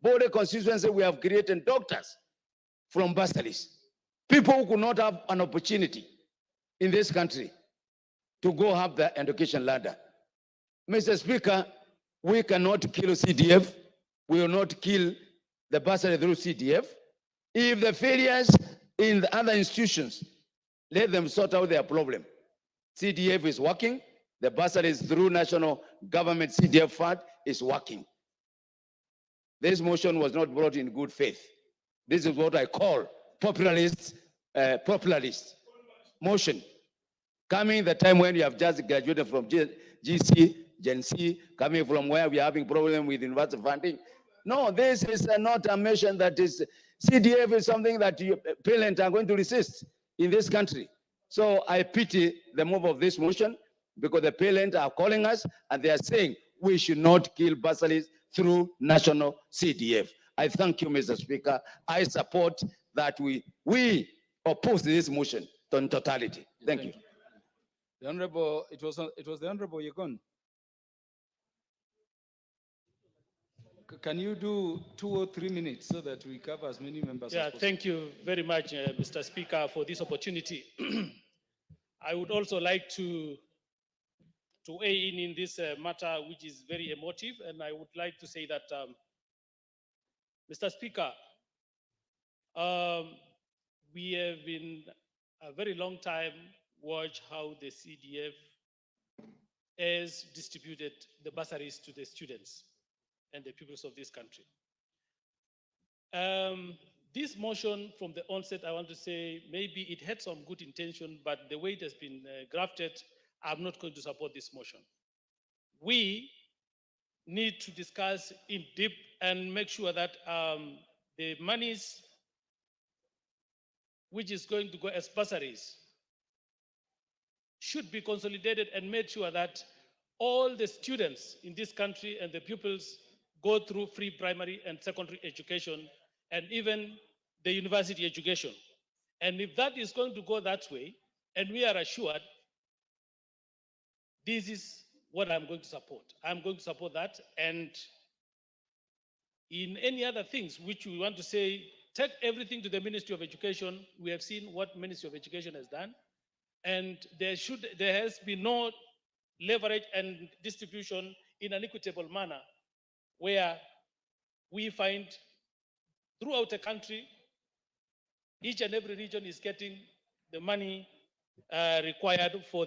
Bode constituency, we have created doctors from bursaries. People who could not have an opportunity in this country to go up the education ladder. Mr. Speaker, we cannot kill CDF. We will not kill the bursary through CDF. If the failures in the other institutions, let them sort out their problem. CDF is working. The bursaries through national government CDF fund is working. This motion was not brought in good faith. This is what I call popularist motion. Coming the time when you have just graduated from GC, Gen C, coming from where we are having problem with university funding. No, this is not a motion that is, CDF is something that your parents are going to resist in this country. So I pity the move of this motion because the parents are calling us and they are saying we should not kill bursaries through national CDF. I thank you, Mr. Speaker. I support that we oppose this motion in totality. Thank you. The Honorable, it was the Honorable Yegon. Can you do 2 or 3 minutes so that we cover as many members as possible? Thank you very much, Mr. Speaker, for this opportunity. I would also like to weigh in this matter, which is very emotive, and I would like to say that, Mr. Speaker, we have been a very long time watch how the CDF has distributed the bursaries to the students and the pupils of this country. This motion from the onset, I want to say, maybe it had some good intention, but the way it has been grafted, I'm not going to support this motion. We need to discuss in depth and make sure that the monies which is going to go as bursaries should be consolidated and made sure that all the students in this country and the pupils go through free primary and secondary education and even the university education. And if that is going to go that way, and we are assured, this is what I'm going to support. I'm going to support that. And in any other things which we want to say, take everything to the Ministry of Education. We have seen what Ministry of Education has done. And there has been no leverage and distribution in an equitable manner where we find throughout the country, each and every region is getting the money required for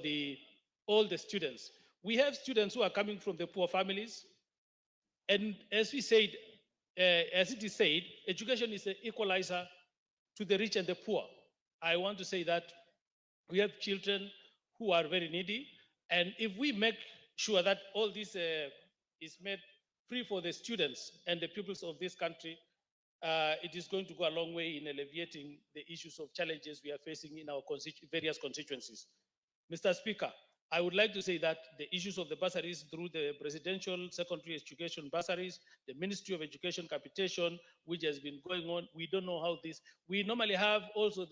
all the students. We have students who are coming from the poor families. And as we said, as it is said, education is an equalizer to the rich and the poor. I want to say that we have children who are very needy. And if we make sure that all this is made free for the students and the pupils of this country, it is going to go a long way in alleviating the issues of challenges we are facing in our various constituencies. Mr. Speaker, I would like to say that the issues of the bursaries through the presidential secondary education bursaries, the Ministry of Education capitation, which has been going on, we don't know how this, we normally have also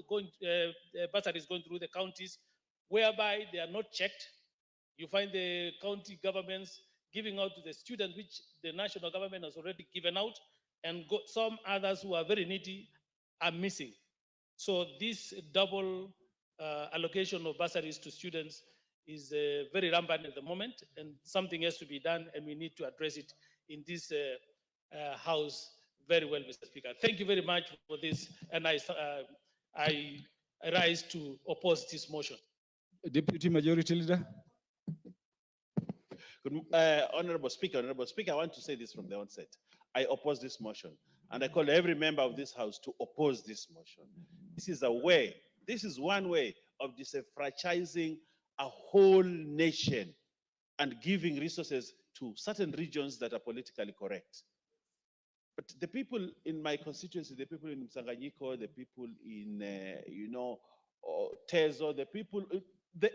bursaries going through the counties, whereby they are not checked. You find the county governments giving out to the students, which the national government has already given out, and some others who are very needy are missing. So this double allocation of bursaries to students is very rampant at the moment, and something has to be done, and we need to address it in this House very well, Mr. Speaker. Thank you very much for this, and I rise to oppose this motion. Deputy Majority Leader. Honorable Speaker, I want to say this from the onset. I oppose this motion, and I call every member of this House to oppose this motion. This is a way, this is one way of disenfranchising a whole nation and giving resources to certain regions that are politically correct. But the people in my constituency, the people in Msanganyiko, the people in, Tezo, the people,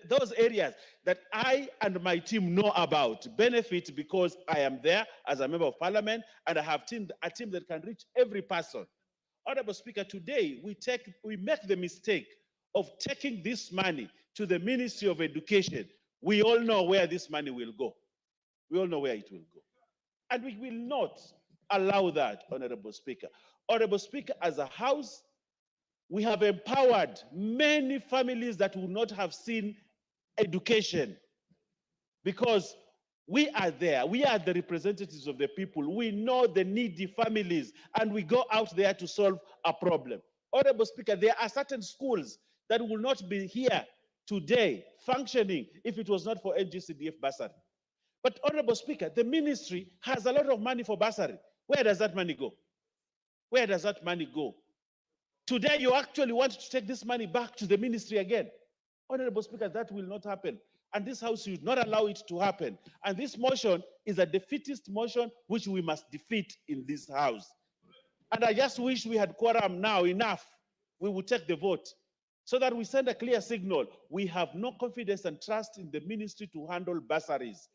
those areas that I and my team know about benefit because I am there as a member of parliament and I have a team that can reach every person. Honorable Speaker, today we make the mistake of taking this money to the Ministry of Education. We all know where this money will go. We all know where it will go. And we will not allow that, Honorable Speaker. Honorable Speaker, as a House, we have empowered many families that would not have seen education because we are there. We are the representatives of the people. We know the needy families and we go out there to solve a problem. Honorable Speaker, there are certain schools that will not be here today functioning if it was not for NGCDF bursary. But Honorable Speaker, the ministry has a lot of money for bursary. Where does that money go? Where does that money go? Today, you actually want to take this money back to the ministry again. Honorable Speaker, that will not happen. And this House should not allow it to happen. And this motion is a defeatist motion which we must defeat in this House. And I just wish we had quorum now enough. We would take the vote so that we send a clear signal. We have no confidence and trust in the ministry to handle bursaries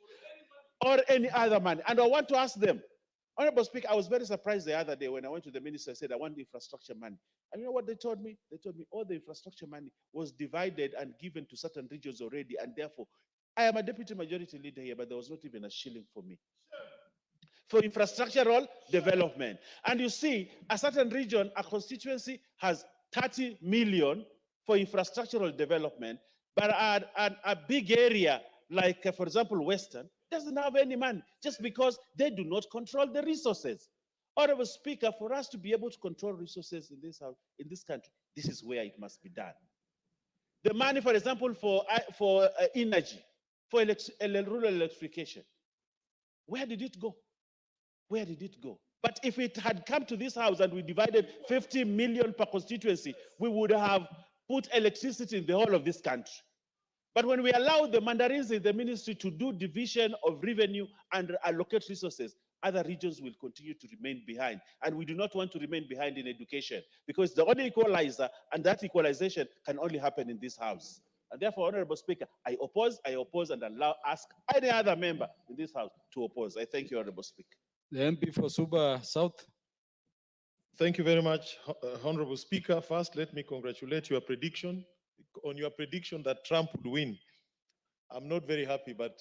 or any other money. And I want to ask them, Honorable Speaker, I was very surprised the other day when I went to the minister and said, I want infrastructure money. And you know what they told me? They told me all the infrastructure money was divided and given to certain regions already. And therefore, I am a deputy majority leader here, but there was not even a shilling for me. For infrastructural development. And you see, a certain region, a constituency has 30 million for infrastructural development, but a big area, like, for example, Western, doesn't have any money just because they do not control the resources. Honorable Speaker, for us to be able to control resources in this country, this is where it must be done. The money, for example, for energy, for rural electrification, where did it go? Where did it go? But if it had come to this House and we divided 50 million per constituency, we would have put electricity in the whole of this country. But when we allow the mandarins in the ministry to do division of revenue and allocate resources, other regions will continue to remain behind. And we do not want to remain behind in education because the only equalizer, and that equalization can only happen in this House. And therefore, Honorable Speaker, I oppose, and ask any other member in this House to oppose. I thank you, Honorable Speaker. The MP for Suba South. Thank you very much, Honorable Speaker. First, let me congratulate your prediction. On your prediction that Trump would win. I'm not very happy, but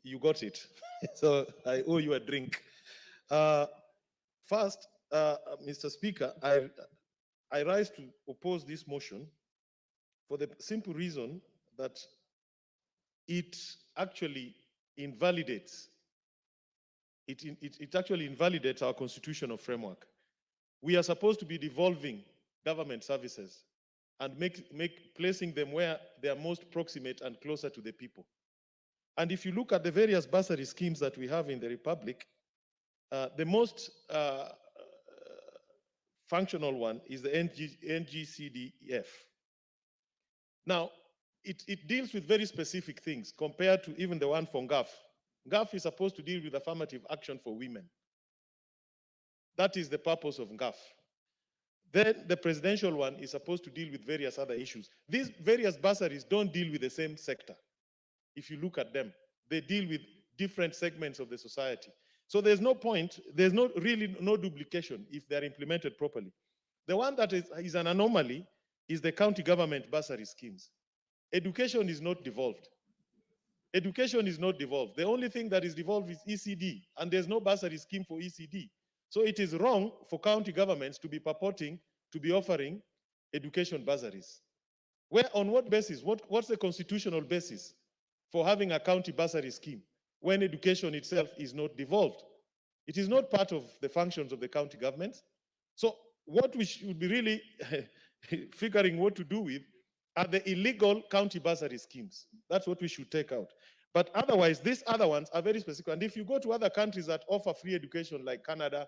you got it. So I owe you a drink. First, Mr. Speaker, I rise to oppose this motion for the simple reason that it actually invalidates our constitutional framework. We are supposed to be devolving government services and placing them where they are most proximate and closer to the people. And if you look at the various bursary schemes that we have in the Republic, the most functional one is the NGCDF. Now, it deals with very specific things compared to even the one for GAF. GAF is supposed to deal with affirmative action for women. That is the purpose of GAF. Then the presidential one is supposed to deal with various other issues. These various bursaries don't deal with the same sector. If you look at them, they deal with different segments of the society. So there's no point, there's really no duplication if they're implemented properly. The one that is an anomaly is the county government bursary schemes. Education is not devolved. Education is not devolved. The only thing that is devolved is ECD, and there's no bursary scheme for ECD. So it is wrong for county governments to be purporting to be offering education bursaries. On what basis? What's the constitutional basis for having a county bursary scheme when education itself is not devolved? It is not part of the functions of the county governments. So what we should be really figuring what to do with are the illegal county bursary schemes. That's what we should take out. But otherwise, these other ones are very specific. And if you go to other countries that offer free education like Canada,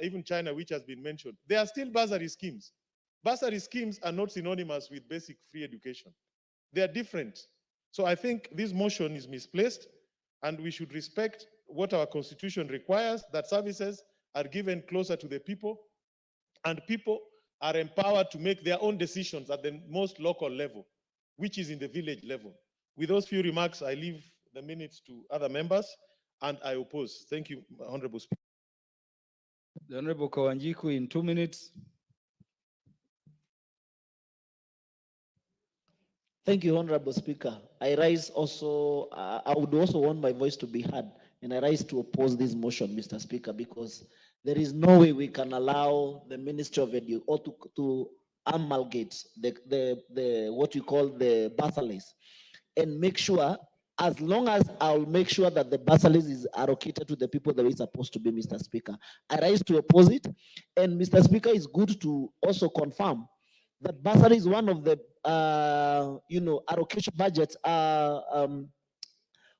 even China, which has been mentioned, there are still bursary schemes. Bursary schemes are not synonymous with basic free education. They are different. So I think this motion is misplaced, and we should respect what our constitution requires, that services are given closer to the people, and people are empowered to make their own decisions at the most local level, which is in the village level. With those few remarks, I leave the minutes to other members, and I oppose. Thank you, Honorable Speaker. The Honorable Kawanjiku in 2 minutes. Thank you, Honorable Speaker. I rise also, I would also want my voice to be heard, and I rise to oppose this motion, Mr. Speaker, because there is no way we can allow the Ministry of Edu or to amalgate the what you call the bursaries and make sure, as long as I'll make sure that the bursaries is allocated to the people that is supposed to be, Mr. Speaker. I rise to oppose it, and Mr. Speaker, is good to also confirm that bursary is one of the allocation budgets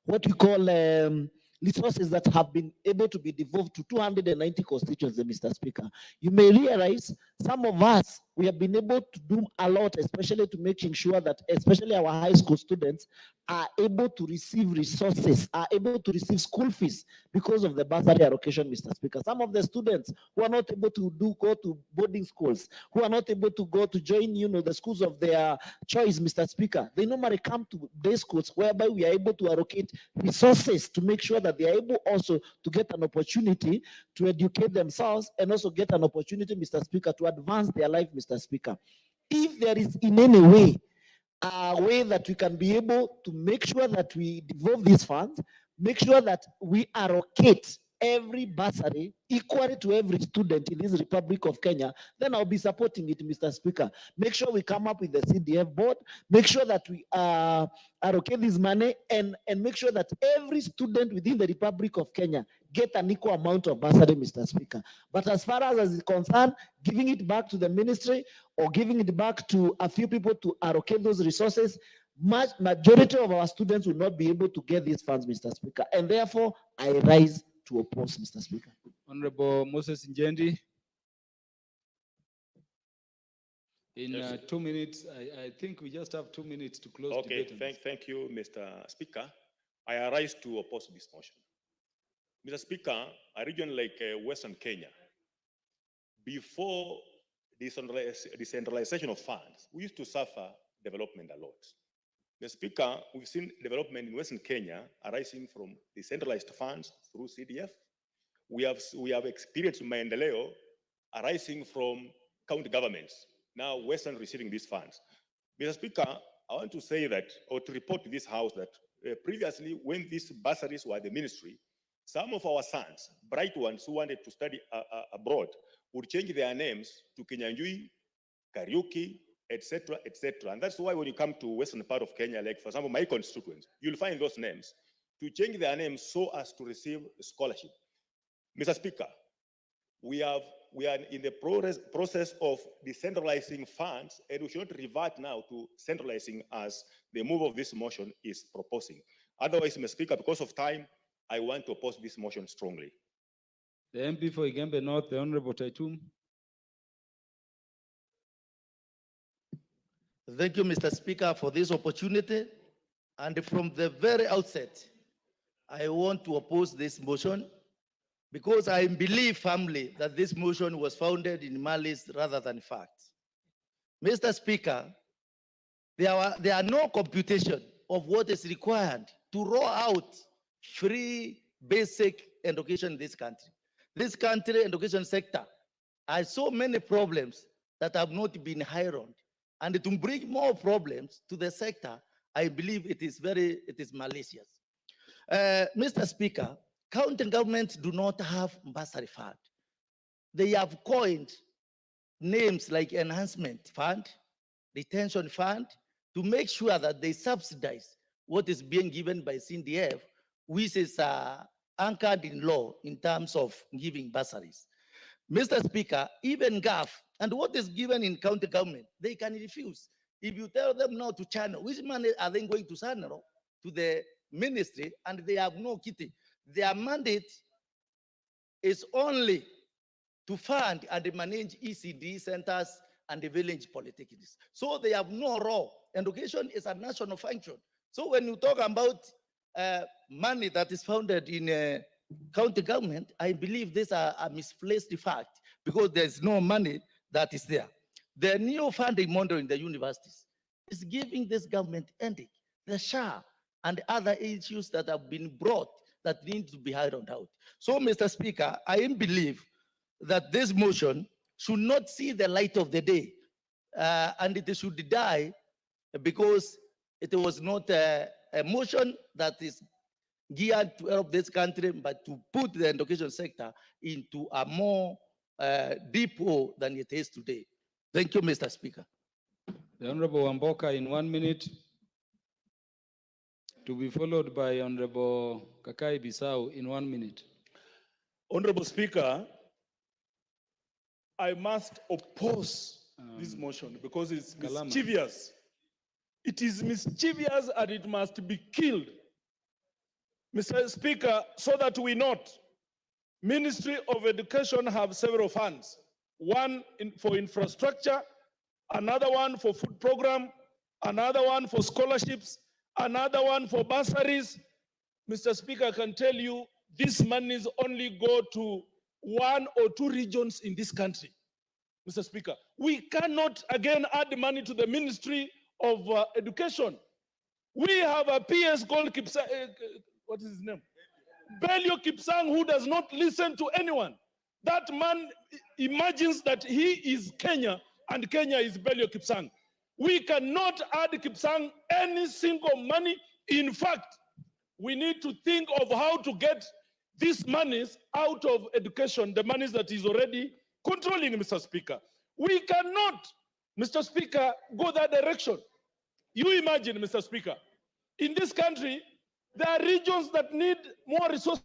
what we call resources that have been able to be devolved to 290 constituencies, Mr. Speaker. You may realize some of us, we have been able to do a lot, especially to making sure that, especially our high school students, are able to receive resources, are able to receive school fees because of the bursary allocation, Mr. Speaker. Some of the students who are not able to go to boarding schools, who are not able to go to join, the schools of their choice, Mr. Speaker, they normally come to day schools whereby we are able to allocate resources to make sure that they are able also to get an opportunity to educate themselves and also get an opportunity, Mr. Speaker, to advance their life, Mr. Speaker. If there is in any way a way that we can be able to make sure that we devolve these funds, make sure that we allocate every bursary equally to every student in this Republic of Kenya, then I'll be supporting it, Mr. Speaker. Make sure we come up with the CDF board, make sure that we allocate this money, and make sure that every student within the Republic of Kenya get an equal amount of bursary, Mr. Speaker. But as far as is concerned, giving it back to the ministry or giving it back to a few people to allocate those resources, majority of our students will not be able to get these funds, Mr. Speaker. And therefore, I rise to oppose, Mr. Speaker. Honorable Moses Njendi. In 2 minutes, I think we just have 2 minutes to close debate. Okay, thank you, Mr. Speaker. I arise to oppose this motion. Mr. Speaker, a region like Western Kenya, before decentralization of funds, we used to suffer development a lot. Mr. Speaker, we've seen development in Western Kenya arising from decentralized funds through CDF. We have experienced maendeleo arising from county governments, now Western receiving these funds. Mr. Speaker, I want to say that, or to report to this House that previously when these bursaries were the ministry, some of our sons, bright ones who wanted to study abroad, would change their names to Kinyanjui, Kariuki, etc., etc. And that's why when you come to western part of Kenya, like for example, my constituents, you'll find those names to change their names so as to receive a scholarship. Mr. Speaker, we are in the process of decentralizing funds, and we should not revert now to centralizing as the move of this motion is proposing. Otherwise, Mr. Speaker, because of time, I want to oppose this motion strongly. The MP for Igembe North, the Honorable Taitum. Thank you, Mr. Speaker, for this opportunity. And from the very outset, I want to oppose this motion because I believe firmly that this motion was founded in malice rather than facts. Mr. Speaker, there are no computation of what is required to roll out free basic education in this country. This country education sector has so many problems that have not been ironed. And to bring more problems to the sector, I believe it is malicious. Mr. Speaker, county governments do not have bursary fund. They have coined names like enhancement fund, retention fund, to make sure that they subsidize what is being given by CDF, which is anchored in law in terms of giving bursaries. Mr. Speaker, even GAF, and what is given in county government, they can refuse. If you tell them now to channel, which money are they going to channel to the ministry, and they have no kitty? Their mandate is only to fund and manage ECD centers and the village polytechnics. So they have no role. Education is a national function. So when you talk about money that is founded in county government, I believe these are a misplaced fact because there's no money that is there. The new funding model in the universities is giving this government ending, the SHA and other issues that have been brought that need to be ironed out. So, Mr. Speaker, I believe that this motion should not see the light of the day and it should die because it was not a motion that is geared to help this country, but to put the education sector into a more deep hole than it is today. Thank you, Mr. Speaker. The Honorable Wamboka in 1 minute, to be followed by Honorable Kakai Bisau in 1 minute. Honorable Speaker, I must oppose this motion because it's Kalama. mischievous. It is mischievous and it must be killed. Mr. Speaker, so that we note, Ministry of Education have several funds. One for infrastructure, another one for food program, another one for scholarships, another one for bursaries. Mr. Speaker, I can tell you these monies only go to 1 or 2 regions in this country. Mr. Speaker, we cannot again add money to the Ministry of Education. We have a PS called what is his name? Belio Kipsang, who does not listen to anyone. That man imagines that he is Kenya and Kenya is Belio Kipsang. We cannot add Kipsang any single money. In fact, we need to think of how to get these monies out of education, the monies that is already controlling, Mr. Speaker. We cannot, Mr. Speaker, go that direction. You imagine, Mr. Speaker, in this country, there are regions that need more resources.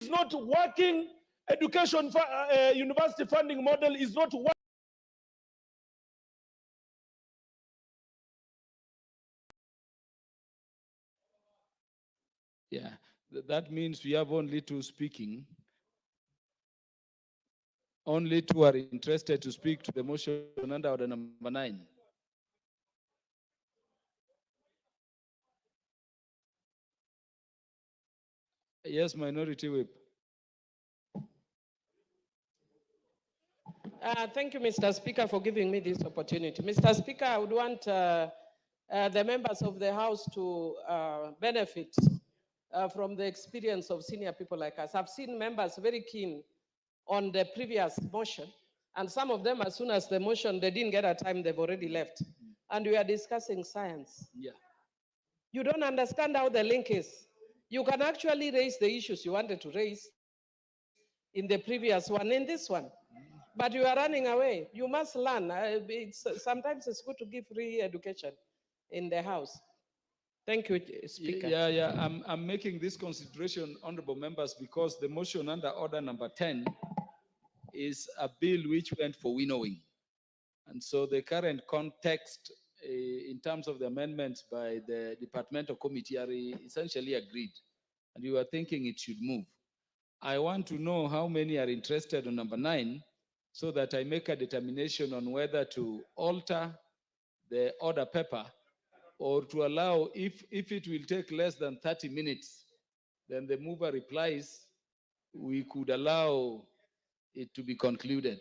It's not working. Education, university funding model is not working. Yeah, that means we have only 2 speaking. Only 2 are interested to speak to the motion under order number 9. Yes, Minority Whip. Thank you, Mr. Speaker, for giving me this opportunity. Mr. Speaker, I would want the members of the House to benefit from the experience of senior people like us. I've seen members very keen on the previous motion, and some of them, as soon as the motion, they didn't get a time, they've already left. And we are discussing science. Yeah. You don't understand how the link is. You can actually raise the issues you wanted to raise in the previous one, in this one. But you are running away. You must learn. Sometimes it's good to give free education in the House. Thank you, Speaker. Yeah. I'm making this consideration, honorable members, because the motion under order number 10 is a bill which went for winnowing. And so the current context in terms of the amendments by the departmental committee are essentially agreed. And you are thinking it should move. I want to know how many are interested on number 9 so that I make a determination on whether to alter the order paper or to allow, if it will take less than 30 minutes, then the mover replies, we could allow it to be concluded.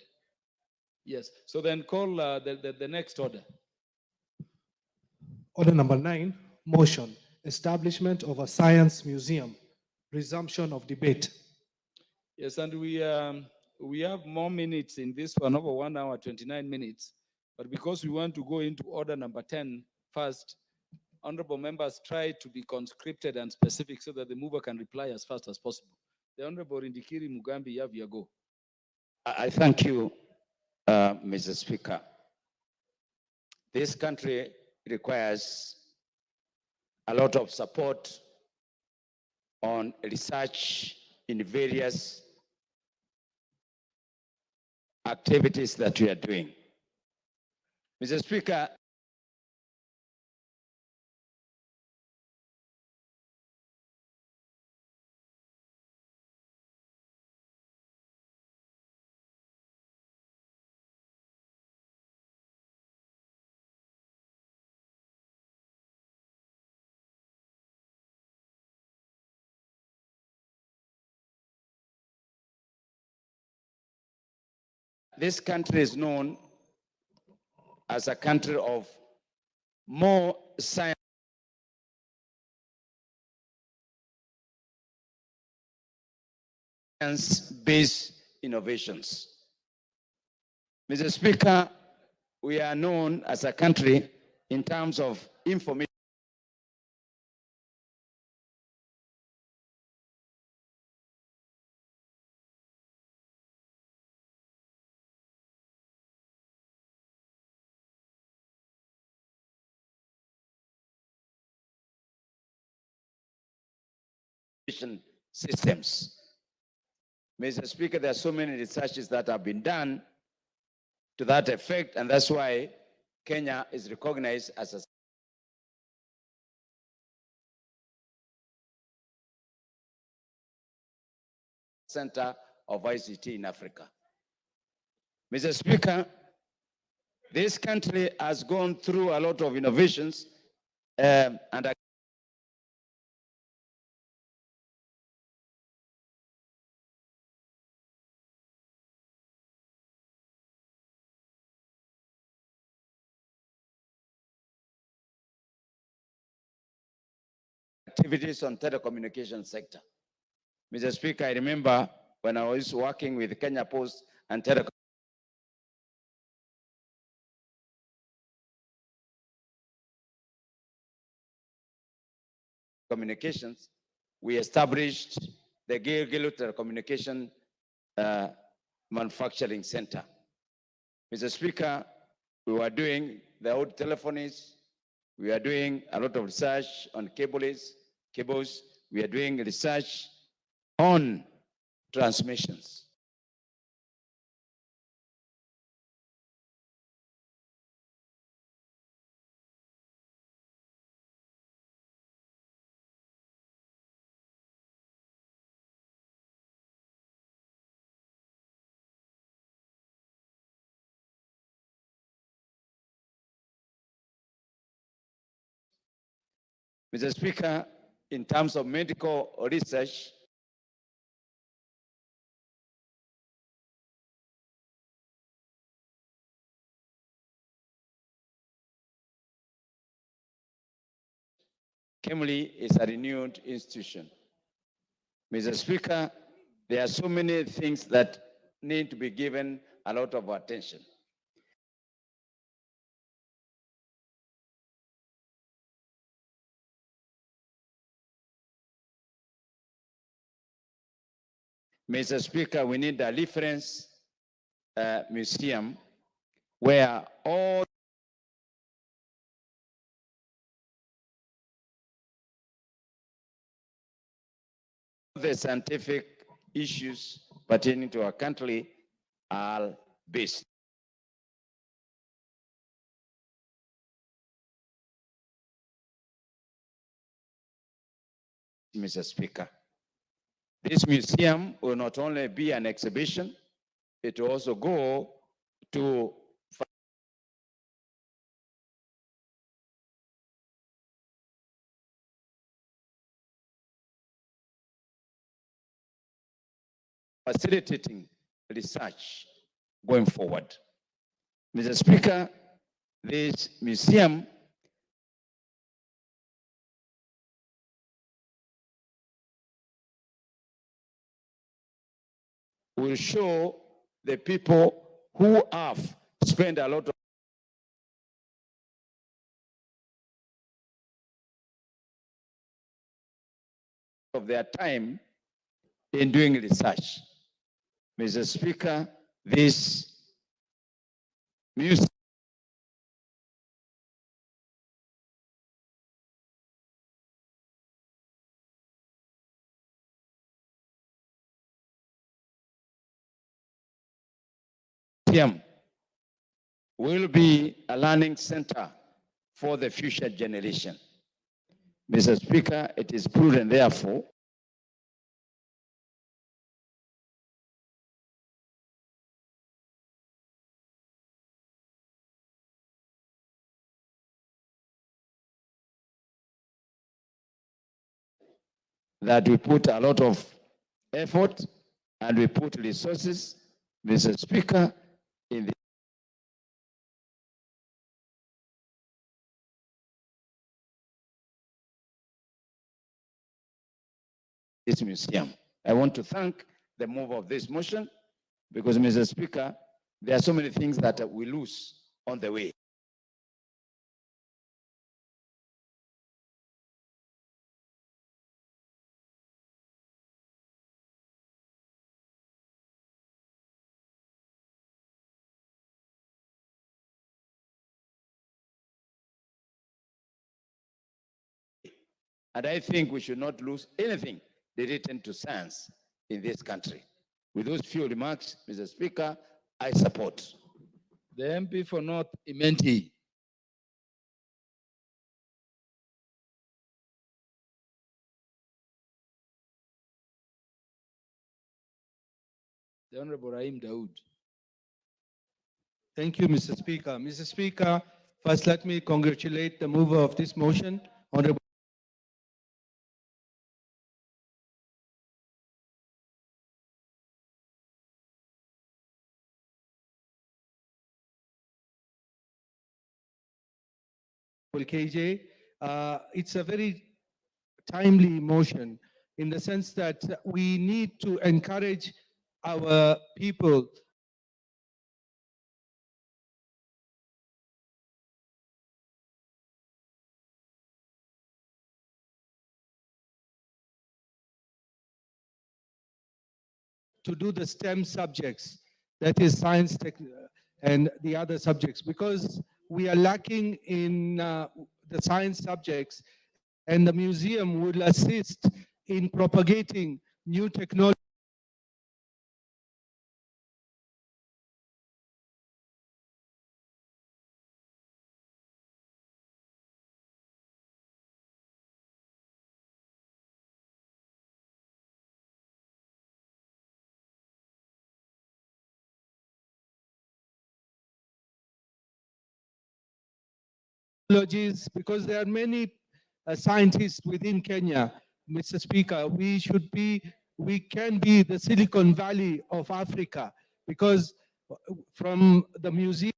Yes, so then call the next order. Order number 9, motion, establishment of a science museum, resumption of debate. Yes, and we have more minutes in this one, over 1 hour, 29 minutes. But because we want to go into order number 10 first, honorable members try to be conscripted and specific so that the mover can reply as fast as possible. The Honorable Indikiri Mugambi, you have your go. I thank you, Mr. Speaker. This country requires a lot of support on research in various activities that we are doing. Mr. Speaker, this country is known as a country of more science-based innovations. Mr. Speaker, we are known as a country in terms of information systems. Mr. Speaker, there are so many researches that have been done to that effect, and that's why Kenya is recognized as a center of ICT in Africa. Mr. Speaker, this country has gone through a lot of innovations and activities on telecommunication sector. Mr. Speaker, I remember when I was working with Kenya Post and telecommunications, we established the Gilgil Telecommunication Manufacturing Center. Mr. Speaker, we were doing the old telephonies, we are doing a lot of research on cables, we are doing research on transmissions. Mr. Speaker, in terms of medical research, KEMLI is a renewed institution. Mr. Speaker, there are so many things that need to be given a lot of attention. Mr. Speaker, we need a reference museum where all the scientific issues pertaining to our country are based. Mr. Speaker, this museum will not only be an exhibition, it will also go to facilitating research going forward. Mr. Speaker, this museum will show the people who have spent a lot of their time in doing research. Mr. Speaker, this museum will be a learning center for the future generation. Mr. Speaker, it is prudent, therefore, that we put a lot of effort and we put resources, Mr. Speaker, in this museum. I want to thank the mover of this motion because, Mr. Speaker, there are so many things that we lose on the way. And I think we should not lose anything related to science in this country. With those few remarks, Mr. Speaker, I support. The MP for North Imenti. The Honorable Rahim Daoud. Thank you, Mr. Speaker. Mr. Speaker, first let me congratulate the mover of this motion, Honorable KJ. It's a very timely motion in the sense that we need to encourage our people to do the STEM subjects, that is science, tech, and the other subjects, because we are lacking in the science subjects, and the museum will assist in propagating new technology. Because there are many scientists within Kenya, Mr. Speaker. We can be the Silicon Valley of Africa, because from the museum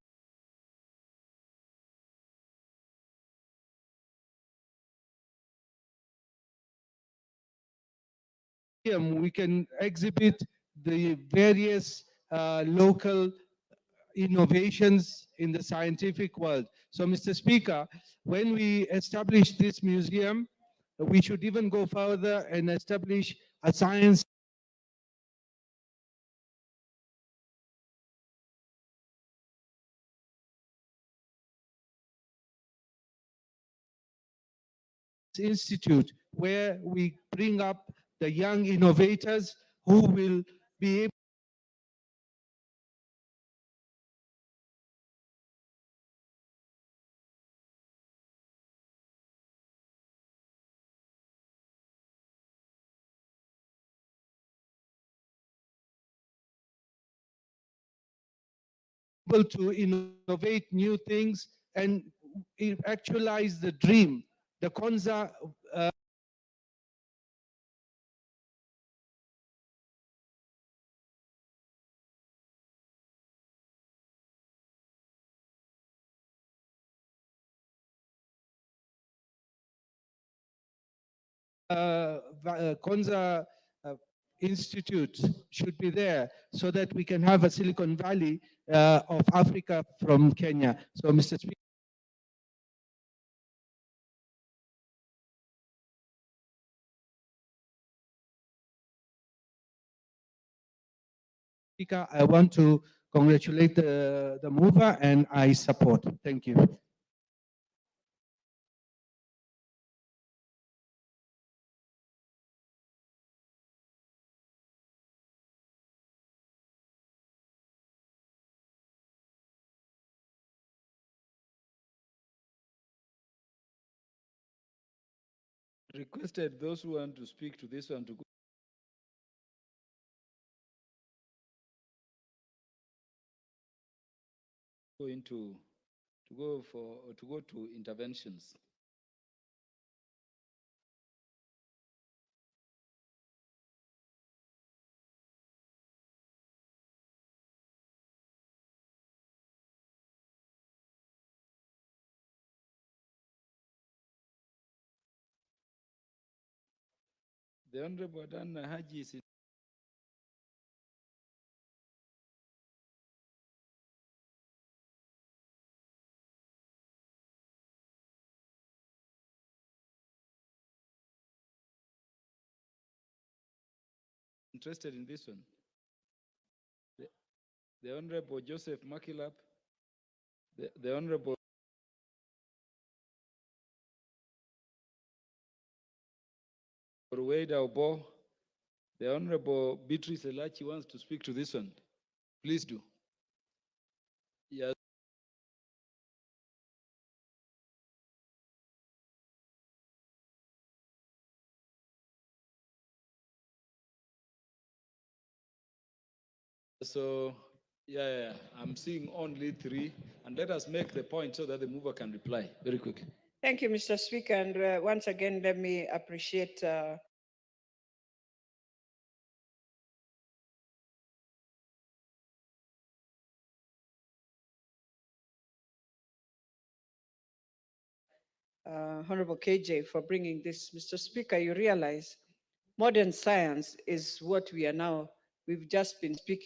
we can exhibit the various local innovations in the scientific world. So, Mr. Speaker, when we establish this museum, we should even go further and establish a science institute where we bring up the young innovators who will be able to innovate new things and actualize the dream. The Konza Konza Institute should be there so that we can have a Silicon Valley of Africa from Kenya. So, Mr. Speaker, I want to congratulate the mover and I support. Thank you. Requested those who want to speak to this one to go into to go to interventions. The Honorable Dan Haji is interested in this one. The Honorable Joseph Makilap, the Honorable Wade Obo, the Honorable Beatrice Elachi wants to speak to this one. Please do. Yes. So, yeah, I'm seeing only 3, and let us make the point so that the mover can reply very quick. Thank you, Mr. Speaker. And once again, let me appreciate Honorable KJ for bringing this. Mr. Speaker, you realize modern science is what we've just been speaking.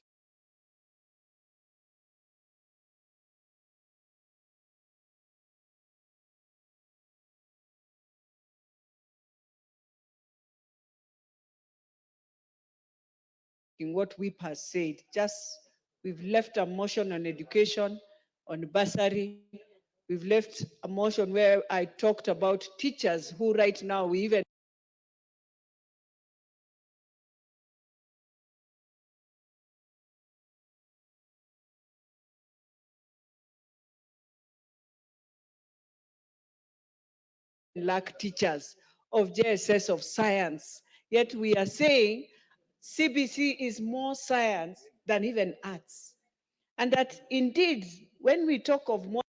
In what we have said, we've left a motion on education, on bursary. We've left a motion where I talked about teachers who right now we even lack teachers of JSS of science. Yet we are saying CBC is more science than even arts. And that indeed, when we talk of more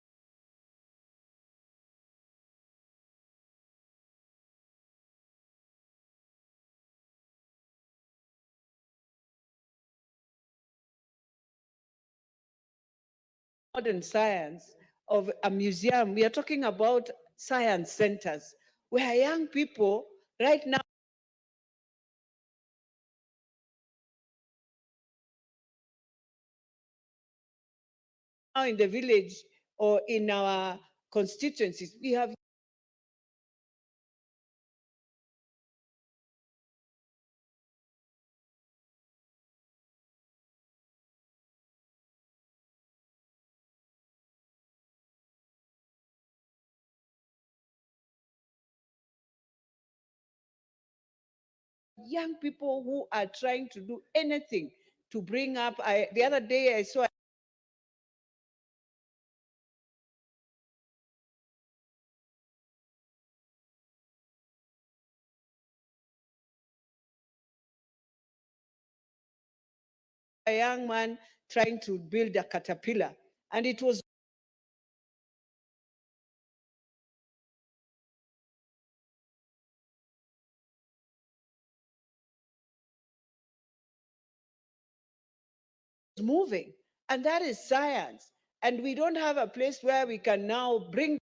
modern science of a museum, we are talking about science centers where young people right now in the village or in our constituencies, we have young people who are trying to do anything to bring up. The other day I saw a young man trying to build a caterpillar, and it was moving. And that is science. And we don't have a place where we can now bring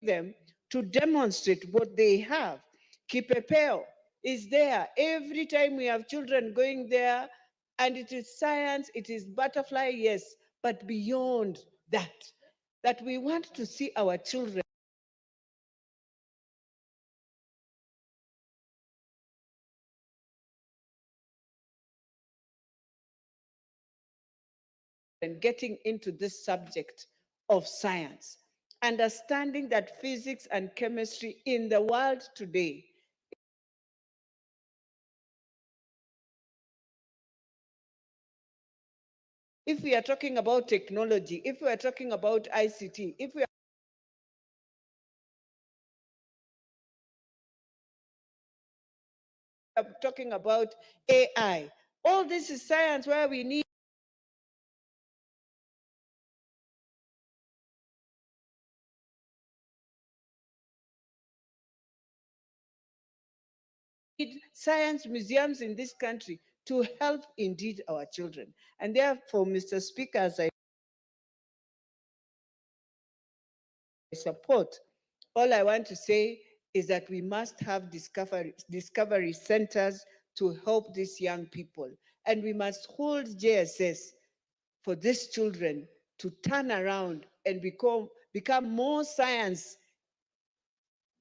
them to demonstrate what they have. Kipepeo is there. Every time we have children going there, and it is science, it is butterfly, yes, but beyond that we want to see our children and getting into this subject of science, understanding that physics and chemistry in the world today if we are talking about technology, if we are talking about ICT, if we are talking about AI, all this is science where we need science museums in this country to help indeed our children. And therefore, Mr. Speaker, as I support, all I want to say is that we must have discovery centers to help these young people. And we must hold JSS for these children to turn around and become more science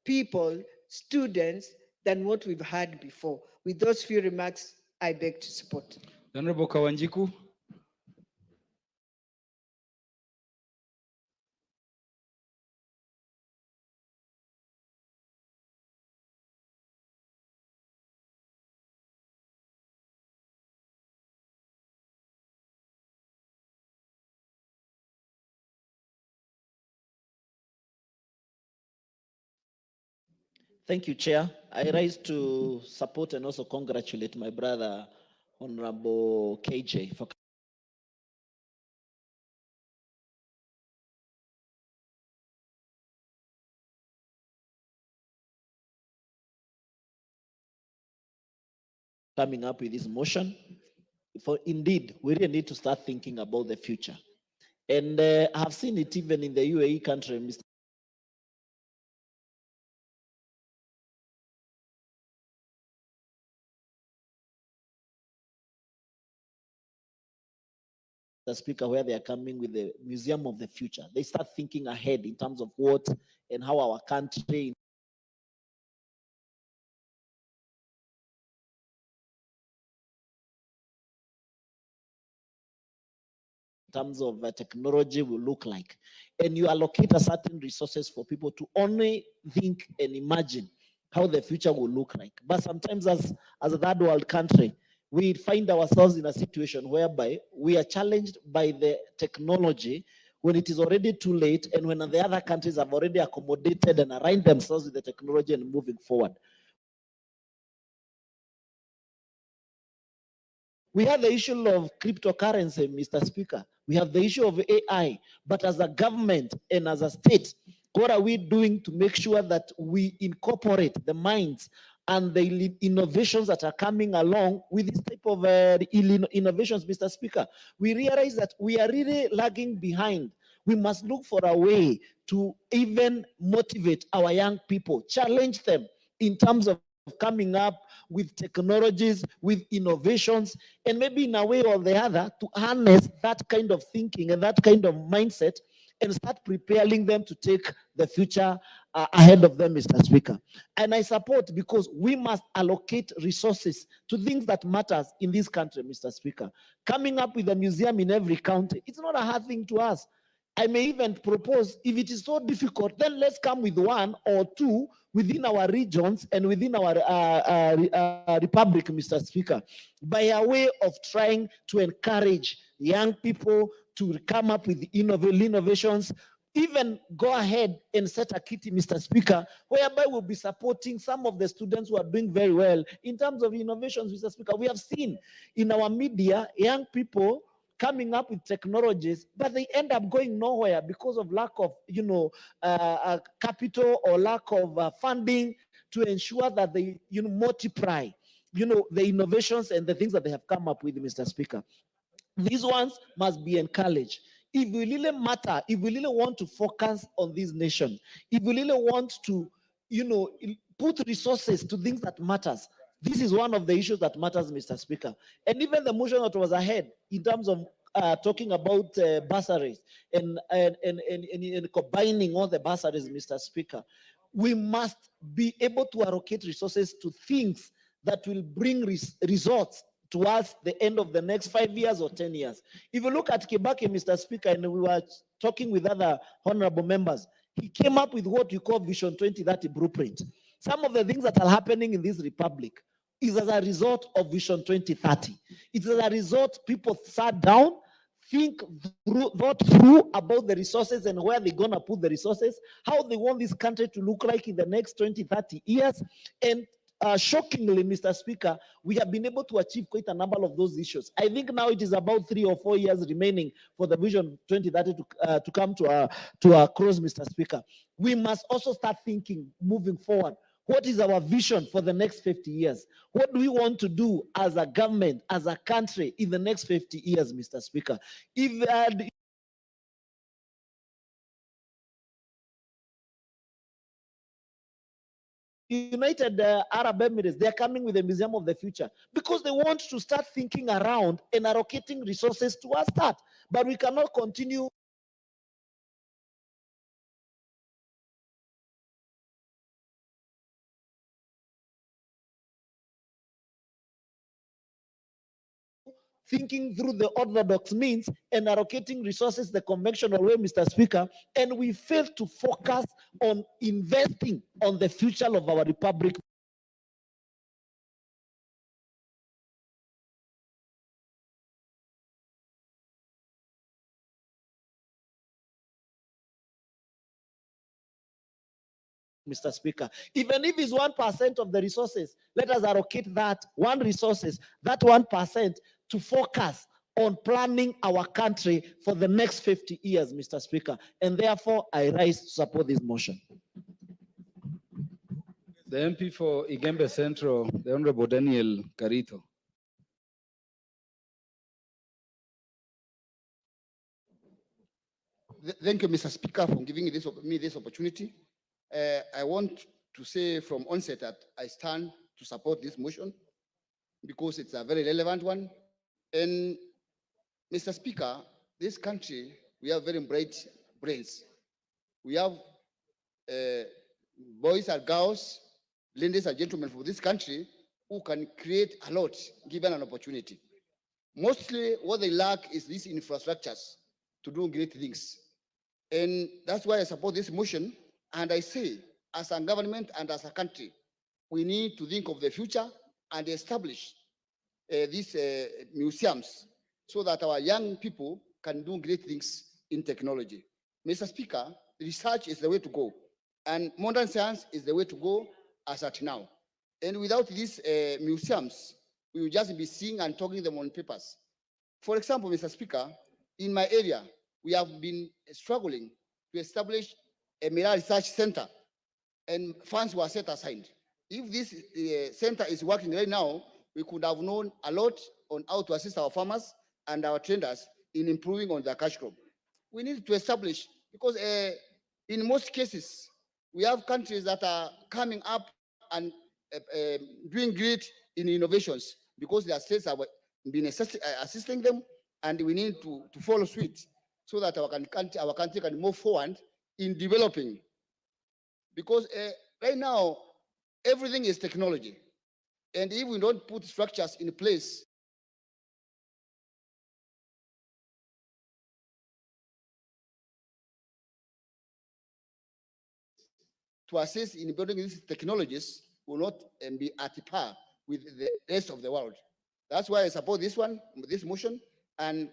people, students, than what we've had before. With those few remarks, I beg to support. The Honorable Kawanjiku. Thank you, Chair. I rise to support and also congratulate my brother, Honorable KJ, for coming up with this motion. For indeed, we really need to start thinking about the future. And I have seen it even in the UAE country, Mr. Speaker, where they are coming with the Museum of the Future. They start thinking ahead in terms of what and how our country in terms of technology will look like. And you allocate a certain resources for people to only think and imagine how the future will look like. But sometimes as a third world country, we find ourselves in a situation whereby we are challenged by the technology when it is already too late and when the other countries have already accommodated and aligned themselves with the technology and moving forward. We have the issue of cryptocurrency, Mr. Speaker. We have the issue of AI. But as a government and as a state, what are we doing to make sure that we incorporate the minds and the innovations that are coming along with this type of innovations, Mr. Speaker? We realize that we are really lagging behind. We must look for a way to even motivate our young people, challenge them in terms of coming up with technologies, with innovations, and maybe in a way or the other to harness that kind of thinking and that kind of mindset and start preparing them to take the future ahead of them, Mr. Speaker. And I support, because we must allocate resources to things that matters in this country, Mr. Speaker. Coming up with a museum in every county, it's not a hard thing to us. I may even propose, if it is so difficult, then let's come with one or two within our regions and within our republic, Mr. Speaker, by a way of trying to encourage young people to come up with innovations. Even go ahead and set a kitty, Mr. Speaker, whereby we'll be supporting some of the students who are doing very well in terms of innovations, Mr. Speaker. We have seen in our media young people coming up with technologies, but they end up going nowhere because of lack of, capital or lack of funding to ensure that they, multiply, the innovations and the things that they have come up with, Mr. Speaker. These ones must be encouraged. If we really matter, if we really want to focus on this nation, if we really want to, put resources to things that matters, this is one of the issues that matters, Mr. Speaker. And even the motion that was ahead in terms of talking about bursaries and combining all the bursaries, Mr. Speaker, we must be able to allocate resources to things that will bring results towards the end of the next 5 years or 10 years. If you look at Kibaki, Mr. Speaker, and we were talking with other honorable members, he came up with what we call Vision 2030 blueprint. Some of the things that are happening in this republic is as a result of Vision 2030. It's as a result, people sat down, thought through about the resources and where they're going to put the resources, how they want this country to look like in the next 20, 30 years. And shockingly, Mr. Speaker, we have been able to achieve quite a number of those issues. I think now it is about 3 or 4 years remaining for the Vision 2030 to come to a close, Mr. Speaker. We must also start thinking moving forward. What is our vision for the next 50 years? What do we want to do as a government, as a country in the next 50 years, Mr. Speaker? If United Arab Emirates, they're coming with a museum of the future because they want to start thinking around and allocating resources towards that. But we cannot continue thinking through the orthodox means and allocating resources the conventional way, Mr. Speaker, and we fail to focus on investing on the future of our republic. Mr. Speaker, even if it's 1% of the resources, let us allocate that 1% to focus on planning our country for the next 50 years, Mr. Speaker. And therefore, I rise to support this motion. The MP for Igembe Central, the Honorable Daniel Carito. Thank you, Mr. Speaker, for giving me this opportunity. I want to say from onset that I stand to support this motion because it's a very relevant one. And Mr. Speaker, this country, we have very bright brains. We have boys and girls, ladies and gentlemen for this country who can create a lot given an opportunity. Mostly what they lack is these infrastructures to do great things. And that's why I support this motion. And I say, as a government and as a country, we need to think of the future and establish these museums so that our young people can do great things in technology. Mr. Speaker, research is the way to go, and modern science is the way to go as at now. And without these museums, we will just be seeing and talking them on papers. For example, Mr. Speaker, in my area, we have been struggling to establish a mineral research center, and funds were set aside. If this center is working right now, we could have known a lot on how to assist our farmers and our traders in improving on their cash crop. We need to establish, because in most cases, we have countries that are coming up and doing great in innovations because their states have been assisting them, and we need to follow suit so that our country can move forward in developing. Because right now, everything is technology. And if we don't put structures in place, to assist in building these technologies will not be at par with the rest of the world. That's why I support this one, this motion, and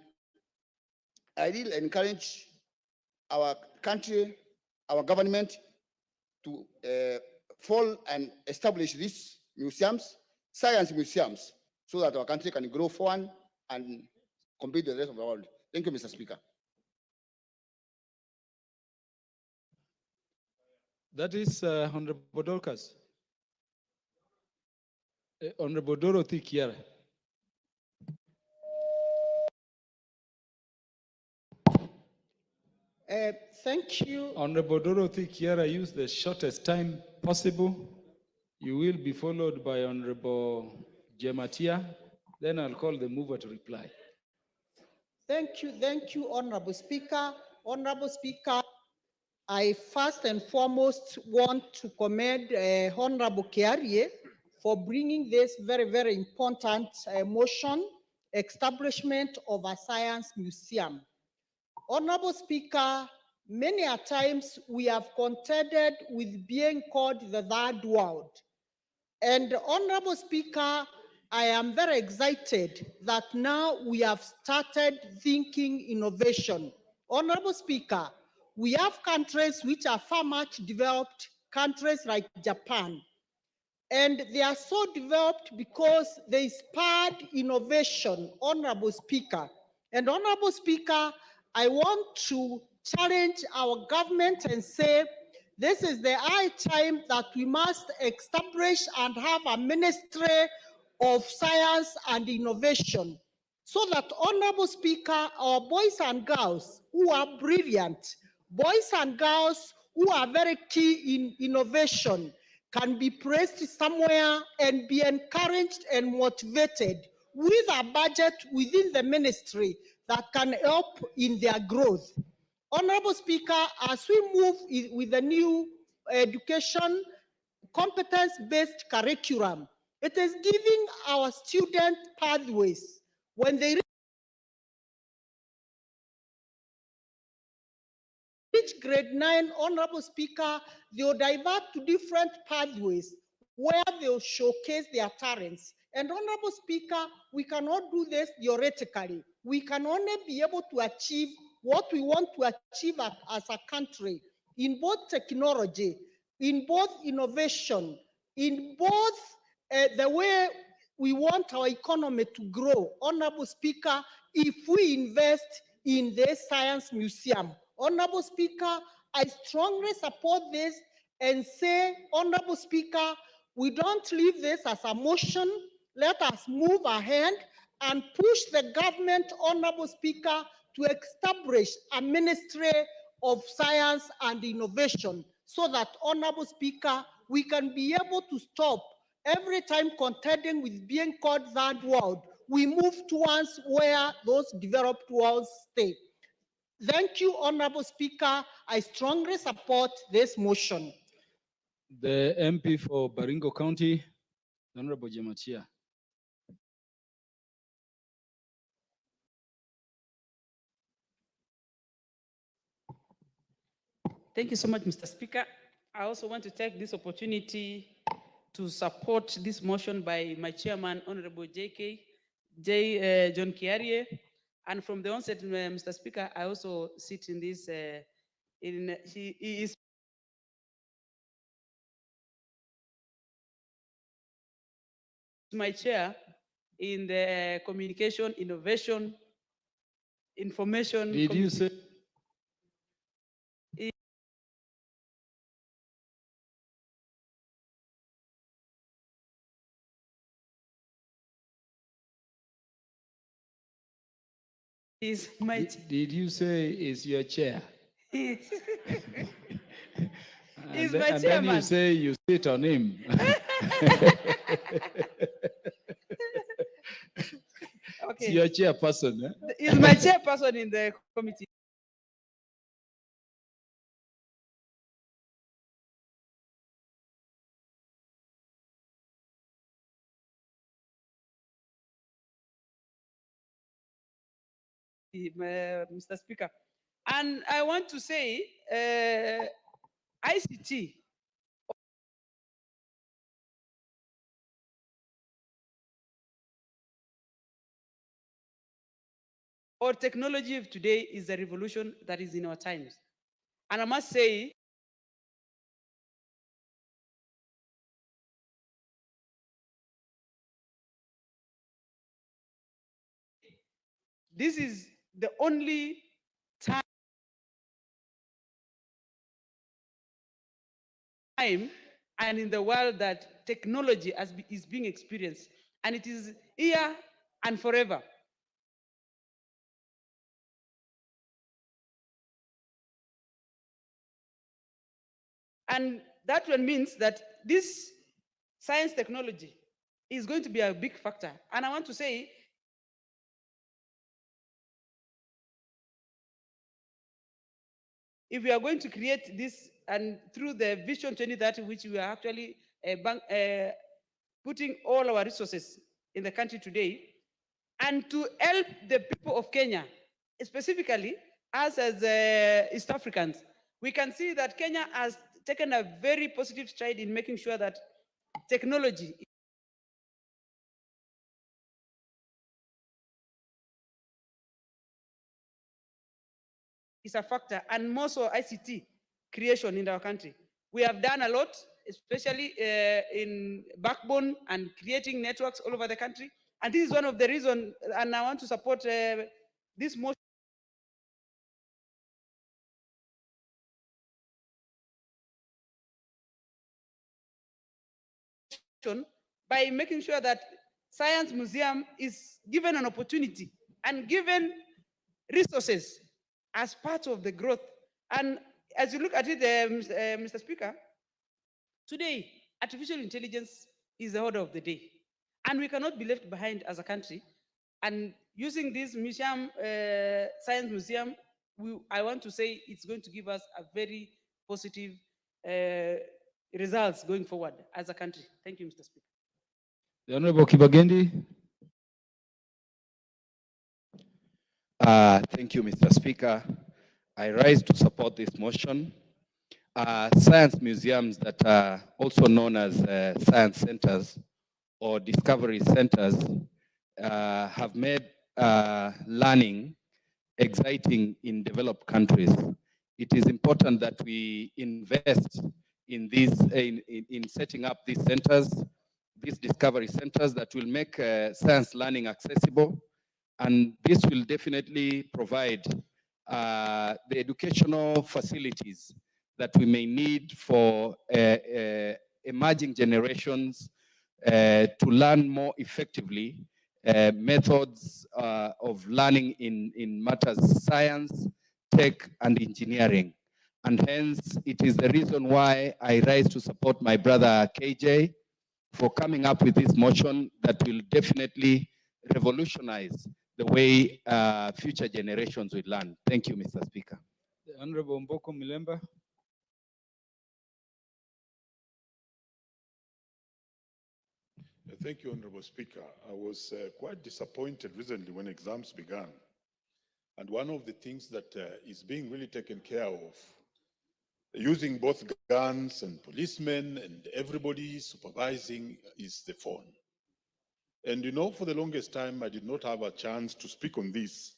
I will encourage our country, our government to fall and establish these museums, science museums, so that our country can grow forward and compete with the rest of the world. Thank you, Mr. Speaker. That is Honorable Dorcas. Honorable Dorothy Kiara. Thank you. Honorable Dorothy Kiara, use the shortest time possible. You will be followed by Honorable Jematia. Then I'll call the mover to reply. Thank you, Honorable Speaker. Honorable Speaker, I first and foremost want to commend Honorable Kiarie for bringing this very, very important motion, establishment of a science museum. Honorable Speaker, many a times we have contended with being called the third world. And Honorable Speaker, I am very excited that now we have started thinking innovation. Honorable Speaker, we have countries which are far much developed, countries like Japan. And they are so developed because they inspired innovation, Honorable Speaker. And Honorable Speaker, I want to challenge our government and say, this is the high time that we must establish and have a ministry of science and innovation, so that, Honorable Speaker, our boys and girls who are brilliant, boys and girls who are very key in innovation, can be placed somewhere and be encouraged and motivated with a budget within the ministry that can help in their growth. Honorable Speaker, as we move with the new education competence-based curriculum, it is giving our students pathways. When they reach grade 9, Honorable Speaker, they will divert to different pathways where they will showcase their talents. And Honorable Speaker, we cannot do this theoretically. We can only be able to achieve what we want to achieve as a country in both technology, in both innovation, in both the way we want our economy to grow. Honorable Speaker, if we invest in this science museum, Honorable Speaker, I strongly support this and say, Honorable Speaker, we don't leave this as a motion. Let us move ahead and push the government, Honorable Speaker, to establish a ministry of science and innovation so that, Honorable Speaker, we can be able to stop every time contending with being called third world. We move towards where those developed worlds stay. Thank you, Honorable Speaker. I strongly support this motion. The MP for Baringo County, Honorable Jematia. Thank you so much, Mr. Speaker. I also want to take this opportunity to support this motion by my chairman, Honorable John Kiarie. And from the onset, Mr. Speaker, I also sit in this, he is my chair in the communication, innovation, information. Did you say? Is my Did you say is your chair? He's And my then chairman. you say you sit on him. Okay. It's your chairperson. Eh? He's my chairperson in the committee. Mr. Speaker. And I want to say ICT or technology of today is a revolution that is in our times. And I must say, this is the only time and in the world that technology is being experienced, and it is here and forever. And that one means that this science technology is going to be a big factor. And I want to say, if we are going to create this, and through the Vision 2030, which we are actually putting all our resources in the country today, and to help the people of Kenya, specifically us as East Africans, we can see that Kenya has taken a very positive stride in making sure that technology is a factor, and more so ICT creation in our country. We have done a lot, especially in backbone and creating networks all over the country. And this is one of the reasons, and I want to support this motion by making sure that Science Museum is given an opportunity and given resources as part of the growth. And as you look at it, Mr. Speaker, today, artificial intelligence is the order of the day. And we cannot be left behind as a country. And using this museum, science museum, I want to say it's going to give us a very positive results going forward as a country. Thank you, Mr. Speaker. The Honorable Kibagendi. Thank you, Mr. Speaker. I rise to support this motion. Science museums that are also known as science centers or discovery centers have made learning exciting in developed countries. It is important that we invest in these, in setting up these centers, these discovery centers that will make science learning accessible. And this will definitely provide the educational facilities that we may need for emerging generations to learn more effectively methods of learning in matters science, tech, and engineering. And hence, it is the reason why I rise to support my brother KJ for coming up with this motion that will definitely revolutionize the way future generations will learn. Thank you, Mr. Speaker. The Honorable Mboko Milemba. Thank you, Honorable Speaker. I was quite disappointed recently when exams began. And one of the things that is being really taken care of, using both guns and policemen and everybody supervising, is the phone. And you know, for the longest time, I did not have a chance to speak on this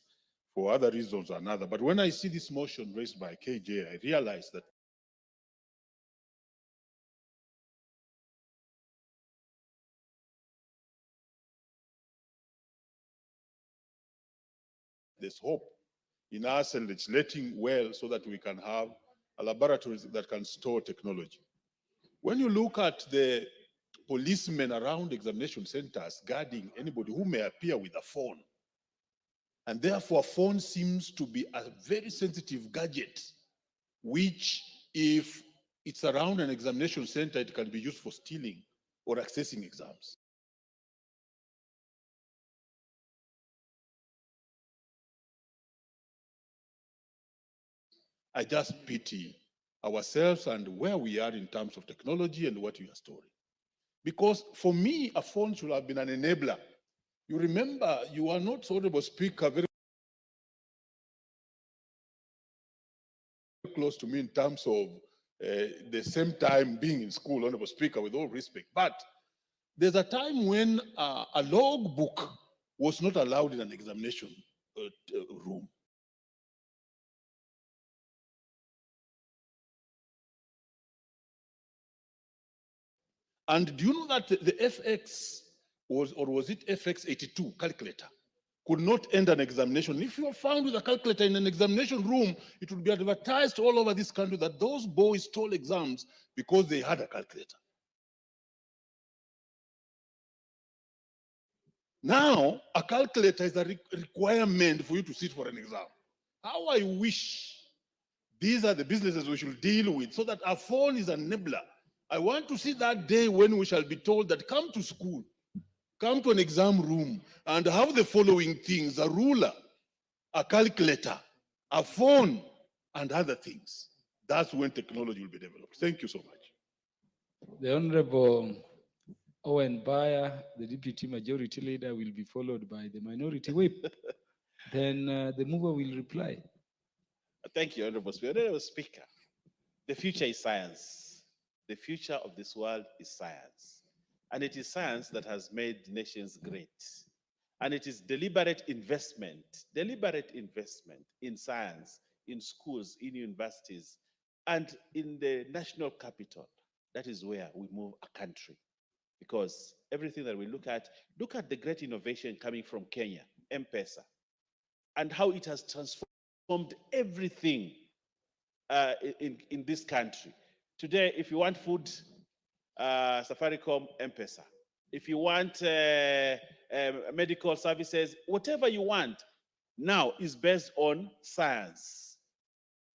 for other reasons or another. But when I see this motion raised by KJ, I realize that there's hope in us and legislating well so that we can have a laboratories that can store technology. When you look at the policemen around examination centers guarding anybody who may appear with a phone, and therefore phone seems to be a very sensitive gadget, which if it's around an examination center, it can be used for stealing or accessing exams. I just pity ourselves and where we are in terms of technology and what we are storing. Because for me, a phone should have been an enabler. You remember, you are not, Honorable Speaker, very close to me in terms of the same time being in school, Honorable Speaker, with all respect. But there's a time when a log book was not allowed in an examination room. And do you know that the FX was it FX82 calculator could not end an examination? If you are found with a calculator in an examination room, it would be advertised all over this country that those boys stole exams because they had a calculator. Now, a calculator is a requirement for you to sit for an exam. How I wish these are the businesses we should deal with so that a phone is an enabler. I want to see that day when we shall be told that come to school, come to an exam room and have the following things: a ruler, a calculator, a phone, and other things. That's when technology will be developed. Thank you so much. The Honorable Owen Bayer, the Deputy Majority Leader, will be followed by the Minority Whip. Then the mover will reply. Thank you, Honorable Speaker. Honorable Speaker, the future is science. The future of this world is science. And it is science that has made nations great. And it is deliberate investment in science, in schools, in universities, and in the national capital. That is where we move a country. Because everything that we look at the great innovation coming from Kenya, M-Pesa, and how it has transformed everything in this country. Today, if you want food, Safaricom, M-Pesa. If you want medical services, whatever you want now is based on science.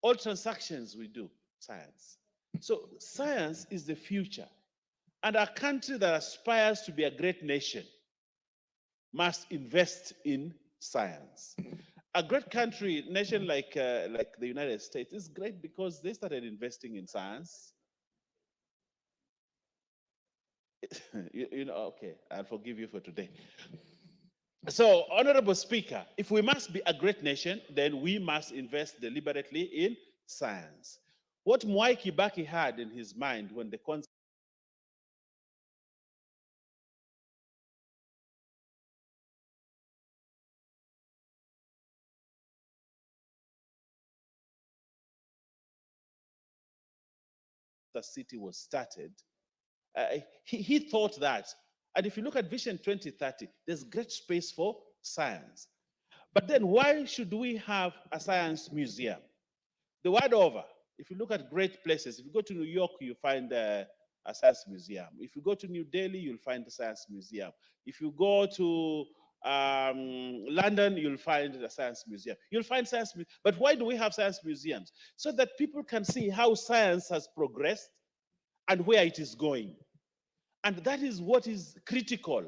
All transactions we do, science. So science is the future. And a country that aspires to be a great nation must invest in science. A great country, nation like the United States is great because they started investing in science. You know, okay, I'll forgive you for today. So, Honorable Speaker, if we must be a great nation, then we must invest deliberately in science. What Mwai Kibaki had in his mind when the concept the city was started, he thought that. And if you look at Vision 2030, there's great space for science. But then why should we have a science museum? The world over, if you look at great places, if you go to New York, you find a science museum. If you go to New Delhi, you'll find a science museum. If you go to London, you'll find a science museum. You'll find science, but why do we have science museums? So that people can see how science has progressed and where it is going. And that is what is critical.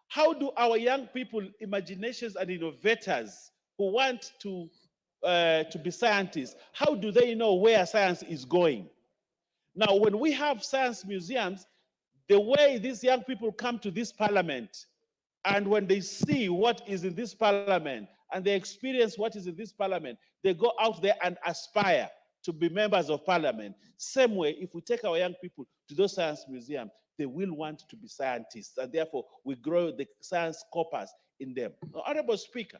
How do our young people, imaginations and innovators who want to be scientists, how do they know where science is going? Now, when we have science museums, the way these young people come to this parliament, and when they see what is in this parliament, and they experience what is in this parliament, they go out there and aspire to be members of parliament. Same way, if we take our young people to those science museums, they will want to be scientists, and therefore we grow the science corpus in them. Now, Honorable Speaker,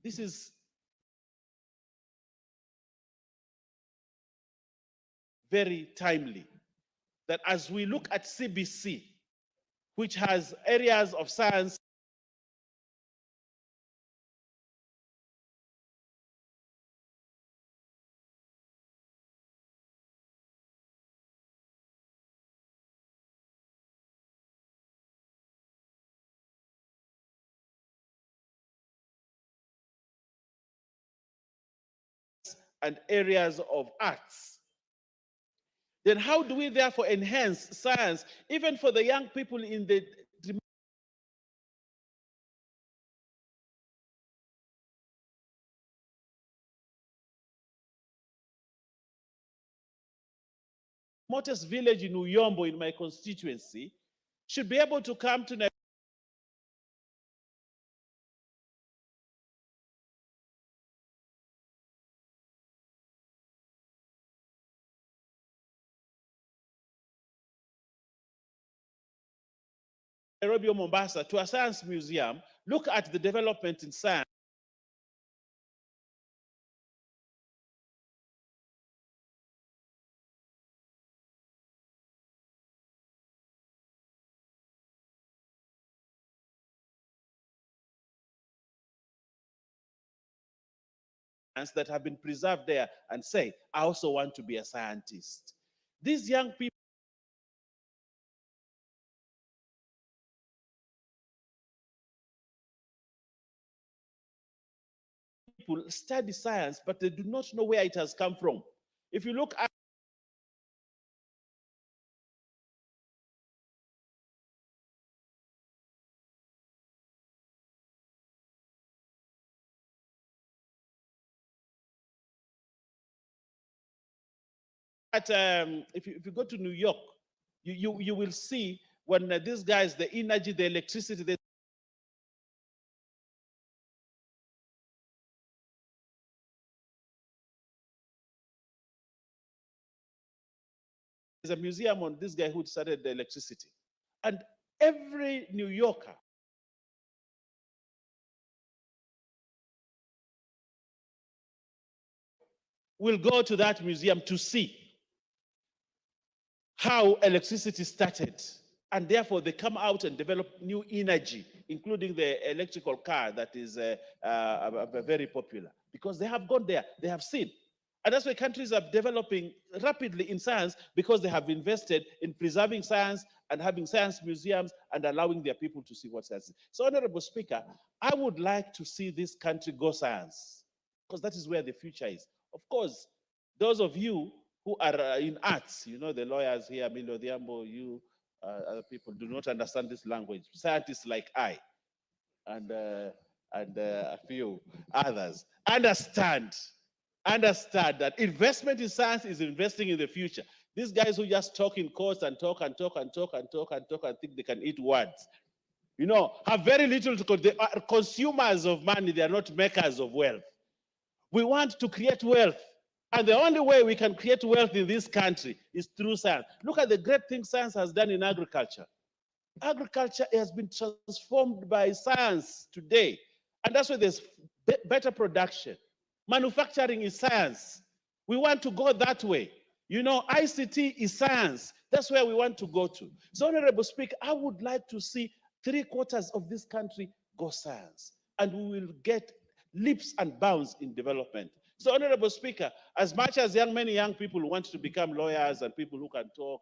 this is very timely, that as we look at CBC, which has areas of science and areas of arts, then how do we therefore enhance science, even for the young people in the remotest village in Uyombo, in my constituency, should be able to come to Nairobi or Mombasa to a science museum, look at the development in science. That have been preserved there and say, I also want to be a scientist. These young people study science, but they do not know where it has come from. If you look at if you go to New York, you will see when these guys, the energy, the electricity, there's a museum on this guy who started the electricity. And every New Yorker will go to that museum to see how electricity started. And therefore, they come out and develop new energy, including the electrical car that is very popular, because they have gone there, they have seen. And that's why countries are developing rapidly in science, because they have invested in preserving science and having science museums and allowing their people to see what science is. So, Honorable Speaker, I would like to see this country go science, because that is where the future is. Of course, those of you who are in arts, you know, the lawyers here, Milo Diambo, you, other people do not understand this language. Scientists like I and a few others understand that investment in science is investing in the future. These guys who just talk in courts and talk and think they can eat words, you know, have very little to. They are consumers of money. They are not makers of wealth. We want to create wealth. And the only way we can create wealth in this country is through science. Look at the great things science has done in agriculture. Agriculture has been transformed by science today. And that's why there's better production. Manufacturing is science. We want to go that way. You know, ICT is science. That's where we want to go to. So, Honorable Speaker, I would like to see 3/4 of this country go science. And we will get leaps and bounds in development. So, Honorable Speaker, as much as many young people want to become lawyers and people who can talk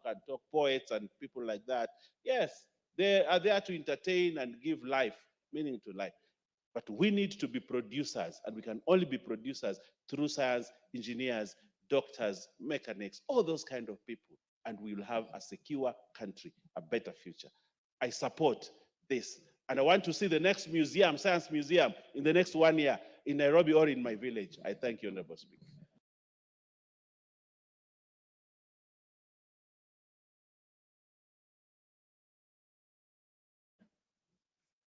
poets and people like that, yes, they are there to entertain and give life, meaning to life. But we need to be producers, and we can only be producers through science, engineers, doctors, mechanics, all those kind of people. And we will have a secure country, a better future. I support this. And I want to see the next museum, science museum, in the next 1 year in Nairobi or in my village. I thank you, Honorable Speaker.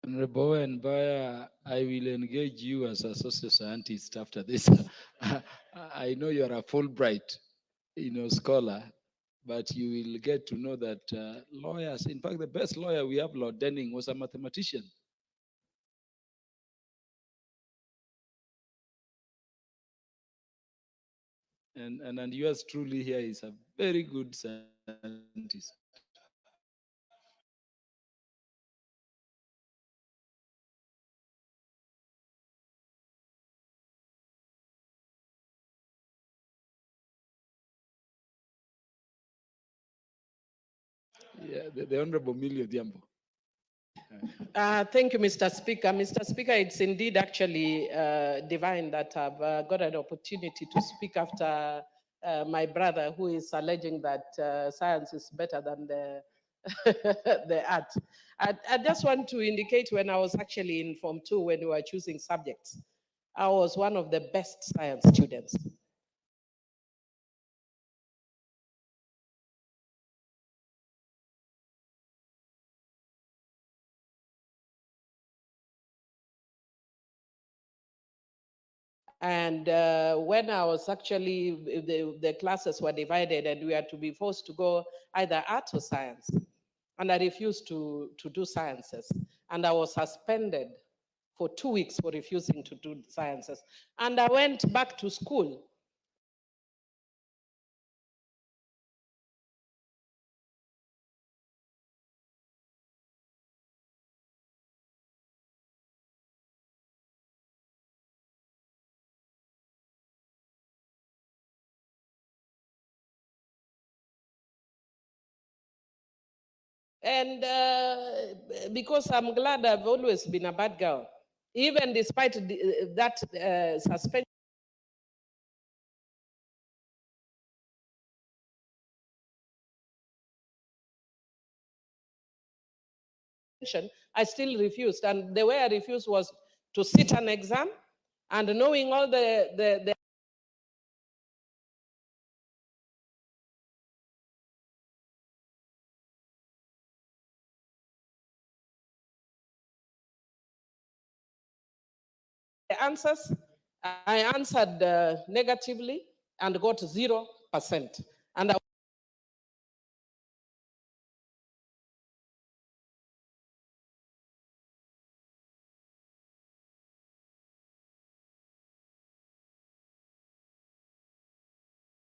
Honorable and Baya, I will engage you as a social scientist after this. I know you are a Fulbright, scholar, but you will get to know that lawyers, in fact, the best lawyer we have, Lord Denning, was a mathematician. And yours truly here is a very good scientist. Yeah, the Honorable Millie Odhiambo. Thank you, Mr. Speaker. Mr. Speaker, it's indeed actually divine that I've got an opportunity to speak after my brother, who is alleging that science is better than the, the art. I just want to indicate, when I was actually in Form 2, when we were choosing subjects, I was one of the best science students. And when I was actually, the classes were divided and we had to be forced to go either art or science. and I refused to do sciences. And I was suspended for 2 weeks for refusing to do sciences. And I went back to school. And because I'm glad I've always been a bad girl, even despite that suspension. I still refused. And the way I refused was to sit an exam and knowing all the answers, I answered negatively and got 0%. And I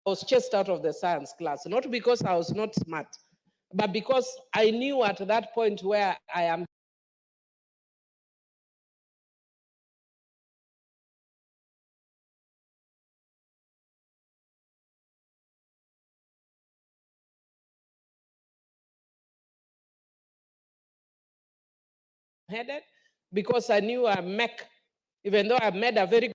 was chased out of the science class, not because I was not smart, but because I knew at that point where I am. Headed because I knew I'm MEC, even though I made a very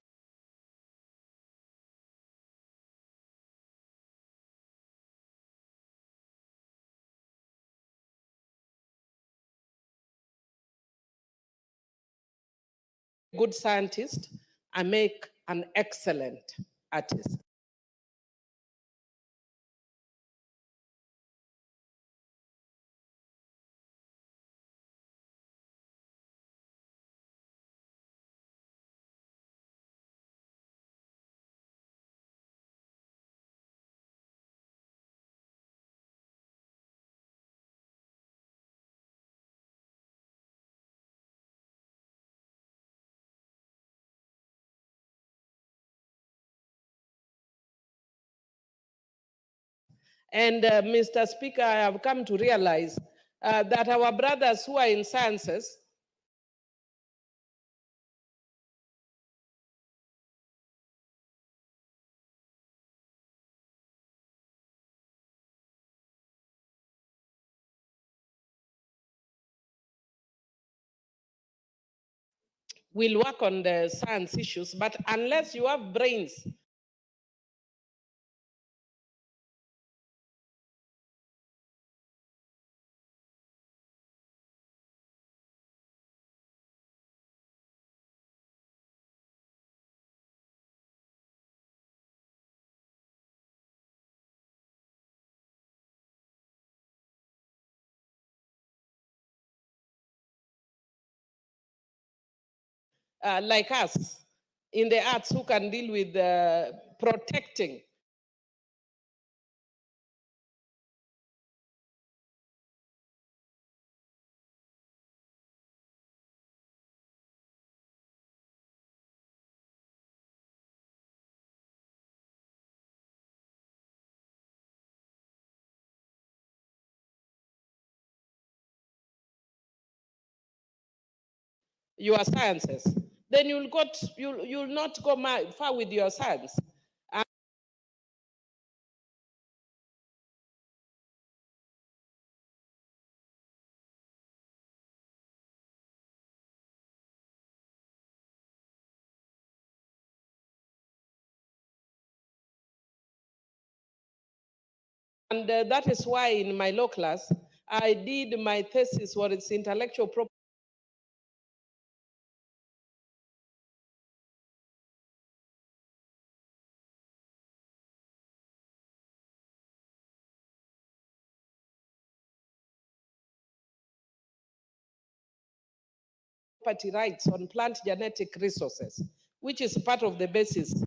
good scientist, I make an excellent artist. And Mr. Speaker, I have come to realize that our brothers who are in sciences will work on the science issues, but unless you have brains like us in the arts who can deal with protecting your sciences, then you'll not go far with your science. And that is why in my law class, I did my thesis for its intellectual property. Property rights on plant genetic resources, which is part of the basis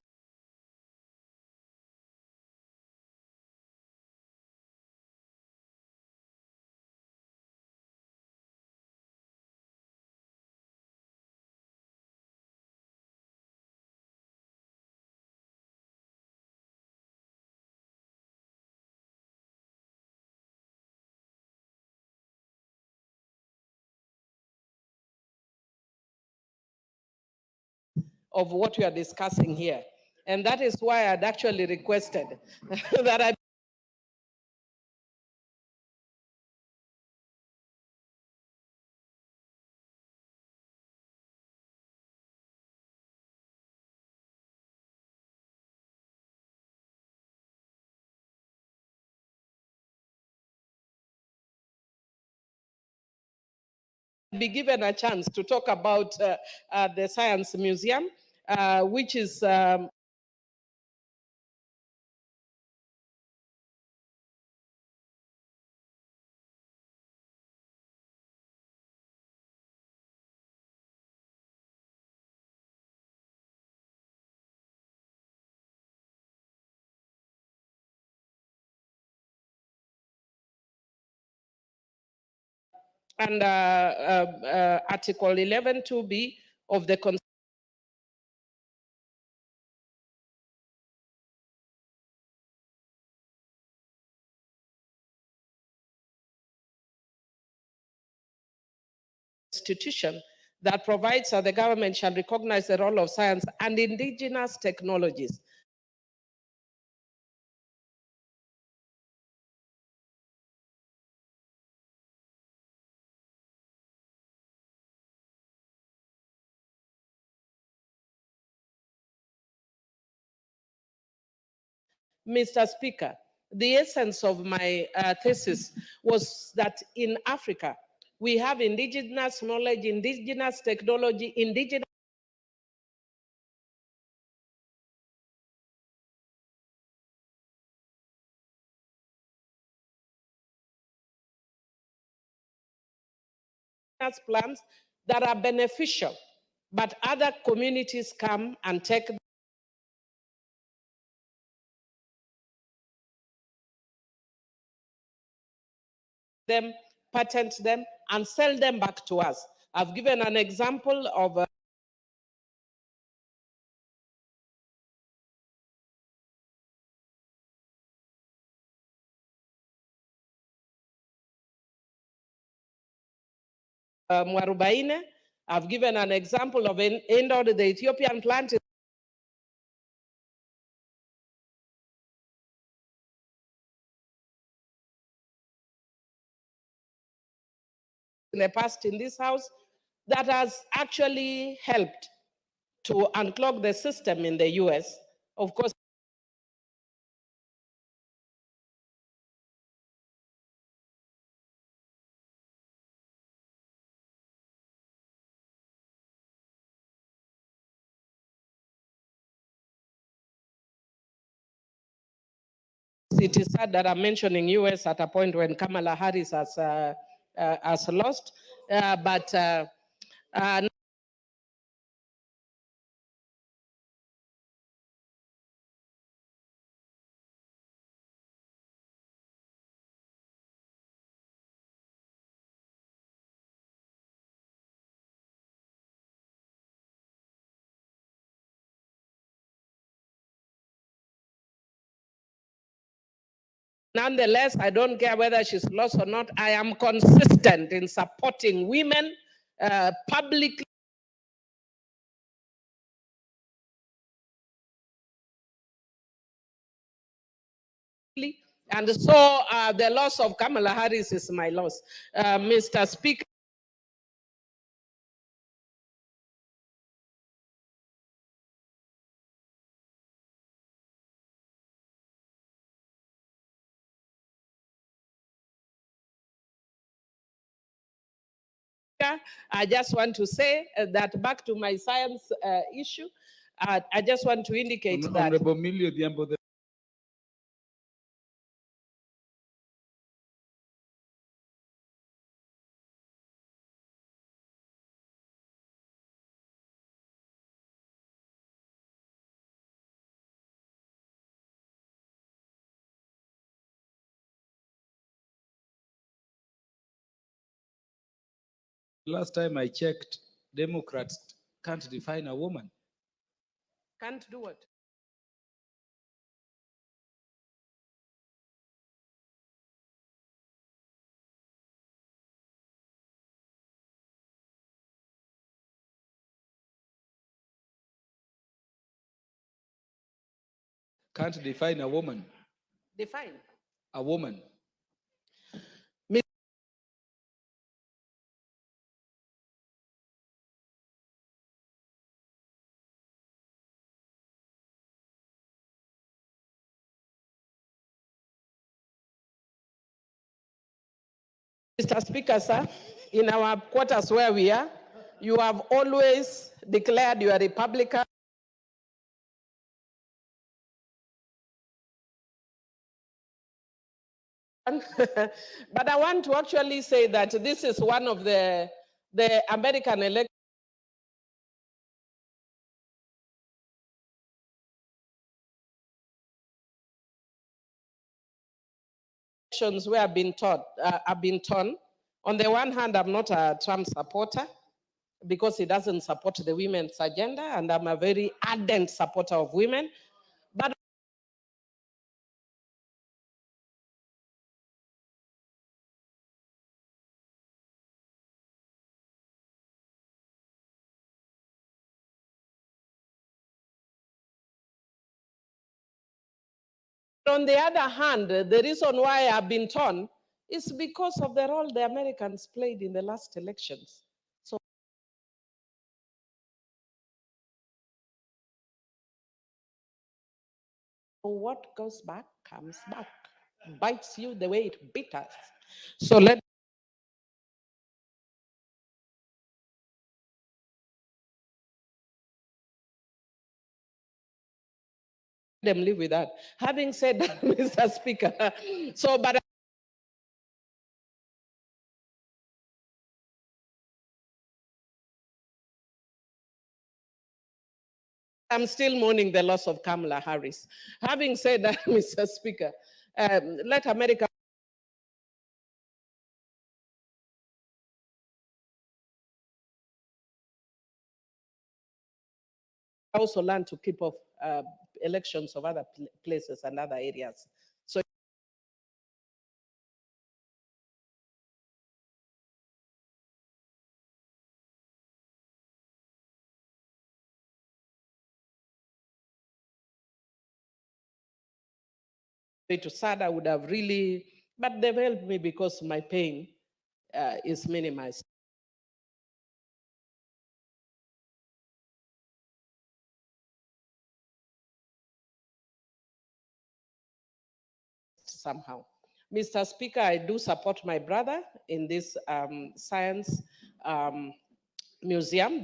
of what we are discussing here. And that is why I'd actually requested that I be given a chance to talk about the Science Museum, which is under Article 11(2)(b) of the Constitution that provides that the government shall recognize the role of science and indigenous technologies Mr. Speaker, the essence of my thesis was that in Africa, we have indigenous knowledge, indigenous technology, indigenous plans that are beneficial, but other communities come and take them, patent them, and sell them back to us. I've given an example of Mwarubaine. I've given an example of Endor, the Ethiopian plant. In the past in this house that has actually helped to unclog the system in the US. Of course, it is sad that I'm mentioning US at a point when Kamala Harris has lost, but nonetheless, I don't care whether she's lost or not. I am consistent in supporting women publicly. And so the loss of Kamala Harris is my loss. Mr. Speaker, I just want to say that back to my science issue, I just want to indicate that Honorable Millie Odhiambo, last time I checked, Democrats can't define a woman. can't do what? can't define a woman. Define. A woman. Mr. Speaker, sir, in our quarters where we are, you have always declared you are Republican. But I want to actually say that this is one of the American elections where I've been torn. On the one hand, I'm not a Trump supporter because he doesn't support the women's agenda, and I'm a very ardent supporter of women. But on the other hand, the reason why I've been torn is because of the role the Americans played in the last elections. So what goes back comes back, bites you the way it bit us. So let them live with that. Having said that, Mr. Speaker, but I'm still mourning the loss of Kamala Harris. Having said that, Mr. Speaker, let America also learn to keep off elections of other places and other areas. So to SADA would have really, but they've helped me because my pain is minimized. Somehow. Mr. Speaker, I do support my brother in this science museum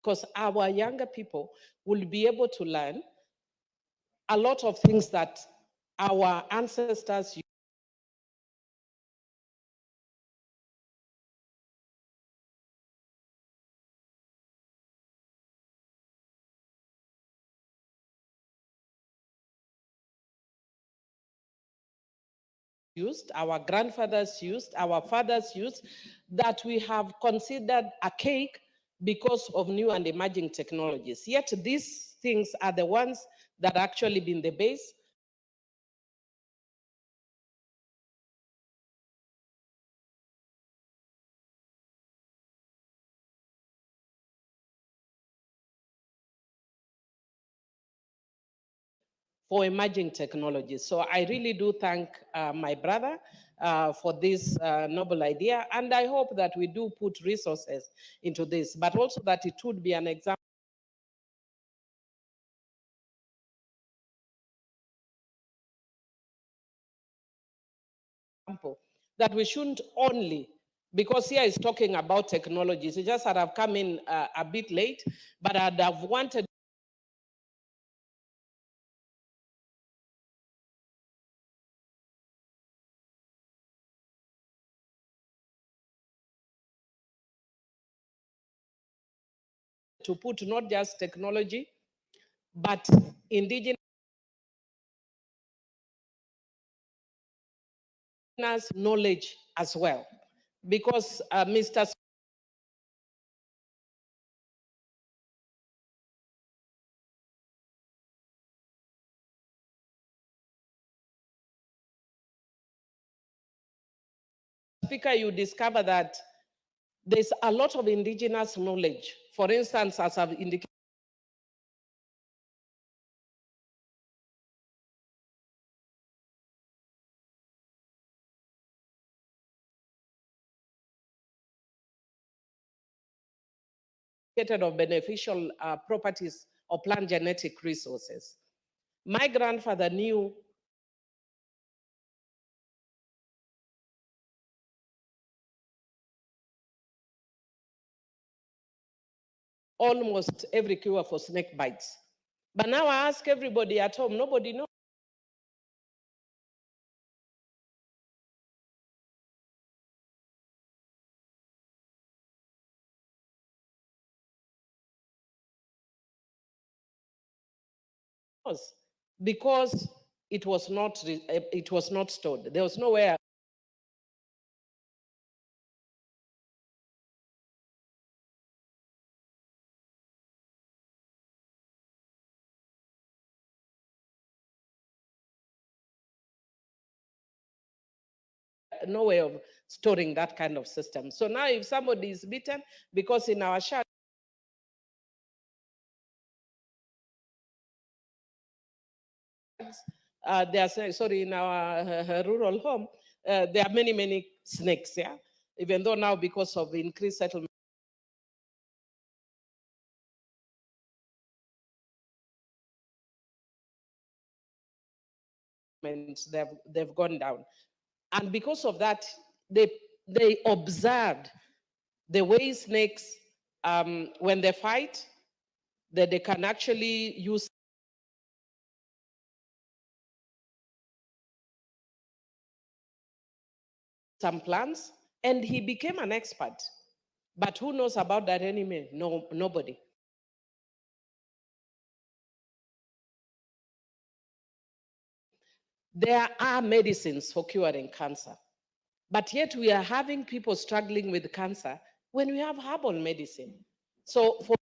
because our younger people will be able to learn a lot of things that our ancestors used, our grandfathers used, our fathers used, that we have considered archaic because of new and emerging technologies. Yet these things are the ones that actually been the base for emerging technologies. So I really do thank my brother for this noble idea. And I hope that we do put resources into this, but also that it would be an example that we shouldn't only, because here is talking about technologies, it just that I've come in a bit late, but I'd have wanted to put not just technology, but indigenous knowledge as well. Because Mr. Speaker, you discover that there's a lot of indigenous knowledge. For instance, as I've indicated, of beneficial properties of plant genetic resources. My grandfather knew almost every cure for snake bites. But now I ask everybody at home, nobody knows. Because it was not stored. There was nowhere. No way of storing that kind of system. So now if somebody is bitten, because in our shack, in our rural home, there are many, many snakes, yeah? Even though now because of increased settlement, they've gone down. And because of that, they observed the way snakes, when they fight, that they can actually use some plants, and he became an expert. But who knows about that anymore? No, nobody. There are medicines for curing cancer, but yet we are having people struggling with cancer when we have herbal medicine. So for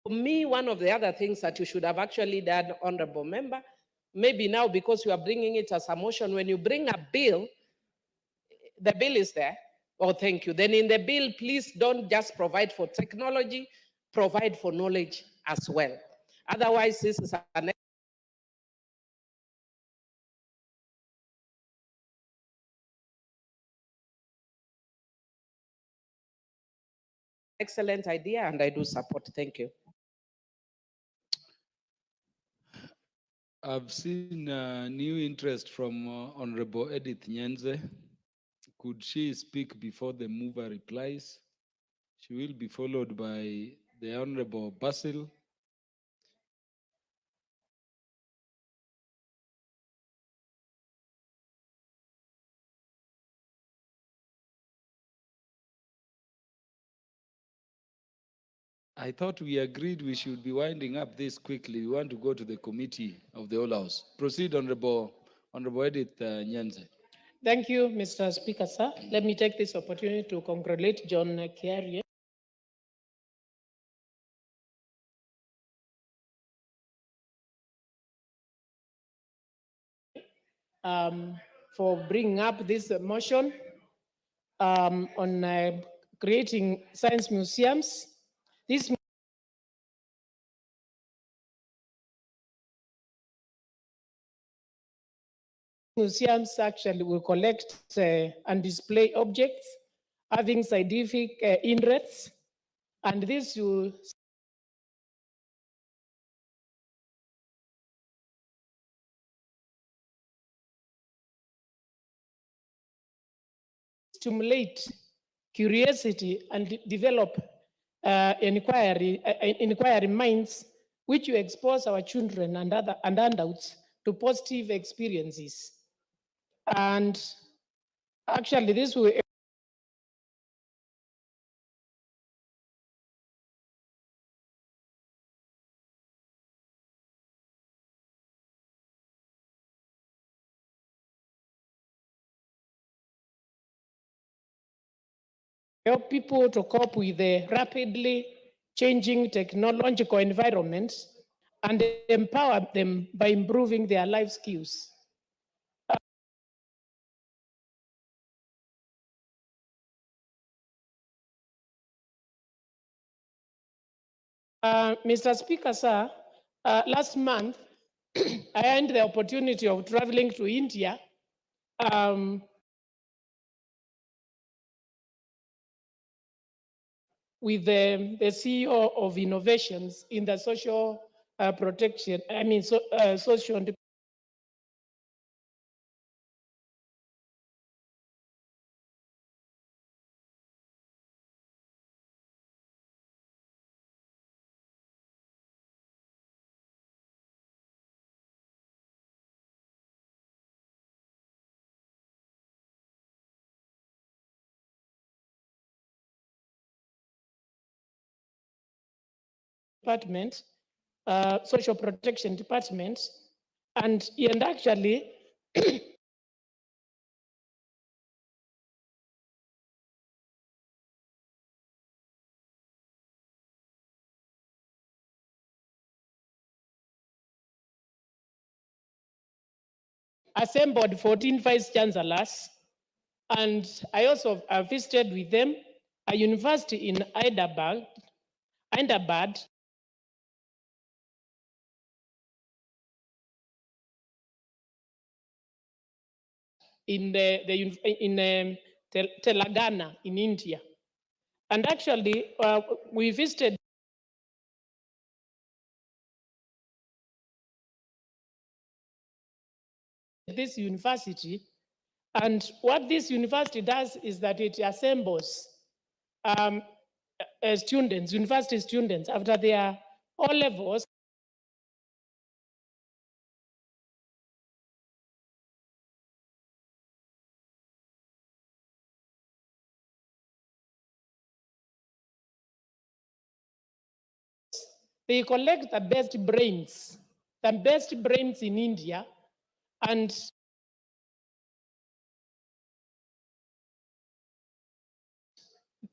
me, one of the other things that you should have actually done, honorable member, maybe now because you are bringing it as a motion, when you bring a bill, the bill is there. Oh, thank you. Then in the bill, please don't just provide for technology, provide for knowledge as well. Otherwise, this is an excellent idea, and I do support. Thank you. I've seen new interest from Honorable Edith Nyenze. Could she speak before the mover replies? She will be followed by the Honorable Basil. I thought we agreed we should be winding up this quickly. We want to go to the committee of the whole house. Proceed, Honorable Edith Nyenze. Thank you, Mr. Speaker, sir. Let me take this opportunity to congratulate John Kiarie for bringing up this motion on creating science museums. These museums actually will collect and display objects having scientific interests, and this will stimulate curiosity and develop inquiry minds, which will expose our children and adults to positive experiences. And actually, this will help people to cope with the rapidly changing technological environments and empower them by improving their life skills. Mr. Speaker, sir, last month, I had the opportunity of traveling to India with the CEO of innovations in the social protection, social department, social protection department, and actually assembled 14 vice chancellors, and I also visited with them a university in Hyderabad, in Telangana in India. And actually, we visited this university, and what this university does is that it assembles students, university students, after their O levels. They collect the best brains in India, and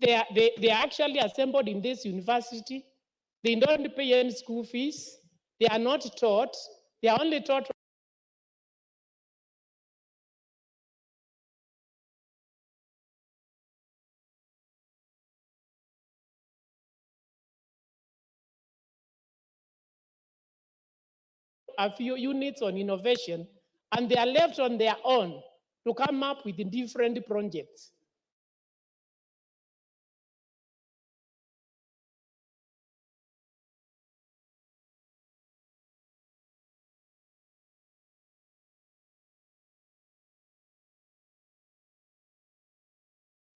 they are actually assembled in this university. They don't pay any school fees. They are not taught. They are only taught a few units on innovation, and they are left on their own to come up with different projects.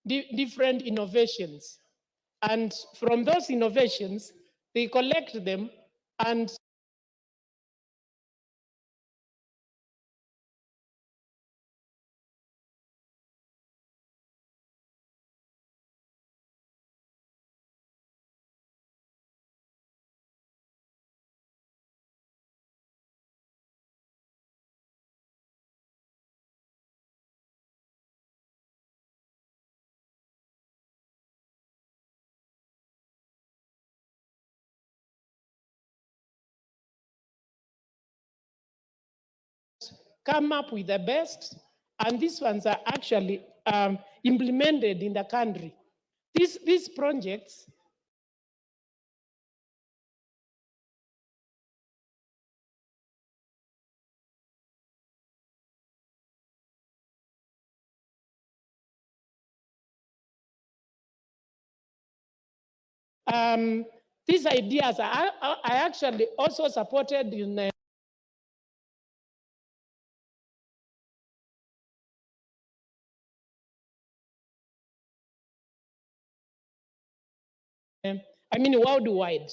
Different innovations. And from those innovations, they collect them and come up with the best, and these ones are actually implemented in the country. These projects these ideas are actually also supported in worldwide.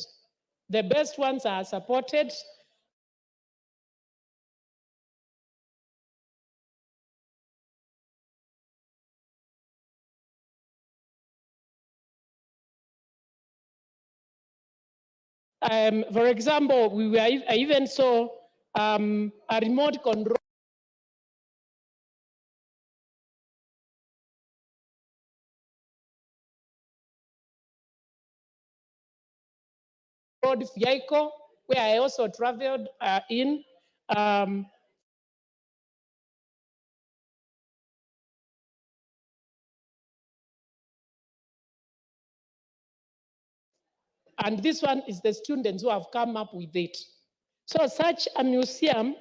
The best ones are supported. For example, I even saw a remote control road vehicle, where I also traveled in. And this one is the students who have come up with it. So such a museum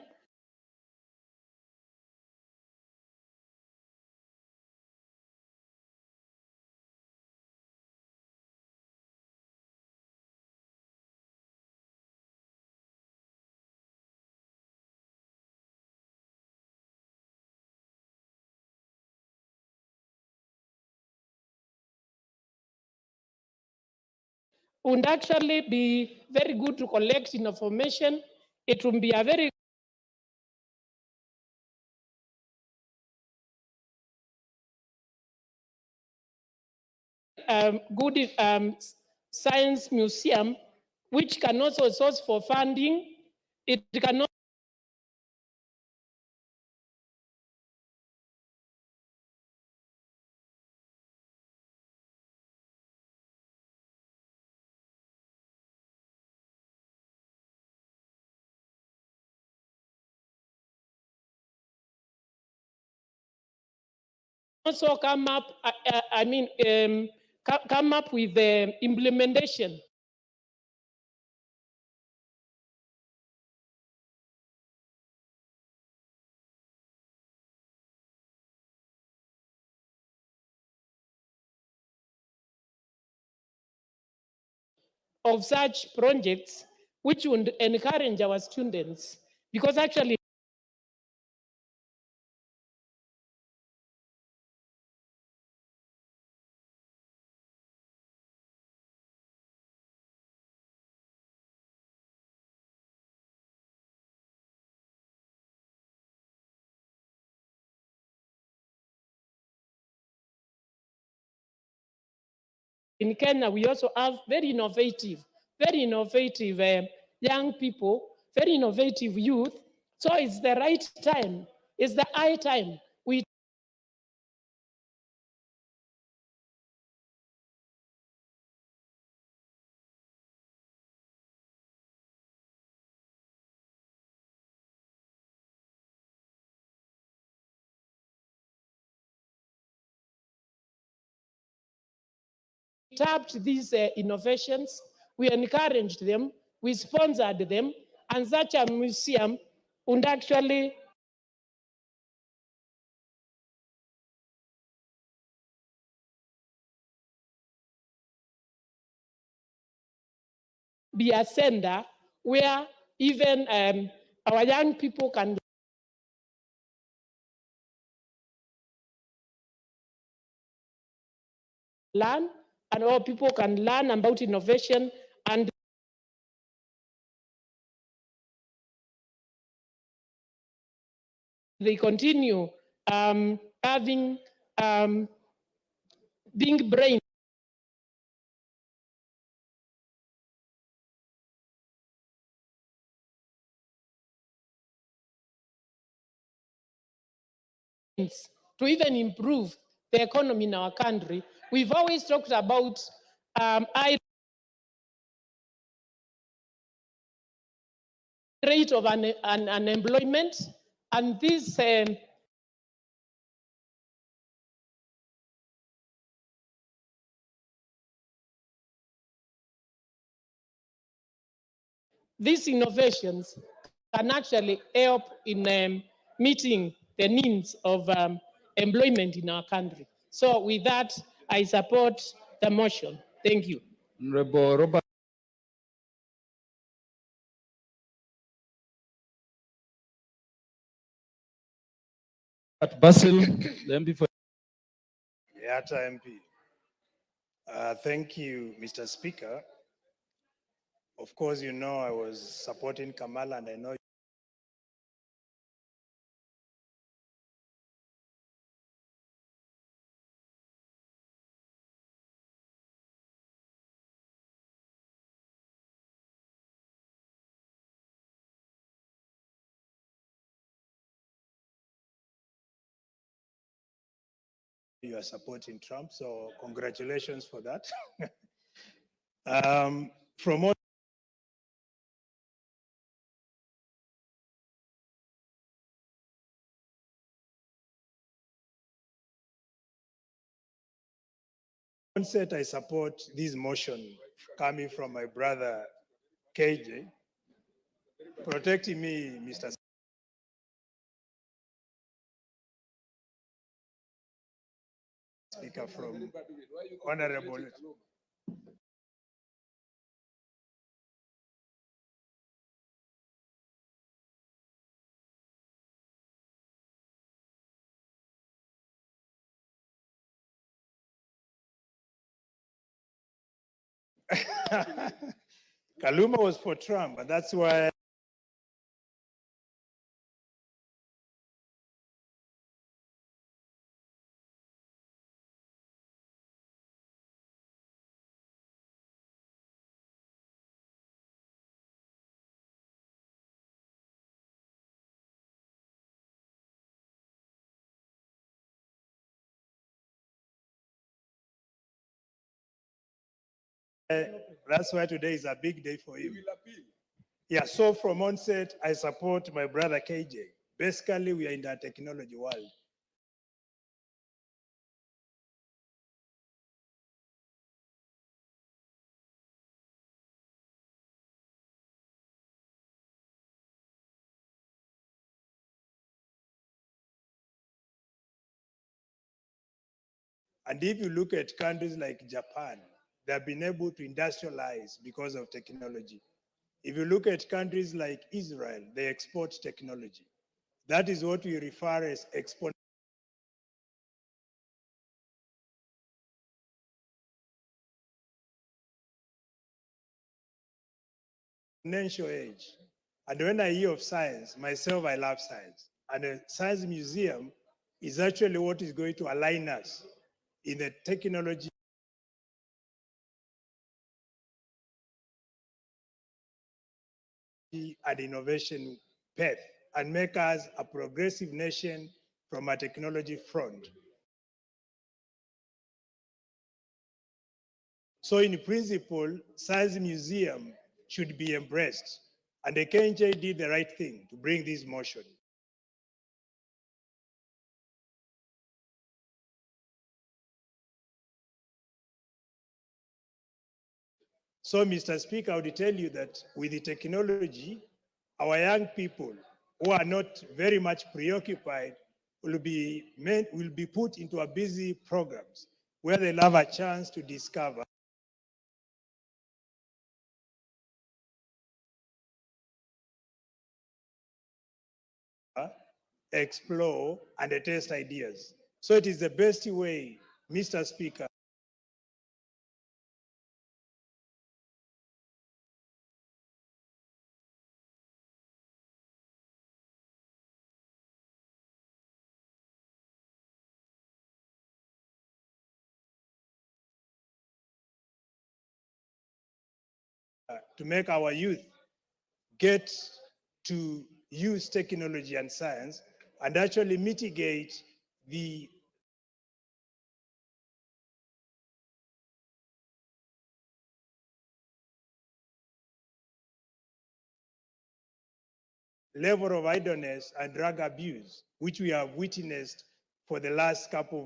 would actually be very good to collect information. It will be a very good science museum, which can also source for funding. It cannot also come up, come up with the implementation. Of such projects, which would encourage our students, because actually in Kenya, we also have very innovative young people, very innovative youth. So it's the right time, it's the high time we tapped these innovations, we encouraged them, we sponsored them, and such a museum would actually be a center where even our young people can learn, and all people can learn about innovation, and they continue having being brain to even improve the economy in our country. We've always talked about high rate of unemployment, and this these innovations can actually help in meeting the needs of employment in our country. So with that, I support the motion. Thank you. Honorable Robert. Basil, then before. Yata MP. Thank you, Mr. Speaker. Of course, you know I was supporting Kamala, and I know you are supporting Trump, so congratulations for that. From all onset, I support this motion coming from my brother KJ, protecting me, Mr. Speaker, from Honorable. Kaluma was for Trump, and that's why. That's why today is a big day for him. Yeah, so from onset, I support my brother KJ. Basically, we are in the technology world. And if you look at countries like Japan, they have been able to industrialize because of technology. If you look at countries like Israel, they export technology. That is what we refer as exponential age. And when I hear of science, myself, I love science. And a science museum is actually what is going to align us in the technology and innovation path and make us a progressive nation from a technology front. So in principle, Science Museum should be embraced. And the KNJ did the right thing to bring this motion. So, Mr. Speaker, I would tell you that with the technology, our young people who are not very much preoccupied will be put into a busy programs where they'll have a chance to discover explore, and test ideas. So it is the best way, Mr. Speaker, to make our youth get to use technology and science and actually mitigate the level of idleness and drug abuse, which we have witnessed for the last couple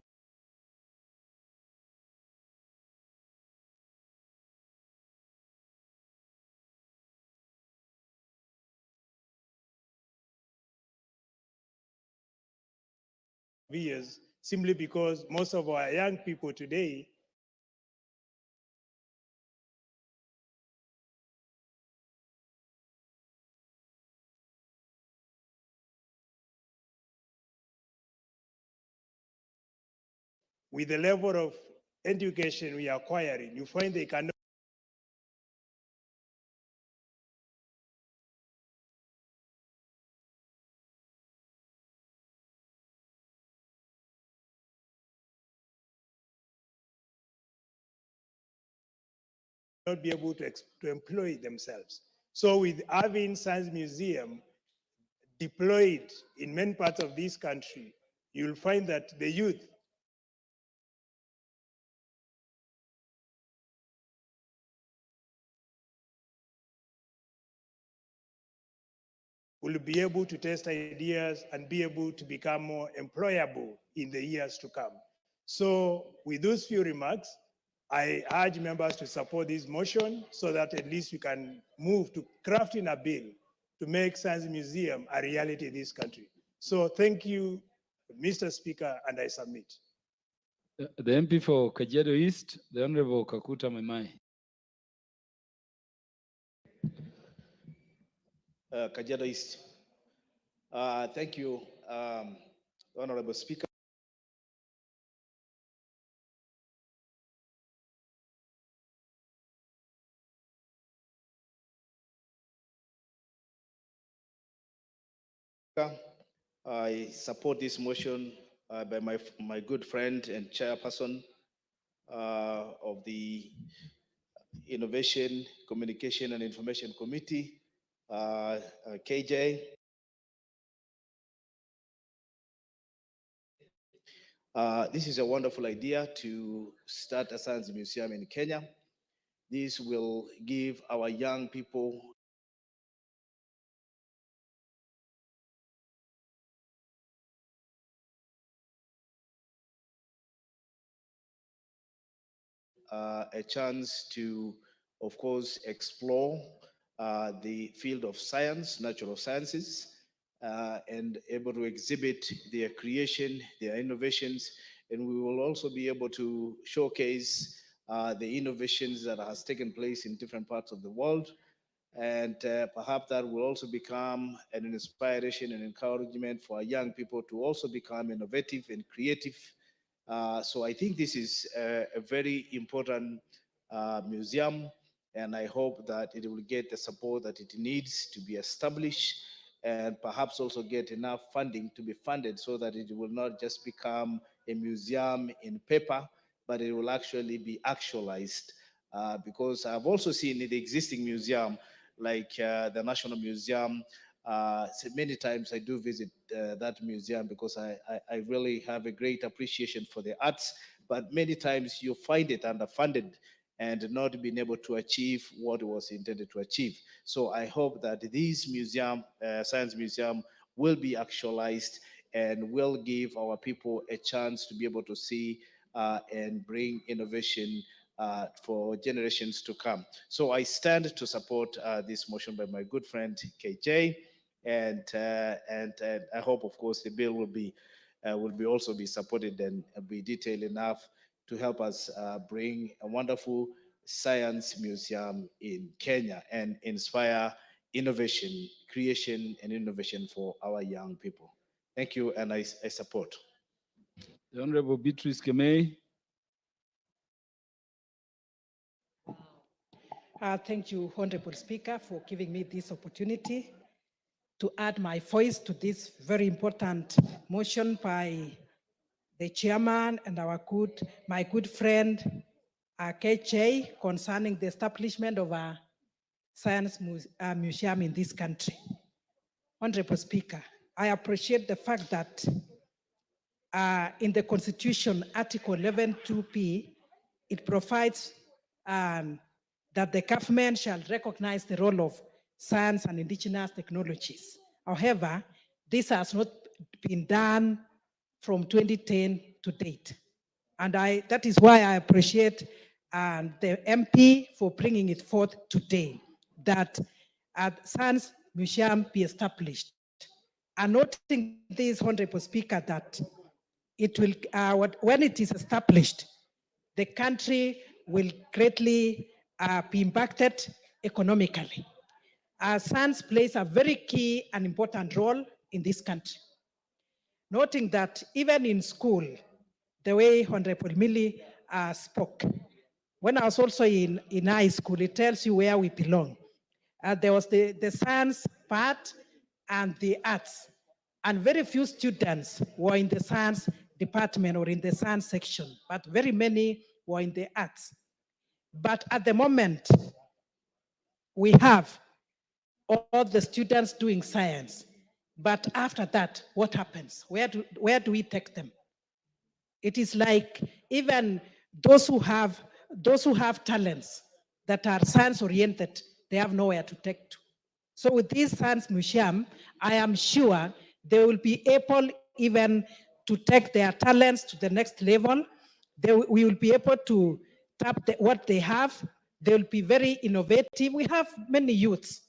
of years, simply because most of our young people today with the level of education we are acquiring, you find they cannot be able to employ themselves. So with having Science Museum deployed in many parts of this country, you'll find that the youth will be able to test ideas and be able to become more employable in the years to come. So with those few remarks, I urge members to support this motion so that at least we can move to crafting a bill to make Science Museum a reality in this country. So thank you, Mr. Speaker, and I submit. The MP for Kajiado East, the Honorable Kakuta Memai. Kajiado East. Thank you, Honorable Speaker. I support this motion by my good friend and chairperson of the Innovation, Communication and Information Committee, KJ. This is a wonderful idea to start a science museum in Kenya. This will give our young people a chance to, of course, explore the field of science, natural sciences, and able to exhibit their creation, their innovations, and we will also be able to showcase the innovations that has taken place in different parts of the world. And perhaps that will also become an inspiration and encouragement for our young people to also become innovative and creative. So I think this is a very important museum, and I hope that it will get the support that it needs to be established, and perhaps also get enough funding to be funded so that it will not just become a museum in paper, but it will actually be actualized. Because I've also seen in the existing museum, like the National Museum, so many times I do visit that museum because I really have a great appreciation for the arts, but many times you find it underfunded and not being able to achieve what was intended to achieve. So I hope that this museum, science museum, will be actualized and will give our people a chance to be able to see and bring innovation for generations to come. So I stand to support this motion by my good friend KJ, and I hope, of course, the bill will be also be supported and be detailed enough to help us bring a wonderful science museum in Kenya and inspire innovation, creation, and innovation for our young people. Thank you, and I support. The Honorable Beatrice Kemei. Thank you, Honorable Speaker, for giving me this opportunity to add my voice to this very important motion by the chairman and my good friend, KJ, concerning the establishment of a science museum in this country. Honorable Speaker, I appreciate the fact that in the Constitution, Article 11.2p, it provides that the government shall recognize the role of science and indigenous technologies. However, this has not been done from 2010 to date. And that is why I appreciate the MP for bringing it forth today, that a science museum be established. And noting this, Honorable Speaker, that it will, when it is established, the country will greatly be impacted economically. Science plays a very key and important role in this country. Noting that even in school, the way Honorable Millie spoke, when I was also in high school, it tells you where we belong. There was the science part and the arts, and very few students were in the science department or in the science section, but very many were in the arts. But at the moment, we have all the students doing science. But after that, what happens? Where do we take them? It is like even those who have talents that are science oriented, they have nowhere to take to. So with this science museum, I am sure they will be able even to take their talents to the next level. We will be able to tap what they have. They'll be very innovative. We have many youths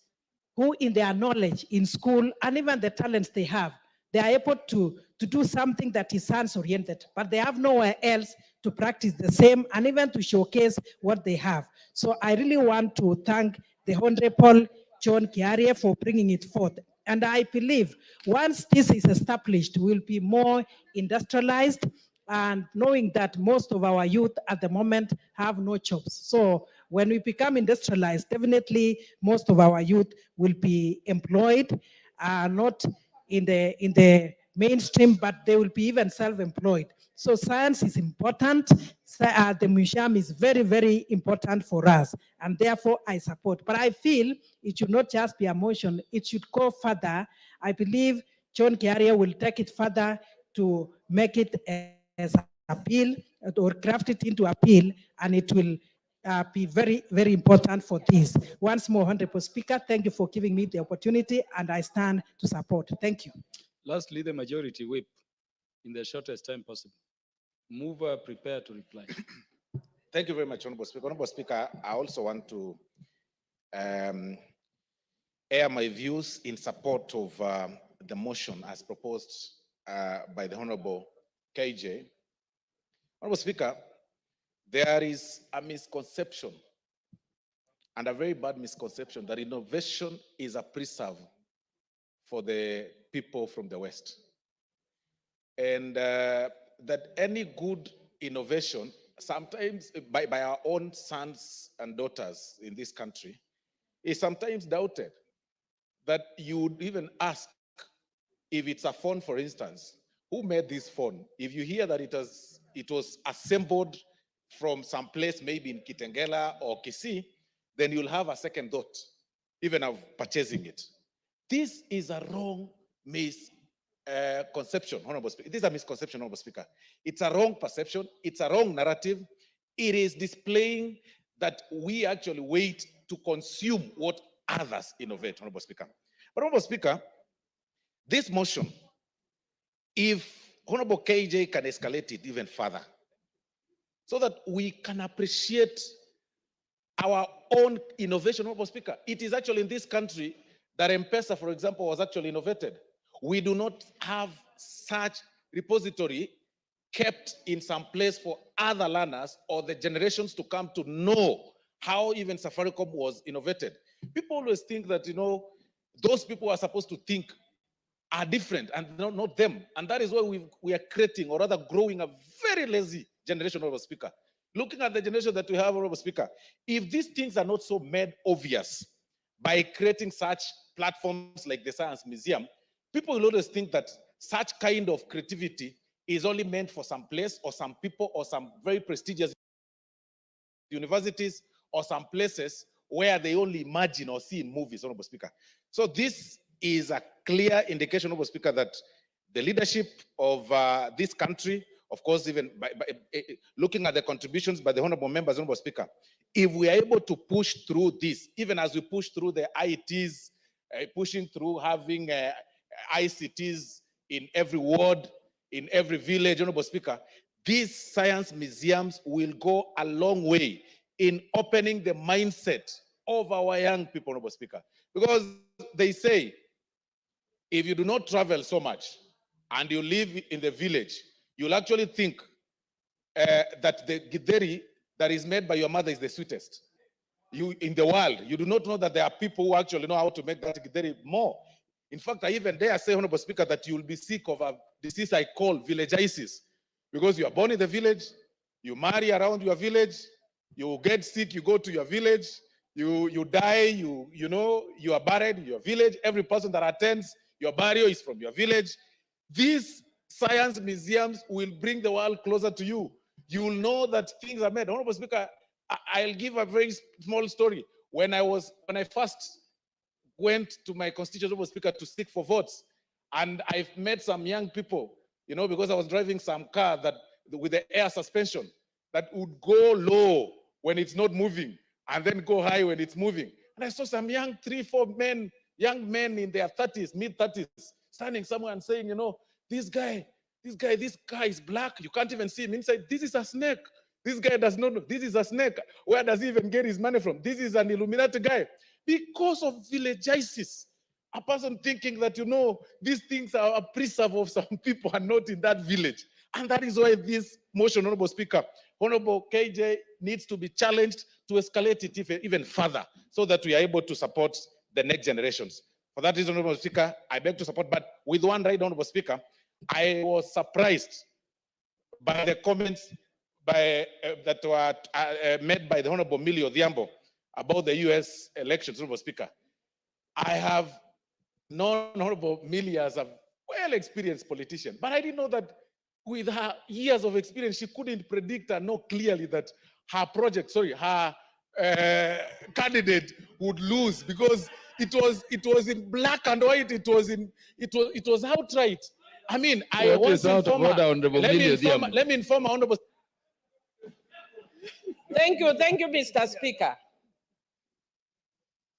who in their knowledge in school and even the talents they have, they are able to do something that is science-oriented, but they have nowhere else to practice the same and even to showcase what they have. So I really want to thank the Honorable John Kiarie for bringing it forth. And I believe once this is established, we'll be more industrialized and knowing that most of our youth at the moment have no jobs. So when we become industrialized, definitely most of our youth will be employed, not in the mainstream, but they will be even self-employed. So science is important. The museum is very, very important for us, and therefore I support. But I feel it should not just be a motion, it should go further. I believe John Kiarie will take it further to make it as appeal or craft it into appeal, and it will be very, very important for this. Once more, Honorable Speaker, thank you for giving me the opportunity, and I stand to support. Thank you. Lastly, the majority whip in the shortest time possible. Mover, prepare to reply. Thank you very much, Honorable Speaker. Honorable Speaker, I also want to air my views in support of the motion as proposed by the Honorable KJ. Honorable Speaker, there is a misconception and a very bad misconception that innovation is a preserve for the people from the West. And that any good innovation, sometimes by our own sons and daughters in this country, is sometimes doubted. That you would even ask, if it's a phone, for instance, who made this phone? If you hear that it was assembled from some place, maybe in Kitengela or Kisii, then you'll have a second thought, even of purchasing it. This is a wrong misconception, Honorable Speaker. This is a misconception, Honorable Speaker. It's a wrong perception. It's a wrong narrative. It is displaying that we actually wait to consume what others innovate, Honorable Speaker. But Honorable Speaker, this motion, if Honorable KJ can escalate it even further, so that we can appreciate our own innovation, Honorable Speaker. It is actually in this country that M-Pesa, for example, was actually innovated. We do not have such repository kept in some place for other learners or the generations to come to know how even Safaricom was innovated. People always think that, those people who are supposed to think are different and not them. And that is why we are creating, or rather growing, a very lazy generation, Honorable Speaker. Looking at the generation that we have, Honorable Speaker, if these things are not so made obvious by creating such platforms like the Science Museum, people will always think that such kind of creativity is only meant for some place or some people or some very prestigious universities or some places where they only imagine or see in movies, Honorable Speaker. So this is a clear indication, Honorable Speaker, that the leadership of this country, of course, even by looking at the contributions by the honorable members, Honorable Speaker, if we are able to push through this, even as we push through the ITs, pushing through having ICTs in every ward, in every village, Honorable Speaker, these science museums will go a long way in opening the mindset of our young people, Honorable Speaker. Because they say, if you do not travel so much and you live in the village, you'll actually think that the githeri that is made by your mother is the sweetest in the world. You do not know that there are people who actually know how to make that githeri more. In fact, I even dare say, Honorable Speaker, that you will be sick of a disease I call villagitis, because you are born in the village, you marry around your village, you get sick, you go to your village, you die, you are buried in your village. Every person that attends your burial is from your village. These science museums will bring the world closer to you. You will know that things are made. Honorable Speaker, I'll give a very small story. When I first went to my constituent, Honorable Speaker, to seek for votes, and I've met some young people, because I was driving some car that with the air suspension that would go low when it's not moving and then go high when it's moving. And I saw some young 3-4 young men in their 30s, mid-30s, standing somewhere and saying, this car is black. You can't even see him inside. This is a snake. This guy does not know. This is a snake. Where does he even get his money from? This is an Illuminati guy. Because of villagitis, a person thinking that, you know, these things are a preserve of some people are not in that village. And that is why this motion, Honorable Speaker, Honorable KJ needs to be challenged to escalate it even further so that we are able to support the next generations. For that reason, Honorable Speaker, I beg to support, but with one right, Honorable Speaker, I was surprised by the comments that were made by the Honorable Millie Odhiambo about the US elections, Honorable Speaker. I have known Honorable Millie as a well-experienced politician, but I didn't know that with her years of experience, she couldn't predict and know clearly that her project, her candidate would lose, because it was in black and white. It was outright. I mean, I What want is to out of inform order, her. Honorable Millie Odhiambo? Let me inform her, Honorable. Thank you, Mr. Speaker.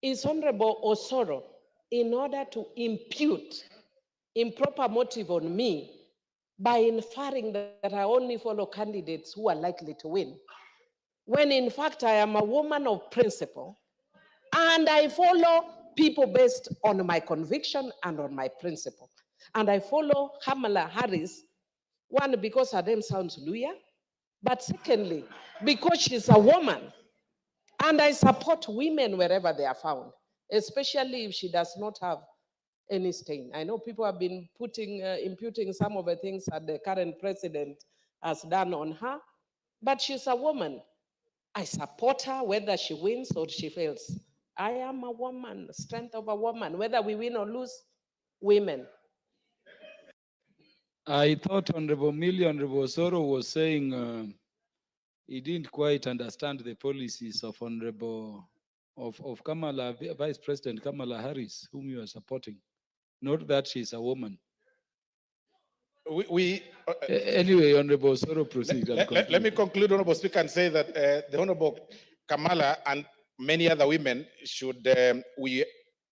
Is Honorable Osoro, in order to impute improper motive on me by inferring that I only follow candidates who are likely to win, when in fact I am a woman of principle and I follow people based on my conviction and on my principle. And I follow Kamala Harris, one, because her name sounds Luya, but secondly, because she's a woman. And I support women wherever they are found, especially if she does not have any stain. I know people have been imputing some of the things that the current president has done on her, but she's a woman. I support her whether she wins or she fails. I am a woman, strength of a woman, whether we win or lose, women. I thought Honorable Osoro was saying he didn't quite understand the policies of of Kamala, Vice President Kamala Harris, whom you are supporting. Not that she's a woman. Anyway, Honorable Osoro, proceed. Let me conclude, Honorable Speaker, and say that the Honorable Kamala and many other women should, we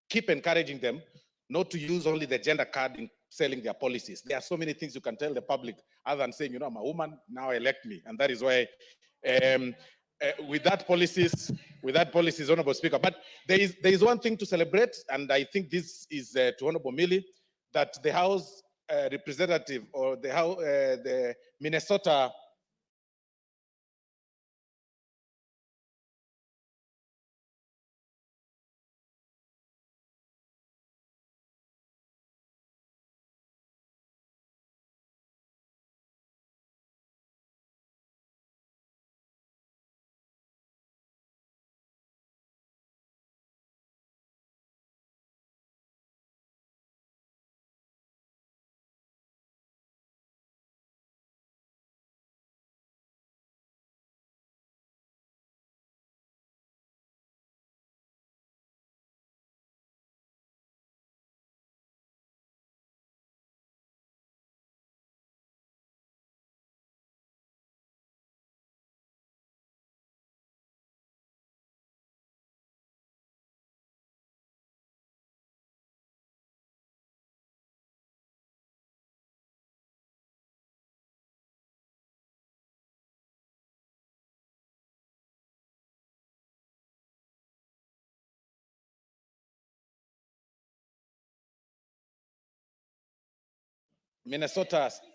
keep encouraging them not to use only the gender card in selling their policies. There are so many things you can tell the public other than saying, you know, I'm a woman, now elect me. And that is why with that policies, Honorable Speaker. But there is one thing to celebrate, and I think this is to Honorable Millie, that the House representative or the Minnesota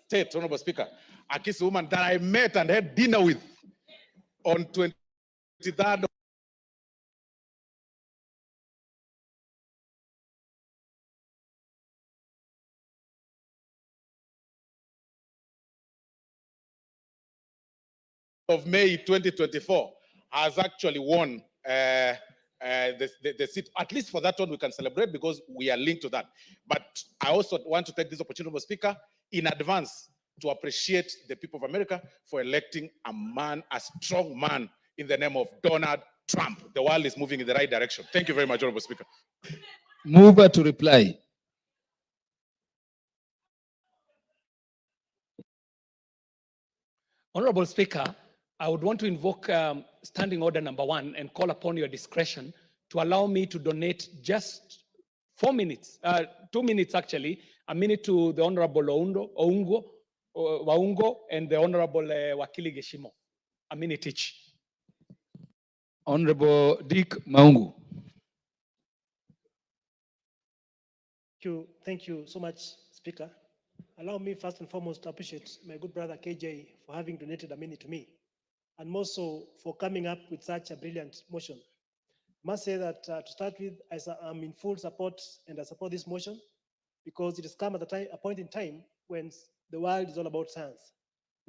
State, Honorable Speaker, a Kisi woman that I met and had dinner with on 23rd of May 2024, has actually won the seat. At least for that one, we can celebrate because we are linked to that. But I also want to take this opportunity, Mr. Speaker, in advance to appreciate the people of America for electing a man, a strong man, in the name of Donald Trump. The world is moving in the right direction. Thank you very much, Honorable Speaker. Mover to reply. Honorable Speaker, I would want to invoke standing order number 1 and call upon your discretion to allow me to donate just 4 minutes, 2 minutes actually, a minute to the Honorable Waungo and the Honorable Wakili Geshimo. amenity. Honorable Dick Maungu. Thank you so much, Speaker. Allow me first and foremost to appreciate my good brother KJ for having donated a minute to me, and also for coming up with such a brilliant motion. I must say that to start with, I'm in full support, and I support this motion because it has come at a point in time when the world is all about science.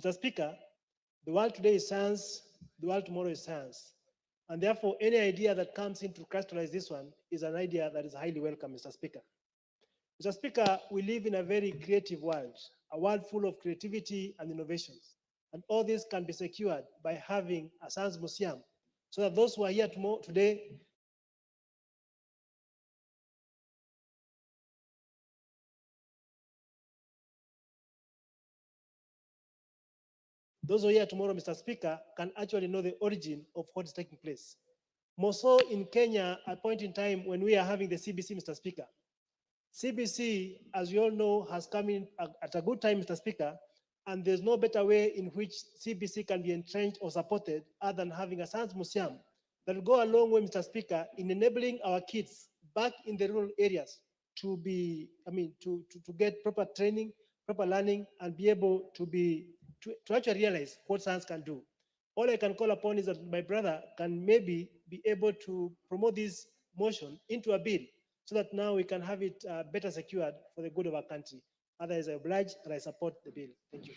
Mr. Speaker, the world today is science, the world tomorrow is science. And therefore, any idea that comes in to crystallize this one is an idea that is highly welcome, Mr. Speaker. Mr. Speaker, we live in a very creative world, a world full of creativity and innovations. And all this can be secured by having a science museum so that those who are here today those who are here tomorrow, Mr. Speaker, can actually know the origin of what is taking place. More so in Kenya, at a point in time when we are having the CBC, Mr. Speaker. CBC, as you all know, has come in at a good time, Mr. Speaker, and there's no better way in which CBC can be entrenched or supported other than having a science museum that will go a long way, Mr. Speaker, in enabling our kids back in the rural areas to be, to get proper training, proper learning, and be able to actually realize what science can do. All I can call upon is that my brother can maybe be able to promote this motion into a bill so that now we can have it better secured for the good of our country. Otherwise, I oblige and I support the bill. Thank you.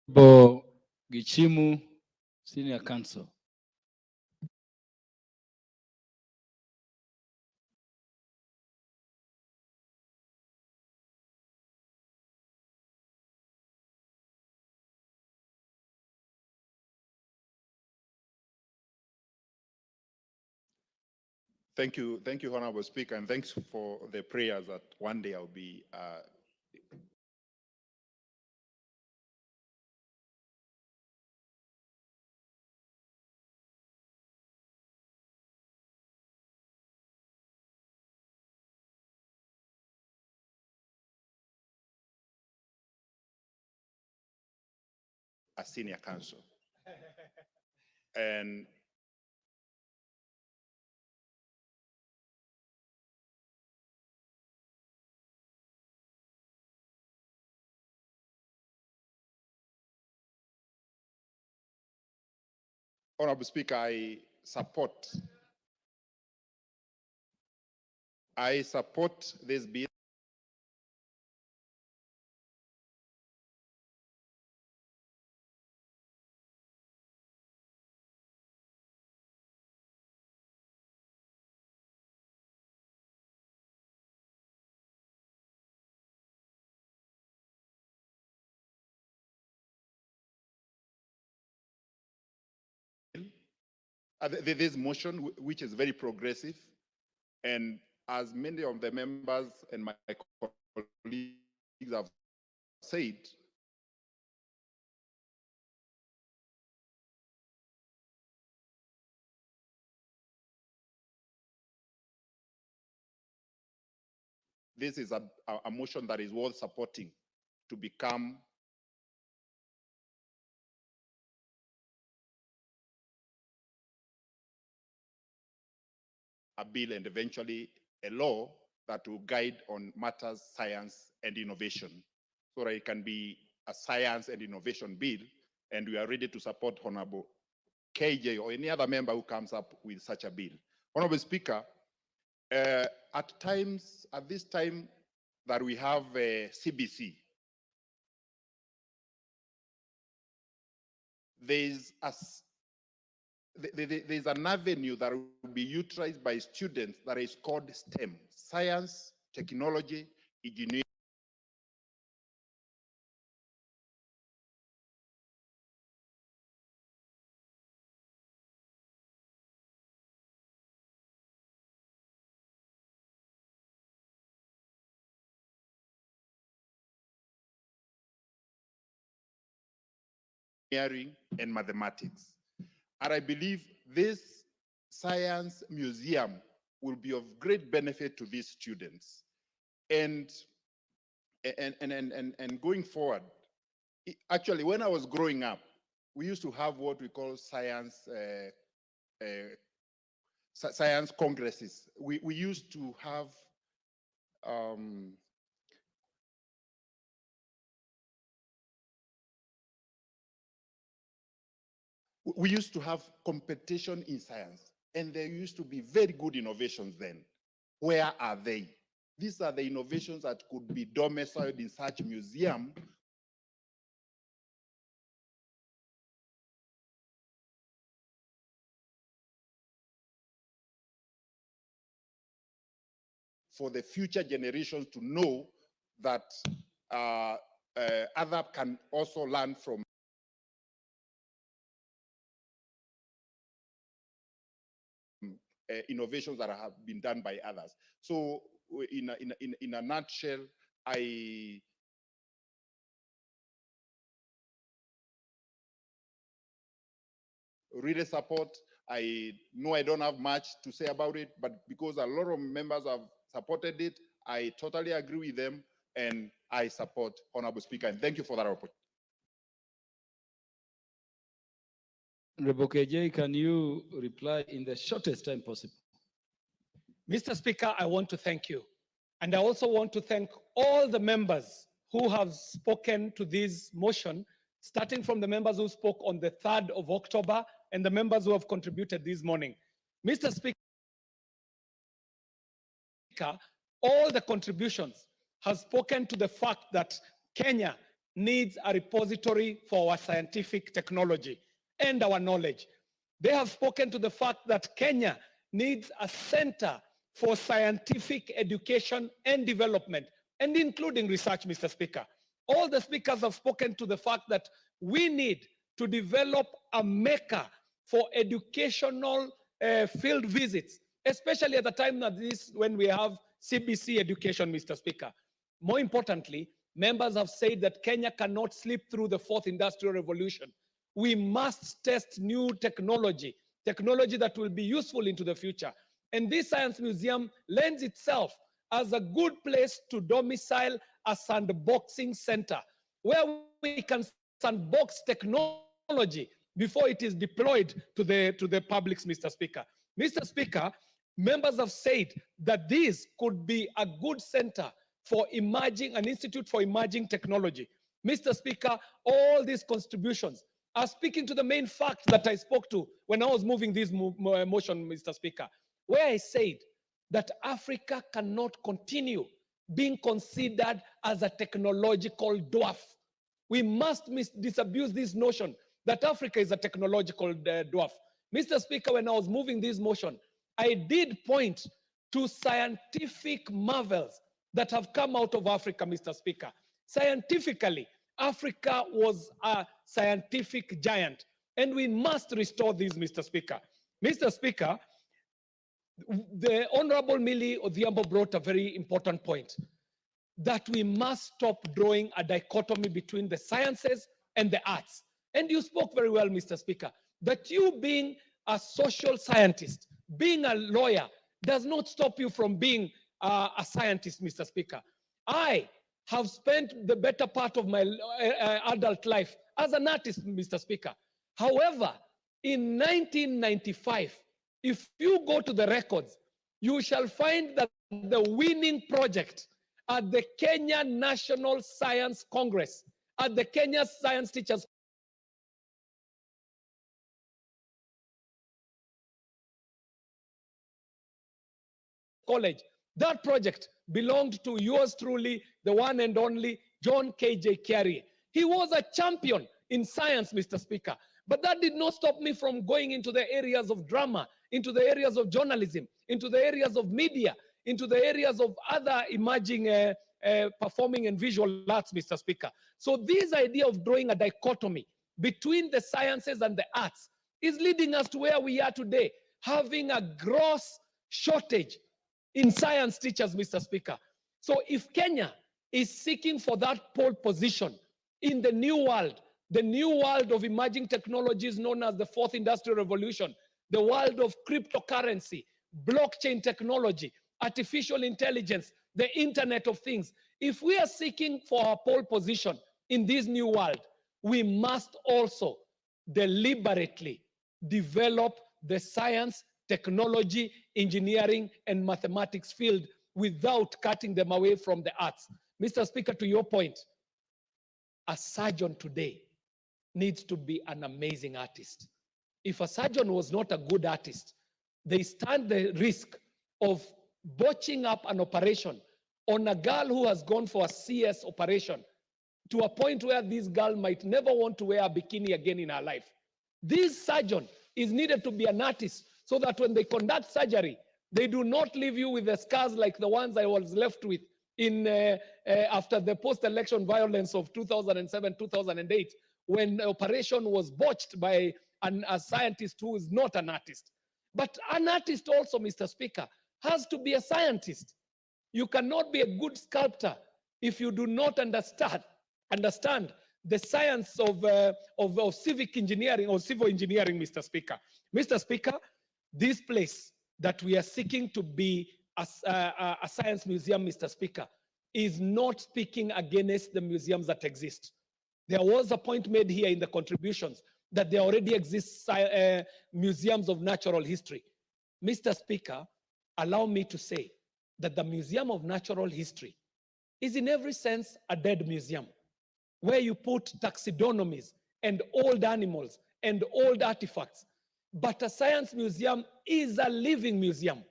Honorable Gichimu, Senior Counsel. Thank you, Honorable Speaker, and thanks for the prayers that one day I'll be a senior counsel. And Honorable Speaker, I support this bill. This motion, which is very progressive, and as many of the members and my colleagues have said, this is a motion that is worth supporting to become a bill and eventually a law that will guide on matters science and innovation, so that it can be a science and innovation bill, and we are ready to support Honorable KJ or any other member who comes up with such a bill. Honorable Speaker, at this time that we have CBC, there's an avenue that will be utilized by students that is called STEM, science, technology, engineering. engineering, and mathematics. And I believe this science museum will be of great benefit to these students. And going forward, actually, when I was growing up, we used to have what we call science congresses. We used to have we used to have competition in science, and there used to be very good innovations then. Where are they? These are the innovations that could be domiciled in such museum for the future generations to know that others can also learn from innovations that have been done by others. So in a nutshell, I really support. I know I don't have much to say about it, but because a lot of members have supported it, I totally agree with them, and I support Honorable Speaker. And thank you for that opportunity. Honorable KJ, can you reply in the shortest time possible? Mr. Speaker, I want to thank you. And I also want to thank all the members who have spoken to this motion, starting from the members who spoke on the 3rd of October and the members who have contributed this morning. Mr. Speaker, all the contributions have spoken to the fact that Kenya needs a repository for our scientific technology and our knowledge. They have spoken to the fact that Kenya needs a center for scientific education and development, and including research, Mr. Speaker. All the speakers have spoken to the fact that we need to develop a mecca for educational field visits, especially at the time that this, when we have CBC education, Mr. Speaker. More importantly, members have said that Kenya cannot slip through the 4th industrial revolution. We must test new technology that will be useful into the future. And this science museum lends itself as a good place to domicile a sandboxing center where we can sandbox technology before it is deployed to the public, Mr. Speaker. Mr. Speaker, members have said that this could be a good center for an institute for emerging technology. Mr. Speaker, all these contributions are speaking to the main fact that I spoke to when I was moving this motion, Mr. Speaker, where I said that Africa cannot continue being considered as a technological dwarf. We must disabuse this notion that Africa is a technological dwarf. Mr. Speaker, when I was moving this motion, I did point to scientific marvels that have come out of Africa, Mr. Speaker. Scientifically, Africa was a scientific giant, and we must restore this, Mr. Speaker. Mr. Speaker, the Honorable Millie Odhiambo brought a very important point, that we must stop drawing a dichotomy between the sciences and the arts. And you spoke very well, Mr. Speaker, that you being a social scientist, being a lawyer, does not stop you from being a scientist, Mr. Speaker. I have spent the better part of my adult life as an artist, Mr. Speaker. However, in 1995, if you go to the records, you shall find that the winning project at the Kenya National Science Congress, at the Kenya Science Teachers College, that project belonged to yours truly, the one and only John K.J. Carey. He was a champion in science, Mr. Speaker. But that did not stop me from going into the areas of drama, into the areas of journalism, into the areas of media, into the areas of other emerging performing and visual arts, Mr. Speaker. So this idea of drawing a dichotomy between the sciences and the arts is leading us to where we are today, having a gross shortage in science teachers, Mr. Speaker. So if Kenya is seeking for that pole position in the new world the new world of emerging technologies known as the fourth industrial revolution, the world of cryptocurrency, blockchain technology, artificial intelligence, the Internet of Things. If we are seeking for our pole position in this new world, we must also deliberately develop the science, technology, engineering, and mathematics field without cutting them away from the arts. Mr. Speaker, to your point, a surgeon today needs to be an amazing artist. If a surgeon was not a good artist, they stand the risk of botching up an operation on a girl who has gone for a CS operation to a point where this girl might never want to wear a bikini again in her life. This surgeon is needed to be an artist so that when they conduct surgery, they do not leave you with the scars like the ones I was left with after the post-election violence of 2007, 2008, when the operation was botched by a scientist who is not an artist. But an artist also, Mr. Speaker, has to be a scientist. You cannot be a good sculptor if you do not understand the science of civic engineering or civil engineering, Mr. Speaker. Mr. Speaker, this place that we are seeking to be a science museum, Mr. Speaker, is not speaking against the museums that exist. There was a point made here in the contributions that there already exist museums of natural history. Mr. Speaker, allow me to say that the Museum of Natural History is in every sense a dead museum, where you put taxidermies and old animals and old artifacts. But a science museum is a living museum.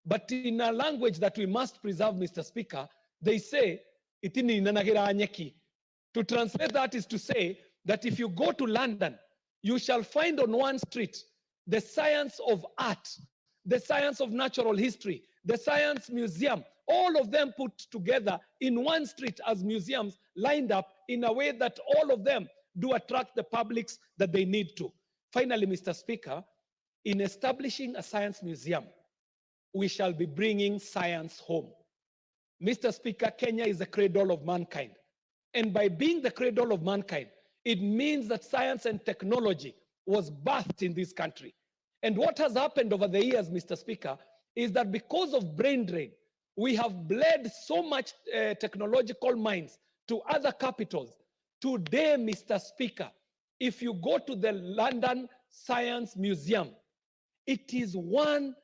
But in a language that we must preserve, Mr. Speaker, they say, "Itini nanagera anyeki." To translate that is to say that if you go to London, you shall find on one street the science of art, the science of natural history, the science museum, all of them put together in one street as museums lined up in a way that all of them do attract the publics that they need to. Finally, Mr. Speaker, in establishing a science museum, we shall be bringing science home. Mr. Speaker, Kenya is the cradle of mankind. And by being the cradle of mankind, it means that science and technology was birthed in this country. And what has happened over the years, Mr. Speaker, is that because of brain drain, we have bled so much technological minds to other capitals. Today, Mr. Speaker, if you go to the London Science Museum, it is one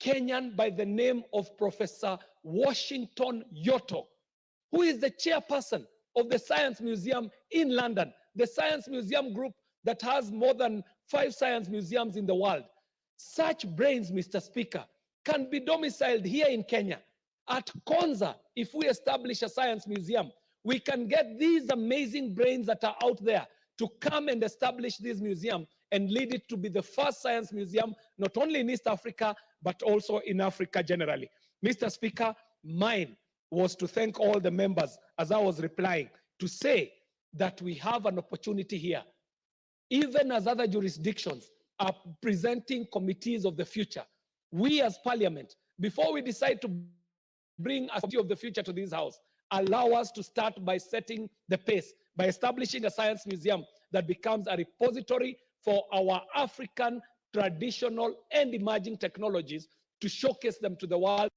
Kenyan by the name of Professor Washington Yoto, who is the chairperson of the Science Museum in London, the Science Museum group that has more than 5 science museums in the world. Such brains, Mr. Speaker, can be domiciled here in Kenya. At Konza, if we establish a science museum, we can get these amazing brains that are out there to come and establish this museum and lead it to be the first science museum, not only in East Africa, but also in Africa generally. Mr. Speaker, mine was to thank all the members as I was replying, to say that we have an opportunity here. Even as other jurisdictions are presenting committees of the future, we as Parliament, before we decide to bring a committee of the future to this House, allow us to start by setting the pace, by establishing a science museum that becomes a repository for our African traditional and emerging technologies, to showcase them to the world,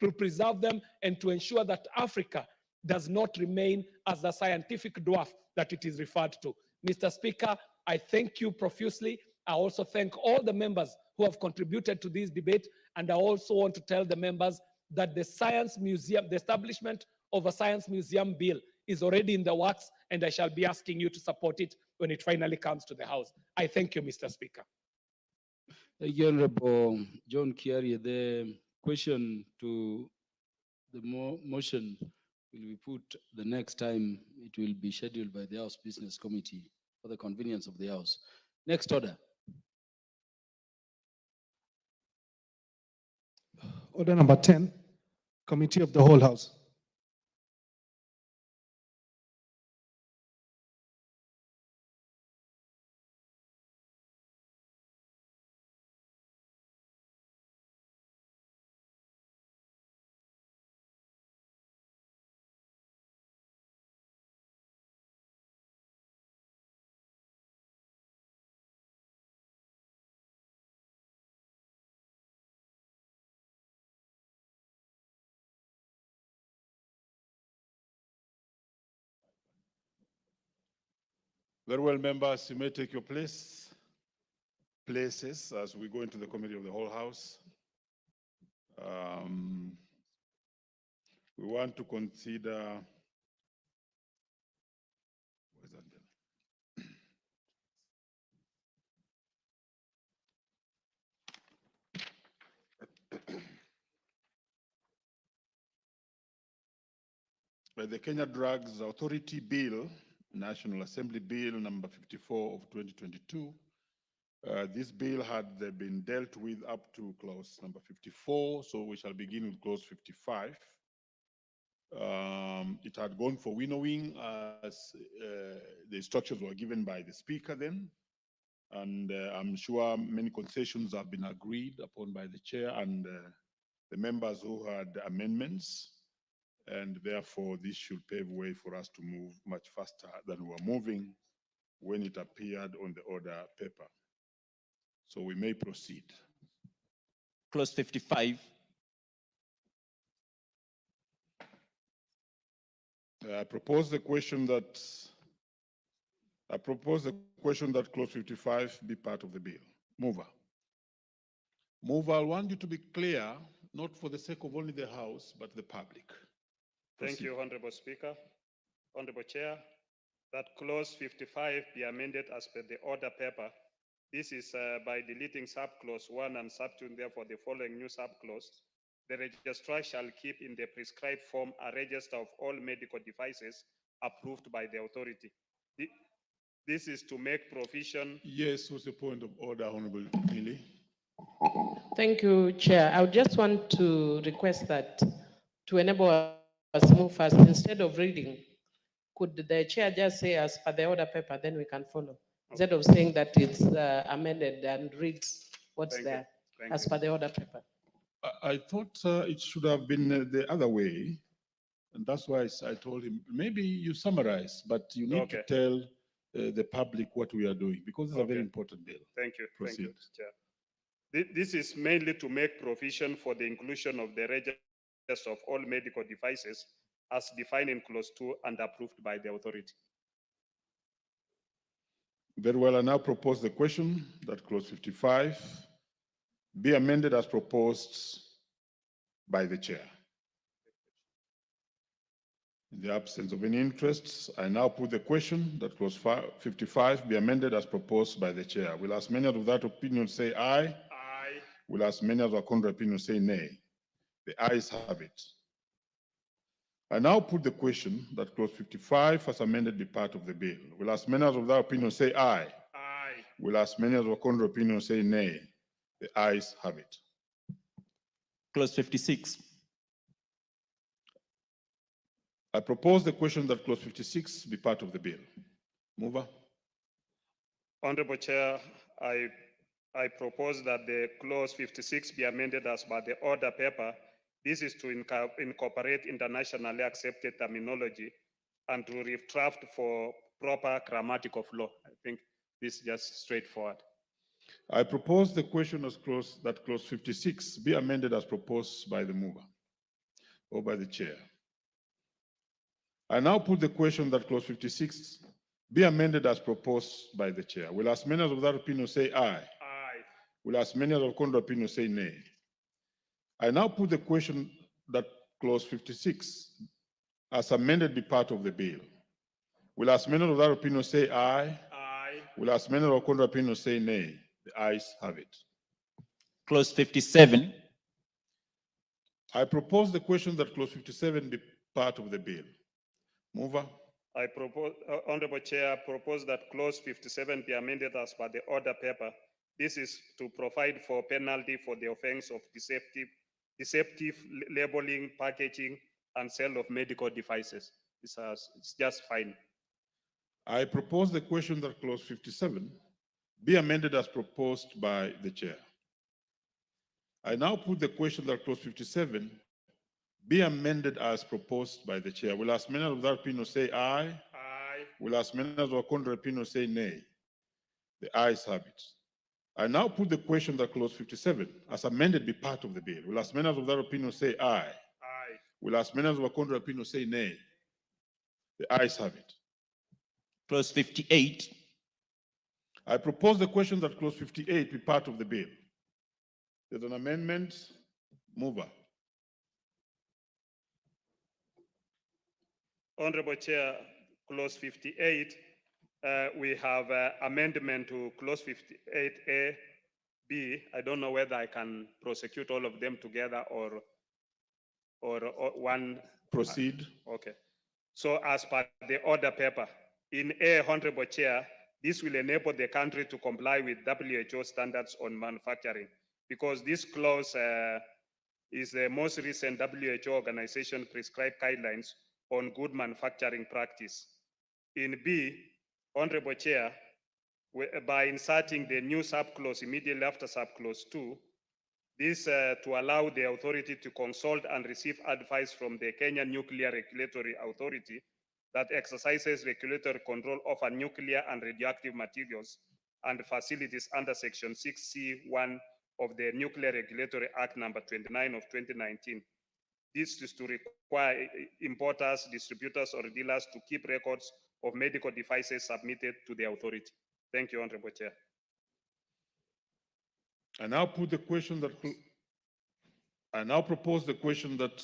to preserve them, and to ensure that Africa does not remain as a scientific dwarf that it is referred to. Mr. Speaker, I thank you profusely. I also thank all the members who have contributed to this debate, and I also want to tell the members that the Science Museum, the establishment of a Science Museum bill is already in the works, and I shall be asking you to support it when it finally comes to the House. I thank you, Mr. Speaker. Thank you, Honorable John Kiari. The question to the motion will be put the next time. It will be scheduled by the House Business Committee for the convenience of the House. Next order. Order number 10, Committee of the Whole House. Very well, members, you may take your places as we go into the committee of the whole house. We want to consider. Where's that bill? The Kenya Drugs Authority Bill, National Assembly Bill number 54 of 2022. This bill had been dealt with up to clause number 54, so we shall begin with clause 55. It had gone for winnowing as the instructions were given by the speaker then, and I'm sure many concessions have been agreed upon by the chair and the members who had amendments, and therefore this should pave way for us to move much faster than we were moving when it appeared on the order paper. So we may proceed. Clause 55. I propose the question that clause 55 be part of the bill. Mover. Mover, I want you to be clear, not for the sake of only the House, but the public. Thank you, Honorable Speaker. Honorable Chair, that clause 55 be amended as per the order paper. This is by deleting subclause 1 and sub 2, therefore the following new subclause. The registrar shall keep in the prescribed form a register of all medical devices approved by the authority. This is to make provision. Yes, what's the point of order, Honorable Millie? Thank you, Chair. I would just want to request that to enable us to move fast, instead of reading, could the chair just say as per the order paper, then we can follow, instead of saying that it's amended and reads what's there as per the order paper. I thought it should have been the other way, and that's why I told him, maybe you summarize, but you need to tell the public what we are doing, because it's a very important bill. Thank you. Proceed. Thank you, Chair. This is mainly to make provision for the inclusion of the register of all medical devices as defined in clause 2 and approved by the authority. Very well, I now propose the question that clause 55 be amended as proposed by the chair. In the absence of any interests, I now put the question that clause 55 be amended as proposed by the chair. Will as many of that opinion say aye? Aye. Will as many of our contrary opinion say nay? The ayes have it. I now put the question that clause 55 as amended be part of the bill. Will as many of that opinion say aye? Aye. Will as many of our contrary opinion say nay? The ayes have it. Clause 56. I propose the question that clause 56 be part of the bill. Mover. Honorable Chair, I propose that the clause 56 be amended as by the order paper. This is to incorporate internationally accepted terminology and to redraft for proper grammatic of law. I think this is just straightforward. I propose the question as clause 56 be amended as proposed by the mover or by the chair. I now put the question that clause 56 be amended as proposed by the chair. Will as many of that opinion say aye? Aye. Will as many of the contrary opinion say nay? I now put the question that clause 56 as amended be part of the bill. Will as many of that opinion say aye? Aye. Will as many of the contrary opinion say nay? The ayes have it. Clause 57. I propose the question that clause 57 be part of the bill. Mover. I propose, Honorable Chair, propose that clause 57 be amended as per the order paper. This is to provide for penalty for the offense of deceptive labeling, packaging, and sale of medical devices. It's just fine. I propose the question that clause 57 be amended as proposed by the chair. I now put the question that clause 57 be amended as proposed by the chair. Will as many of that opinion say aye? Aye. Will as many of the contrary opinion say nay? The ayes have it. I now put the question that clause 57 as amended be part of the bill. Will as many of that opinion say aye? Aye. Will as many of the contrary opinion say nay? The ayes have it. Clause 58. I propose the question that clause 58 be part of the bill. There's an amendment. Mover. Honorable Chair, clause 58, we have amendment to clause 58A, B. I don't know whether I can prosecute all of them together or one. Proceed. Okay. So as per the order paper, in A, Honorable Chair, this will enable the country to comply with WHO standards on manufacturing because this clause is the most recent WHO organization prescribed guidelines on good manufacturing practice. In B, Honorable Chair, by inserting the new subclause immediately after subclause 2, this to allow the authority to consult and receive advice from the Kenya Nuclear Regulatory Authority that exercises regulatory control over nuclear and radioactive materials and facilities under Section 6C1 of the Nuclear Regulatory Act number 29 of 2019. This is to require importers, distributors, or dealers to keep records of medical devices submitted to the authority. Thank you, Honorable Chair. I now put the question that I now propose the question that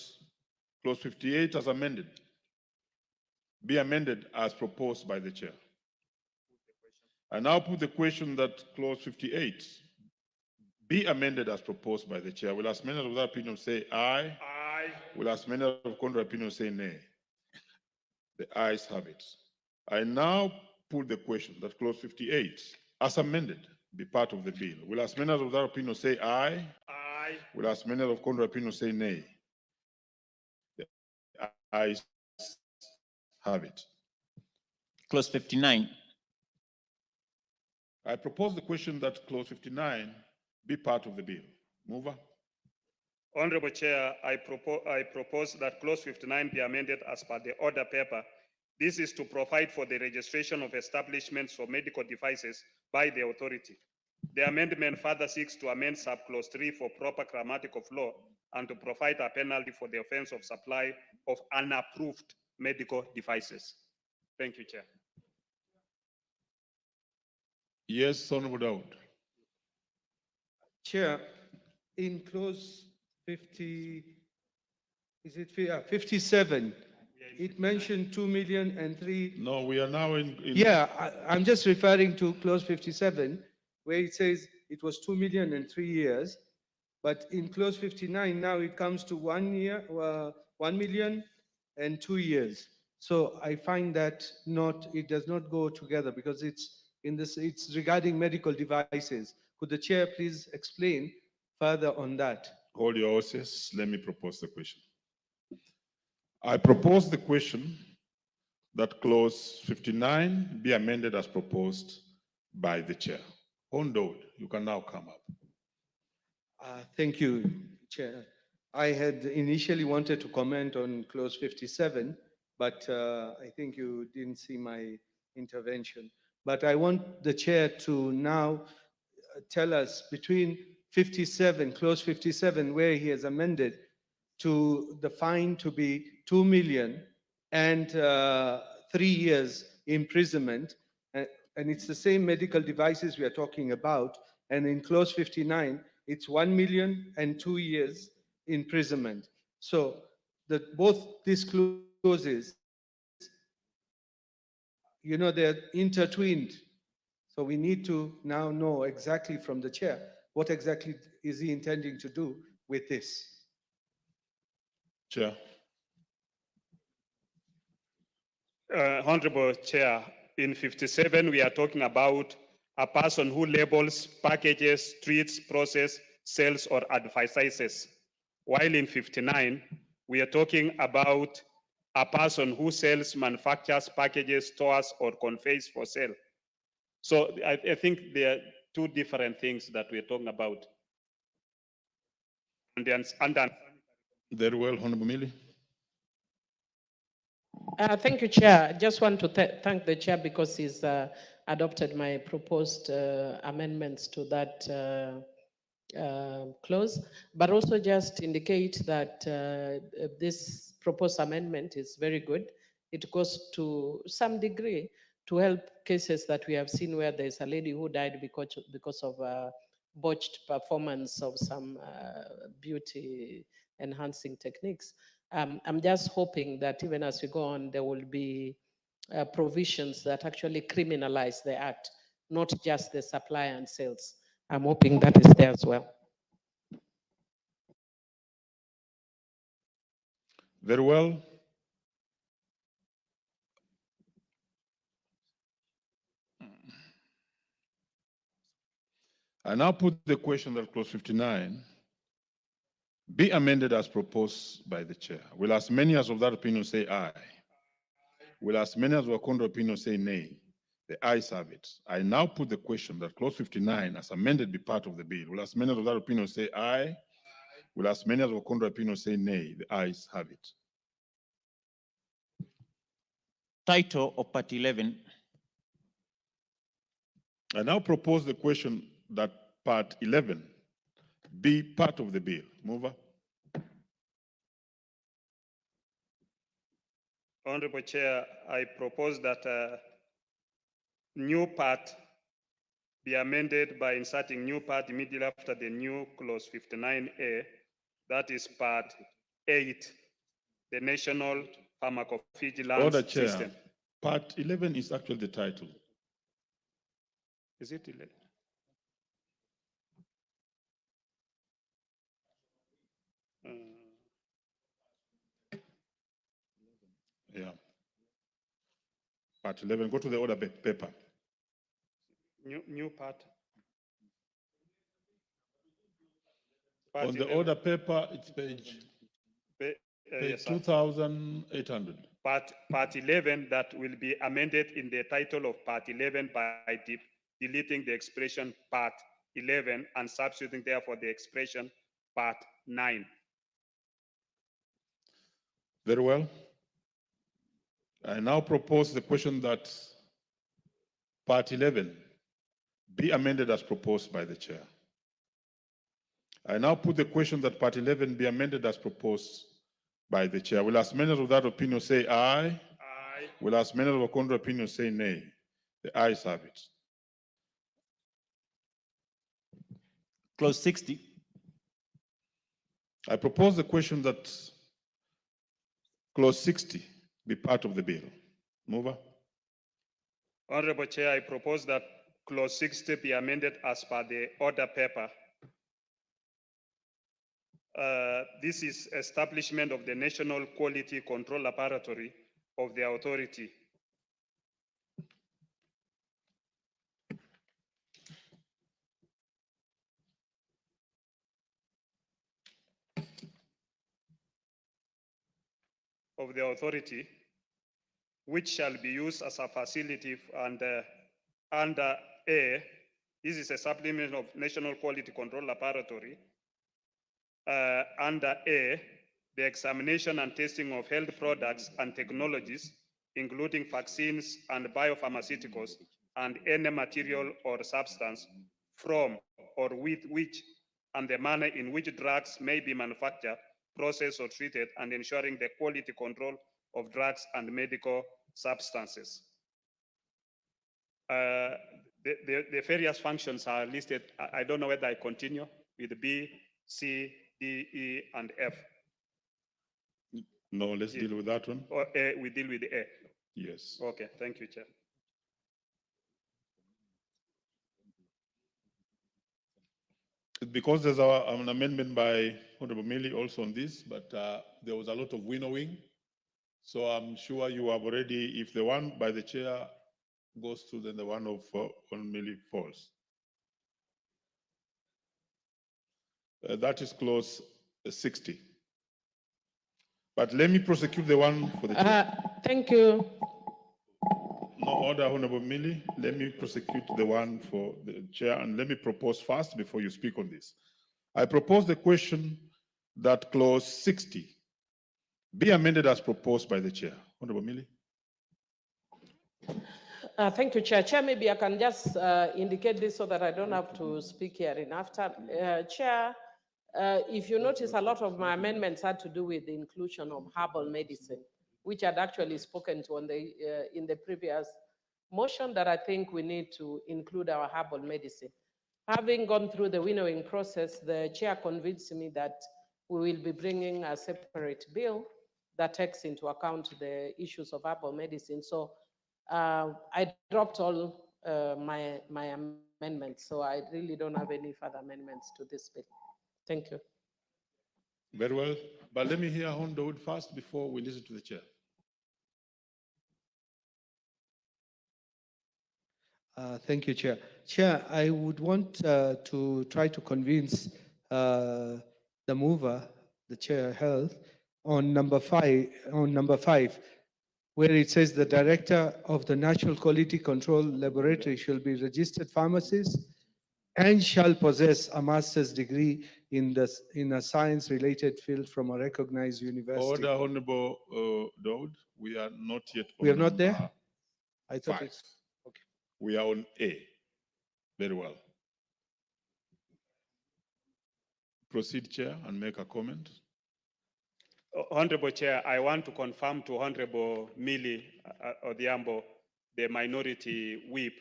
clause 58 as amended be amended as proposed by the chair. I now put the question that clause 58 be amended as proposed by the chair. Will as many of that opinion say aye? Aye. Will as many of contrary opinion say nay? The ayes have it. I now put the question that clause 58 as amended be part of the bill. Will as many of that opinion say aye? Aye. Will as many of contrary opinion say nay? The ayes have it. Clause 59. I propose the question that clause 59 be part of the bill. Mover. Honorable Chair, I propose that clause 59 be amended as per the order paper. This is to provide for the registration of establishments for medical devices by the authority. The amendment further seeks to amend subclause 3 for proper grammatic of law and to provide a penalty for the offense of supply of unapproved medical devices. Thank you, Chair. Yes, Honorable Daud. Chair, in clause 50, is it 57? It mentioned 2 million and 3. No, we are now in Yeah, I'm just referring to clause 57, where it says it was 2 million and 3 years. But in clause 59, now it comes to 1 year, 1 million and 2 years. So I find that it does not go together because it's regarding medical devices. Could the chair please explain further on that? Hold your horses. Let me propose the question. I propose the question that clause 59 be amended as proposed by the chair. Honorable, you can now come up. Thank you, Chair. I had initially wanted to comment on clause 57, but I think you didn't see my intervention. But I want the chair to now tell us between 57, clause 57, where he has amended to the fine to be 2 million and 3 years imprisonment. And it's the same medical devices we are talking about. And in clause 59, it's 1 million and 2 years imprisonment. So both these clauses, they're intertwined. So we need to now know exactly from the chair, what exactly is he intending to do with this? Chair. Honorable Chair, in 57, we are talking about a person who labels, packages, treats, processes, sells, or advertises. While in 59, we are talking about a person who sells, manufactures, packages, stores, or conveys for sale. So I think there are two different things that we're talking about. Very well, Honorable Millie. Thank you, Chair. I just want to thank the Chair because he's adopted my proposed amendments to that clause, but also just indicate that this proposed amendment is very good. It goes to some degree to help cases that we have seen where there's a lady who died because of botched performance of some beauty enhancing techniques. I'm just hoping that even as we go on, there will be provisions that actually criminalize the act, not just the supply and sales. I'm hoping that is there as well. Very well. I now put the question that clause 59 be amended as proposed by the chair. Will as many as of that opinion say aye? Will as many as of the opinion say nay? The ayes have it. I now put the question that clause 59 as amended be part of the bill. Will as many as of that opinion say aye? Will as many as of the opinion say nay? The ayes have it. Title of Part 11. I now propose the question that Part 11 be part of the bill. Mover. Honorable Chair, I propose that new part be amended by inserting new part immediately after the new clause 59A, that is part 8, the National Pharmacovigilance Order, Chair. System. Part 11 is actually the title. Is it 11? Yeah. Part 11, go to the order paper. New part. On the 11. order paper, it's page Yes, sir. 2,800. Part 11 that will be amended in the title of Part 11 by deleting the expression Part 11 and substituting therefore the expression Part 9. Very well. I now propose the question that Part 11 be amended as proposed by the chair. I now put the question that Part 11 be amended as proposed by the chair. Will as many of that opinion say aye? Aye. Will as many of the contrary opinion say nay? The ayes have it. Clause 60. I propose the question that clause 60 be part of the bill. Mover. Honorable Chair, I propose that clause 60 be amended as per the order paper. This is establishment of the National Quality Control Laboratory of the authority. Of the authority, which shall be used as a facility and under A, this is a supplement of National Quality Control Laboratory. Under A, the examination and testing of health products and technologies, including vaccines and biopharmaceuticals, and any material or substance from or with which and the manner in which drugs may be manufactured, processed, or treated, and ensuring the quality control of drugs and medical substances. The various functions are listed. I don't know whether I continue with B, C, D, E, and F. No, let's deal with that one. Or A, we deal with A. Yes. Okay, thank you, Chair. Because there's an amendment by Honorable Millie also on this, but there was a lot of winnowing. So I'm sure you have already, if the one by the chair goes through, then the one of Honorable Millie falls. That is clause 60. But let me prosecute the one for the chair. Thank you. No order, Honorable Millie. Let me prosecute the one for the chair, and let me propose first before you speak on this. I propose the question that clause 60 be amended as proposed by the chair. Honorable Millie. Thank you, Chair. Chair, maybe I can just indicate this so that I don't have to speak here in after. Chair, if you notice, a lot of my amendments had to do with the inclusion of herbal medicine, which I'd actually spoken to on the in the previous motion that I think we need to include our herbal medicine. Having gone through the winnowing process, the chair convinced me that we will be bringing a separate bill that takes into account the issues of herbal medicine. So I dropped all my amendments, so I really don't have any further amendments to this bill. Thank you. Very well, but let me hear Hondowood first before we listen to the chair. Thank you, Chair. Chair, I would want to try to convince the mover, the Chair Health, on number five, where it says the Director of the National Quality Control Laboratory shall be registered pharmacist and shall possess a master's degree in a science-related field from a recognized university. Order, Honorable Dawood. We are not yet on We are not there? number I thought 5. it's okay. We are on A. Very well. Proceed, Chair, and make a comment. Honorable Chair, I want to confirm to Honorable Millie Odhiambo, the minority whip,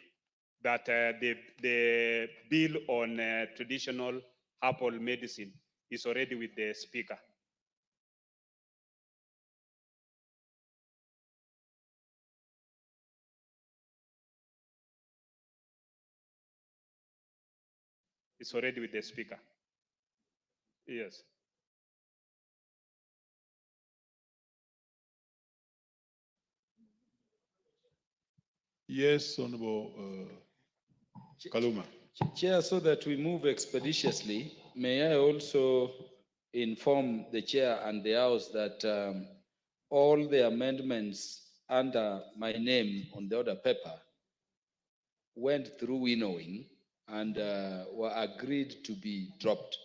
that the bill on traditional herbal medicine is already with the Speaker. It's already with the Speaker. Yes. Yes, Honorable Kaluma. Chair, so that we move expeditiously, may I also inform the chair and the House that all the amendments under my name on the order paper went through winnowing and were agreed to be dropped.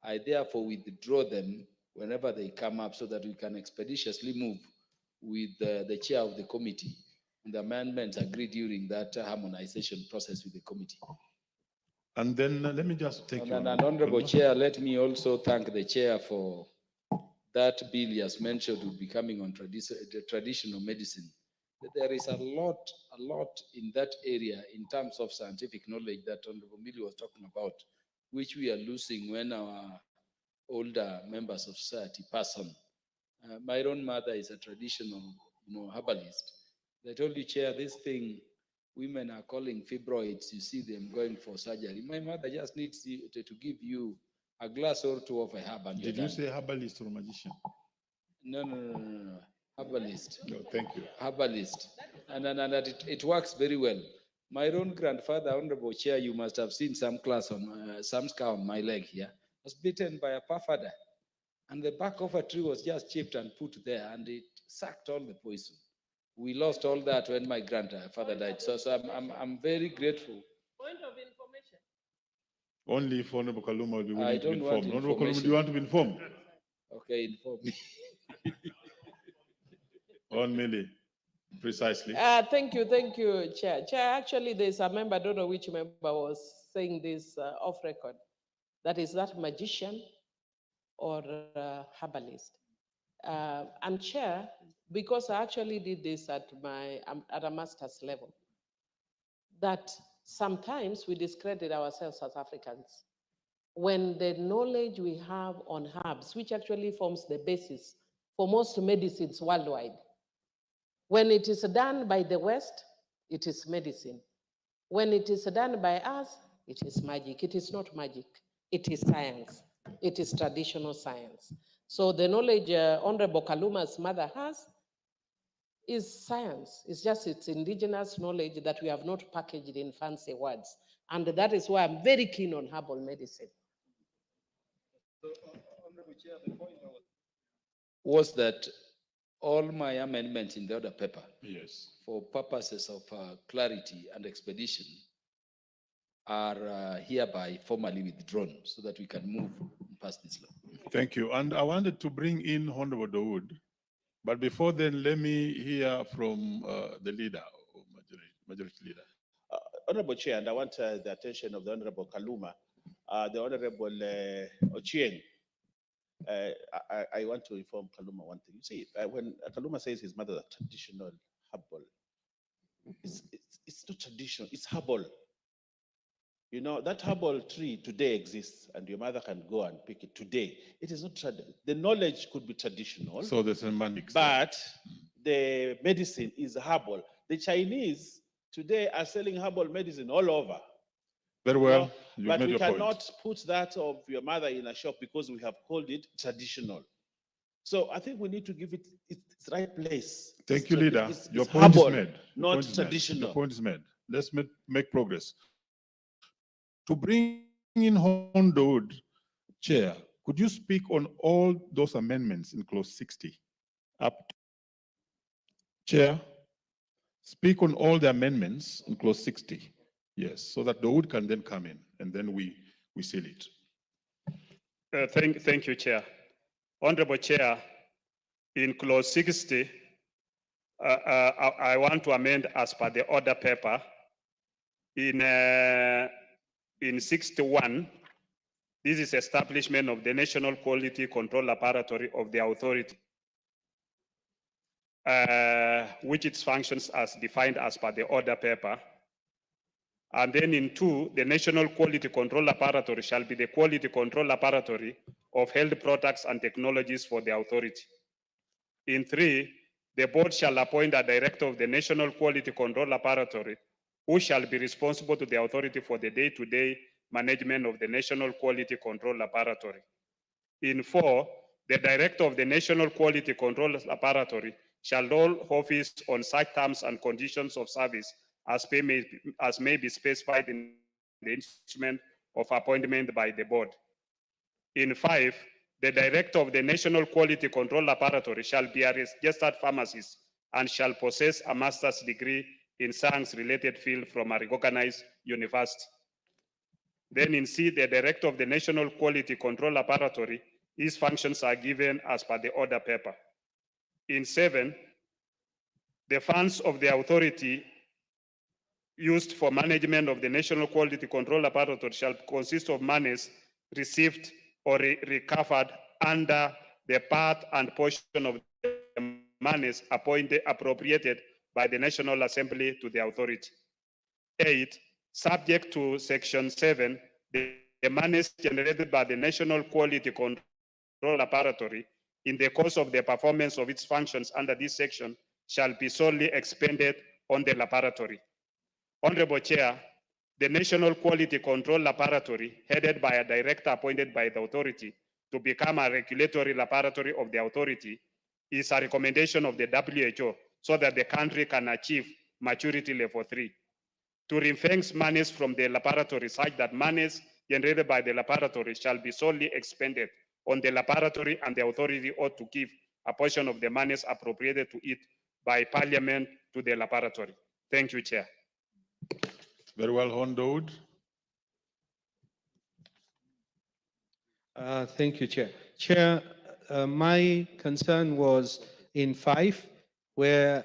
I therefore withdraw them whenever they come up so that we can expeditiously move with the chair of the committee on the amendments agreed during that harmonization process with the committee. And then let me just take you. And Honorable Chair, let me also thank the chair for that bill he has mentioned will be coming on traditional medicine. There is a lot in that area in terms of scientific knowledge that Honorable Millie was talking about, which we are losing when our older members of society pass on. My own mother is a traditional, herbalist. I told you, Chair, this thing women are calling fibroids. You see them going for surgery. My mother just needs to give you a glass or two of a herb. And Did you say herbalist or magician? No. Herbalist. No, thank you. Herbalist. And it works very well. My own grandfather, Honorable Chair, you must have seen some scar on my leg here, was bitten by a pufferder. And the back of a tree was just chipped and put there, and it sucked all the poison. We lost all that when my grandfather died. So I'm very grateful. Point of information. Only if Honorable Kaluma will be willing to be don't want informed. Honorable Kaluma, information. do you want to be informed? Okay, inform me. On Millie, precisely. Thank you, Chair. Chair, actually, there's a member, I don't know which member was saying this off record. That is that magician or herbalist. And Chair, because I actually did this at a master's level, that sometimes we discredit ourselves as Africans when the knowledge we have on herbs, which actually forms the basis for most medicines worldwide. When it is done by the West, it is medicine. When it is done by us, it is magic. It is not magic. It is science. It is traditional science. So the knowledge Honorable Kaluma's mother has is science. It's just its indigenous knowledge that we have not packaged in fancy words. And that is why I'm very keen on herbal medicine. Was that all my amendments in the order paper, yes, for purposes of clarity and expedition, are hereby formally withdrawn so that we can move past this law. Thank you. And I wanted to bring in Honorable Dawood, but before then, let me hear from the leader, or majority leader. Honorable Chair, and I want the attention of the Honorable Kaluma, the Honorable Ochieng. I want to inform Kaluma one thing. You see, when Kaluma says his mother is traditional herbal, it's not traditional, it's herbal. You know, that herbal tree today exists and your mother can go and pick it today. It is not traditional. The knowledge could be traditional. So the semantics. But the medicine is herbal. The Chinese today are selling herbal medicine all over. Very you well, know, you've but made we your cannot point. put that of your mother in a shop because we have called it traditional. So I think we need to give it its right place. Thank you, leader. It's Your point is herbal, made. Your not point is made. traditional. Your point is made. Let's make progress. To bring in Hondood, Chair, could you speak on all those amendments in clause 60? Chair, speak on all the amendments in clause 60. Yes, so that the wood can then come in and then we seal it. Thank you, Chair. Honorable Chair, in clause 60, I want to amend as per the order paper. In 61, this is establishment of the National Quality Control Laboratory of the authority, which its functions as defined as per the order paper. And then in 2, the National Quality Control Laboratory shall be the quality control laboratory of health products and technologies for the authority. In 3, the board shall appoint a director of the National Quality Control Laboratory who shall be responsible to the authority for the day-to-day management of the National Quality Control Laboratory. In 4, the director of the National Quality Control Laboratory shall hold office on such terms and conditions of service as may be specified in the instrument of appointment by the board. In 5, the director of the National Quality Control Laboratory shall be a registered pharmacist and shall possess a master's degree in science-related field from a recognized university. Then in C, the director of the National Quality Control Laboratory, his functions are given as per the order paper. In 7, the funds of the authority used for management of the National Quality Control Laboratory shall consist of monies received or recovered under the part and portion of the monies appropriated by the National Assembly to the authority. 8, subject to Section 7, the monies generated by the National Quality Control Laboratory in the course of the performance of its functions under this section shall be solely expended on the laboratory. Honorable Chair, the National Quality Control Laboratory, headed by a director appointed by the authority to become a regulatory laboratory of the authority, is a recommendation of the WHO so that the country can achieve maturity level 3. To ring-fence monies from the laboratory such that monies generated by the laboratory shall be solely expended on the laboratory, and the authority ought to give a portion of the monies appropriated to it by Parliament to the laboratory. Thank you, Chair. Very well, Hondood. Thank you, Chair. Chair, my concern was in 5, where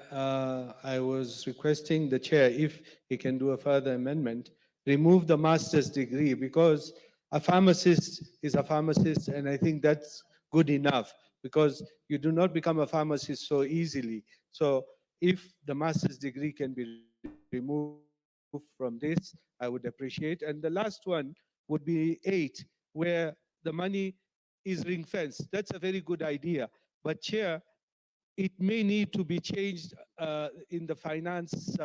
I was requesting the chair, if he can do a further amendment, remove the master's degree, because a pharmacist is a pharmacist, and I think that's good enough, because you do not become a pharmacist so easily. So if the master's degree can be removed from this, I would appreciate. And the last one would be 8, where the money is ring fenced. That's a very good idea. But Chair, it may need to be changed in the finance,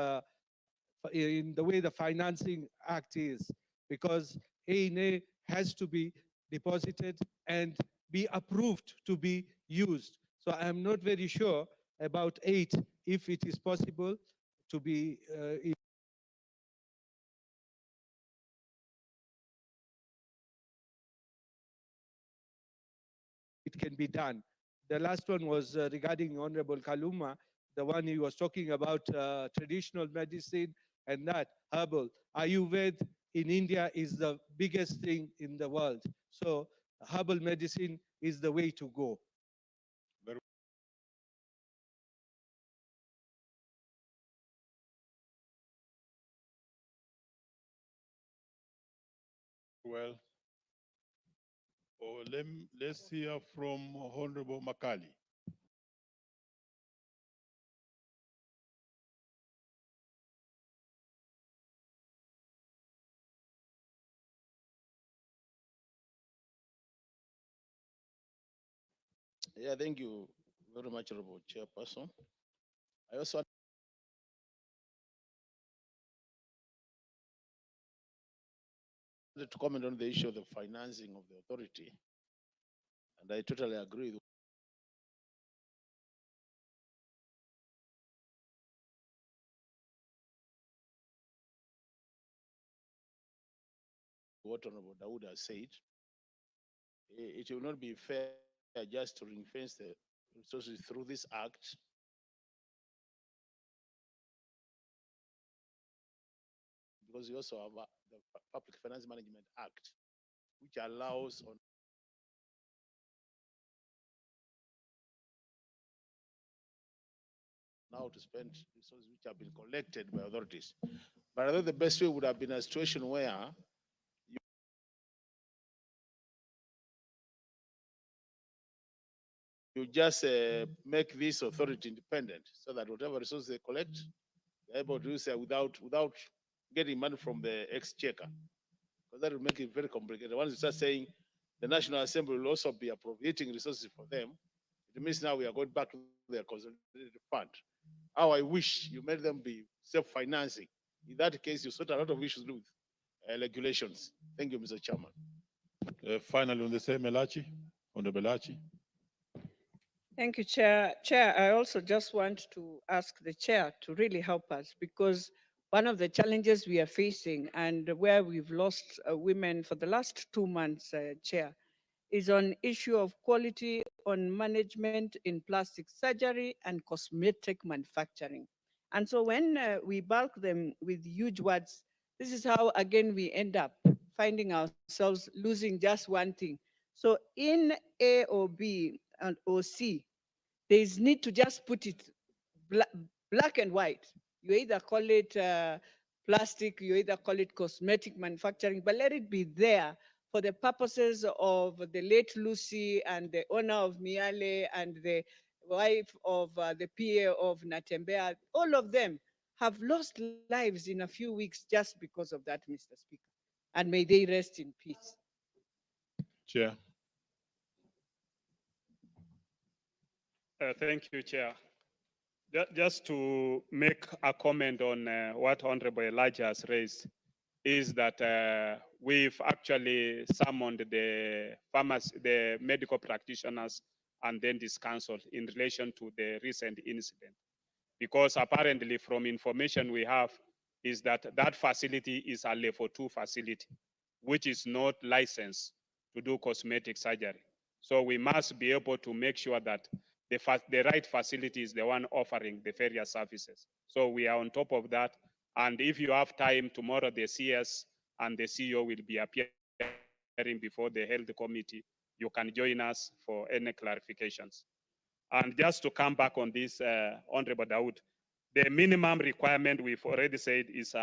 in the way the Financing Act is, because A&A has to be deposited and be approved to be used. So I'm not very sure about 8, if it is possible to be, it can be done. The last one was regarding Honorable Kaluma, the one he was talking about traditional medicine and that herbal. Ayurveda in India is the biggest thing in the world. So herbal medicine is the way to go. Well, let's hear from Honorable Makali. Yeah, thank you very much, Honorable Chairperson. I also wanted to comment on the issue of the financing of the authority, and I totally agree with what Honorable Dawood has said. It will not be fair just to ring fence the resources through this act. Because we also have the Public Finance Management Act, which allows on now to spend resources which have been collected by authorities. But I thought the best way would have been a situation where you just make this authority independent so that whatever resources they collect, they're able to use it without getting money from the exchequer. Because that will make it very complicated. Once you start saying the National Assembly will also be appropriating resources for them, it means now we are going back to their consolidated fund. How I wish you made them be self-financing. In that case, you sort a lot of issues with regulations. Thank you, Mr. Chairman. Finally, on the same, Honorable Elachi. Thank you, Chair. Chair, I also just want to ask the Chair to really help us, because one of the challenges we are facing and where we've lost women for the last 2 months, Chair, is on issue of quality on management in plastic surgery and cosmetic manufacturing. And so when we bulk them with huge words, this is how, again, we end up finding ourselves losing just one thing. So in A or B and or C, there is need to just put it black and white. You either call it plastic, you either call it cosmetic manufacturing, but let it be there for the purposes of the late Lucy and the owner of Miale and the wife of the PA of Natembea. All of them have lost lives in a few weeks just because of that, Mr. Speaker. And may they rest in peace. Chair. Thank you, Chair. Just to make a comment on what Honorable Elijah has raised, is that we've actually summoned the medical practitioners and then this council in relation to the recent incident. Because apparently from information we have is that that facility is a level 2 facility, which is not licensed to do cosmetic surgery. So we must be able to make sure that the right facility is the one offering the various services. So we are on top of that. And if you have time tomorrow, the CS and the CEO will be appearing before the health committee. You can join us for any clarifications. And just to come back on this, Honorable Dawood, the minimum requirement we've already said is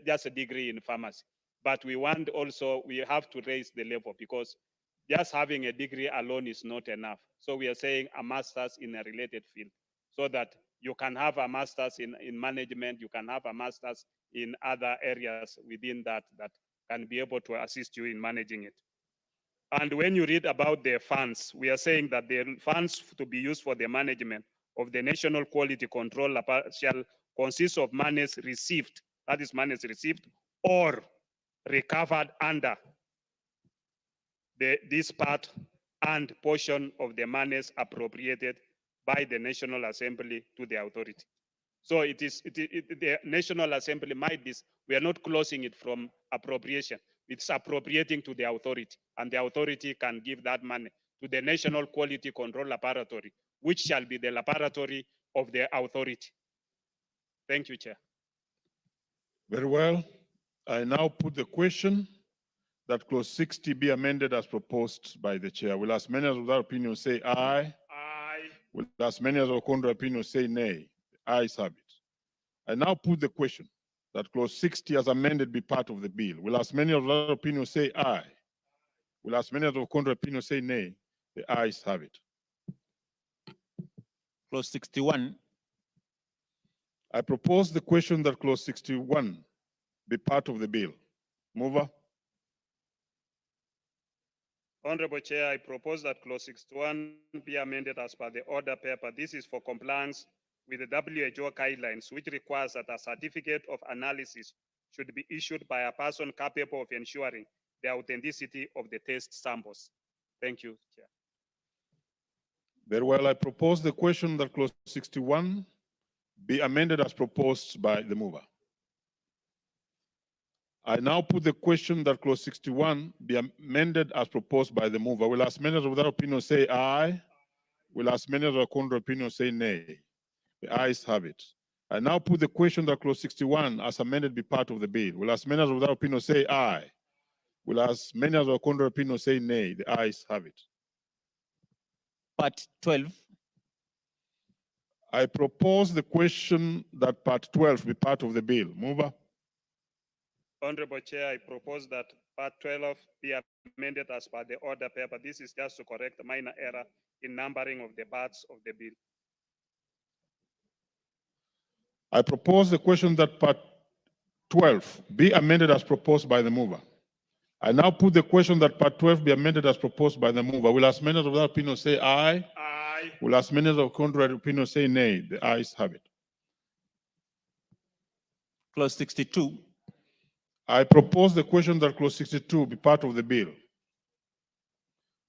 just a degree in pharmacy. But we want also, we have to raise the level, because just having a degree alone is not enough. So we are saying a master's in a related field, so that you can have a master's in management, you can have a master's in other areas within that can be able to assist you in managing it. And when you read about the funds, we are saying that the funds to be used for the management of the National Quality Control shall consist of monies received, that is monies received or recovered under this part and portion of the monies appropriated by the National Assembly to the authority. So the National Assembly might be, we are not closing it from appropriation. It's appropriating to the authority, and the authority can give that money to the National Quality Control Laboratory, which shall be the laboratory of the authority. Thank you, Chair. Very well. I now put the question that clause 60 be amended as proposed by the chair. Will as many as of that opinion say aye? Aye. Will as many as of contrary opinion say nay? The ayes have it. I now put the question that clause 60 as amended be part of the bill. Will as many of that opinion say aye? Will as many as of contrary opinion say nay? The ayes have it. Clause 61. I propose the question that clause 61 be part of the bill. Mover. Honorable Chair, I propose that clause 61 be amended as per the order paper. This is for compliance with the WHO guidelines, which requires that a certificate of analysis should be issued by a person capable of ensuring the authenticity of the test samples. Thank you, Chair. Very well, I propose the question that clause 61 be amended as proposed by the mover. I now put the question that clause 61 be amended as proposed by the mover. Will as many as of that opinion say aye? Will as many as of contrary opinion say nay? The ayes have it. I now put the question that clause 61 as amended be part of the bill. Will as many as of that opinion say aye? Will as many as of contrary opinion say nay? The ayes have it. Part 12. I propose the question that part 12 be part of the bill. Mover. Honorable Chair, I propose that part 12 be amended as per the order paper. This is just to correct a minor error in numbering of the parts of the bill. I propose the question that part 12 be amended as proposed by the mover. I now put the question that part 12 be amended as proposed by the mover. Will as many as of that opinion say aye? Aye. Will as many as of contrary opinion say nay? The ayes have it. Clause 62. I propose the question that clause 62 be part of the bill.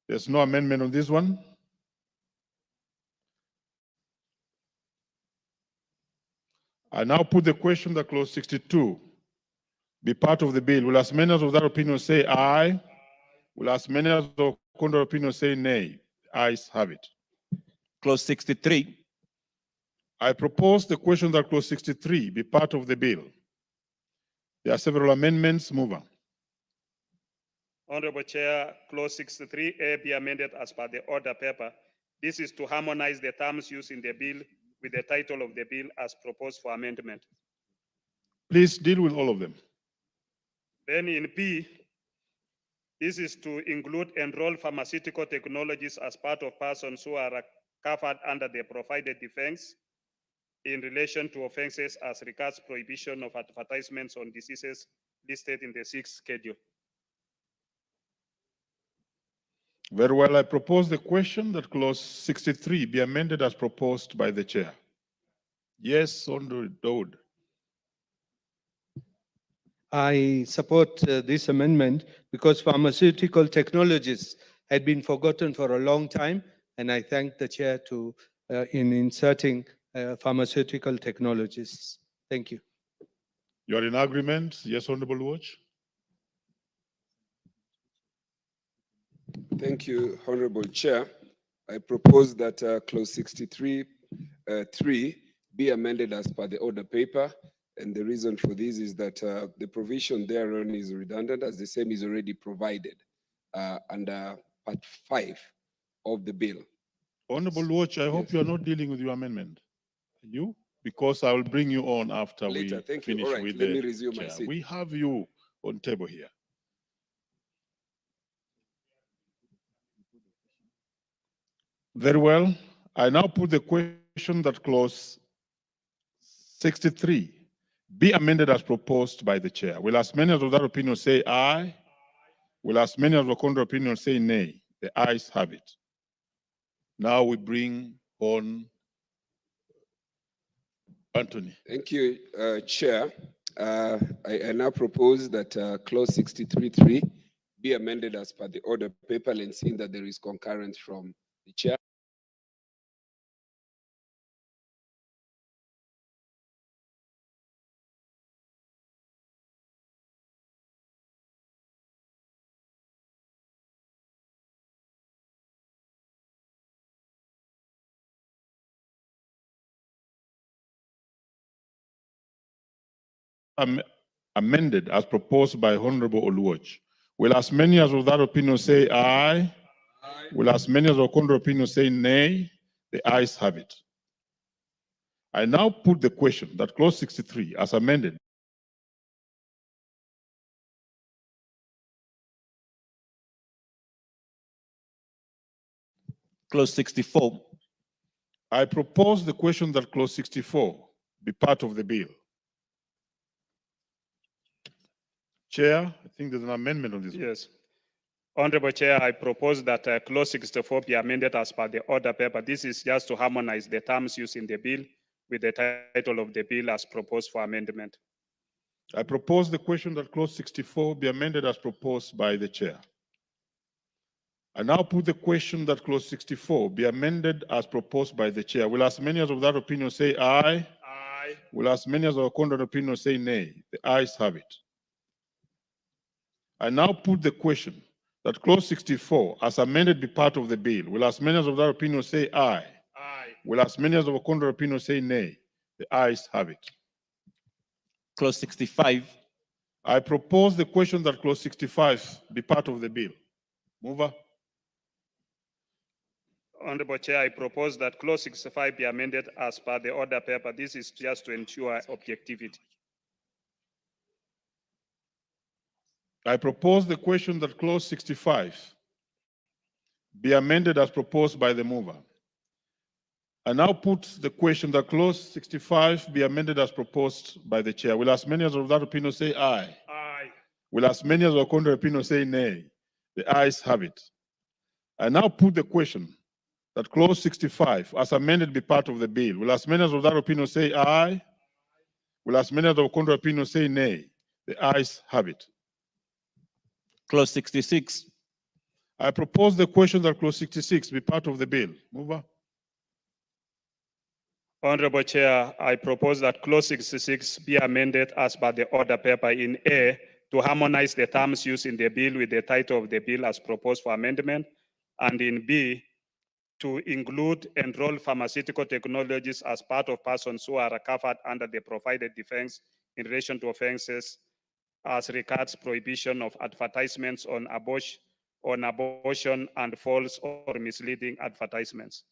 There's no amendment on this one. I now put the question that clause 62 be part of the bill. Will as many as of that opinion say aye? Will as many as of contrary opinion say nay? The ayes have it. Clause 63. I propose the question that clause 63 be part of the bill. There are several amendments. Mover. Honorable Chair, clause 63A be amended as per the order paper. This is to harmonize the terms used in the bill with the title of the bill as proposed for amendment. Please deal with all of them. Then in B, this is to include enrolled pharmaceutical technologies as part of persons who are covered under the provided defense in relation to offenses as regards prohibition of advertisements on diseases listed in the 6th schedule. Very well, I propose the question that clause 63 be amended as proposed by the chair. Yes, Honorable Daud. I support this amendment because pharmaceutical technologies had been forgotten for a long time, and I thank the chair in inserting pharmaceutical technologies. Thank you. You are in agreement? Yes, Honorable Watch. Thank you, Honorable Chair. I propose that clause 63(3) be amended as per the order paper. And the reason for this is that the provision thereon is redundant, as the same is already provided under part 5 of the bill. Honorable Watch, I hope you are not dealing with your amendment. You? Because I will bring you on after Later, we thank you. finish All right, with let the me resume my chair. seat. We have you on table here. Very well. I now put the question that clause 63 be amended as proposed by the chair. Will as many as of that opinion say aye? Will as many as of the contrary opinion say nay? The ayes have it. Now we bring on Anthony. Thank you, Chair. I now propose that clause 63(3) be amended as per the order paper, and seeing that there is concurrence from the chair. Amended as proposed by Honorable Oluoch. Will as many as of that opinion say aye? Aye. Will as many as of contrary opinion say nay? The ayes have it. I now put the question that clause 63 as amended Clause 64. I propose the question that clause 64 be part of the bill. Chair, I think there's an amendment on this. Yes. Honorable Chair, I propose that clause 64 be amended as per the order paper. This is just to harmonize the terms used in the bill with the title of the bill as proposed for amendment. I propose the question that clause 64 be amended as proposed by the chair. I now put the question that clause 64 be amended as proposed by the chair. Will as many as of that opinion say aye? Aye. Will as many as of the contrary opinion say nay? The ayes have it. I now put the question that clause 64 as amended be part of the bill. Will as many as of that opinion say aye? Aye. Will as many as of the contrary opinion say nay? The ayes have it. Clause 65. I propose the question that clause 65 be part of the bill. Mover. Honorable Chair, I propose that clause 65 be amended as per the order paper. This is just to ensure objectivity. I propose the question that clause 65 be amended as proposed by the mover. I now put the question that clause 65 be amended as proposed by the chair. Will as many as of that opinion say aye? Aye. Will as many as of the contrary opinion say nay? The ayes have it. I now put the question that clause 65 as amended be part of the bill. Will as many as of that opinion say aye? Will as many as of the contrary opinion say nay? The ayes have it. Clause 66. I propose the question that clause 66 be part of the bill. Mover. Honorable Chair, I propose that clause 66 be amended as per the order paper in A to harmonize the terms used in the bill with the title of the bill as proposed for amendment, and in B to include enrolled pharmaceutical technologies as part of persons who are covered under the provided defense in relation to offenses as regards prohibition of advertisements on abortion and false or misleading advertisements.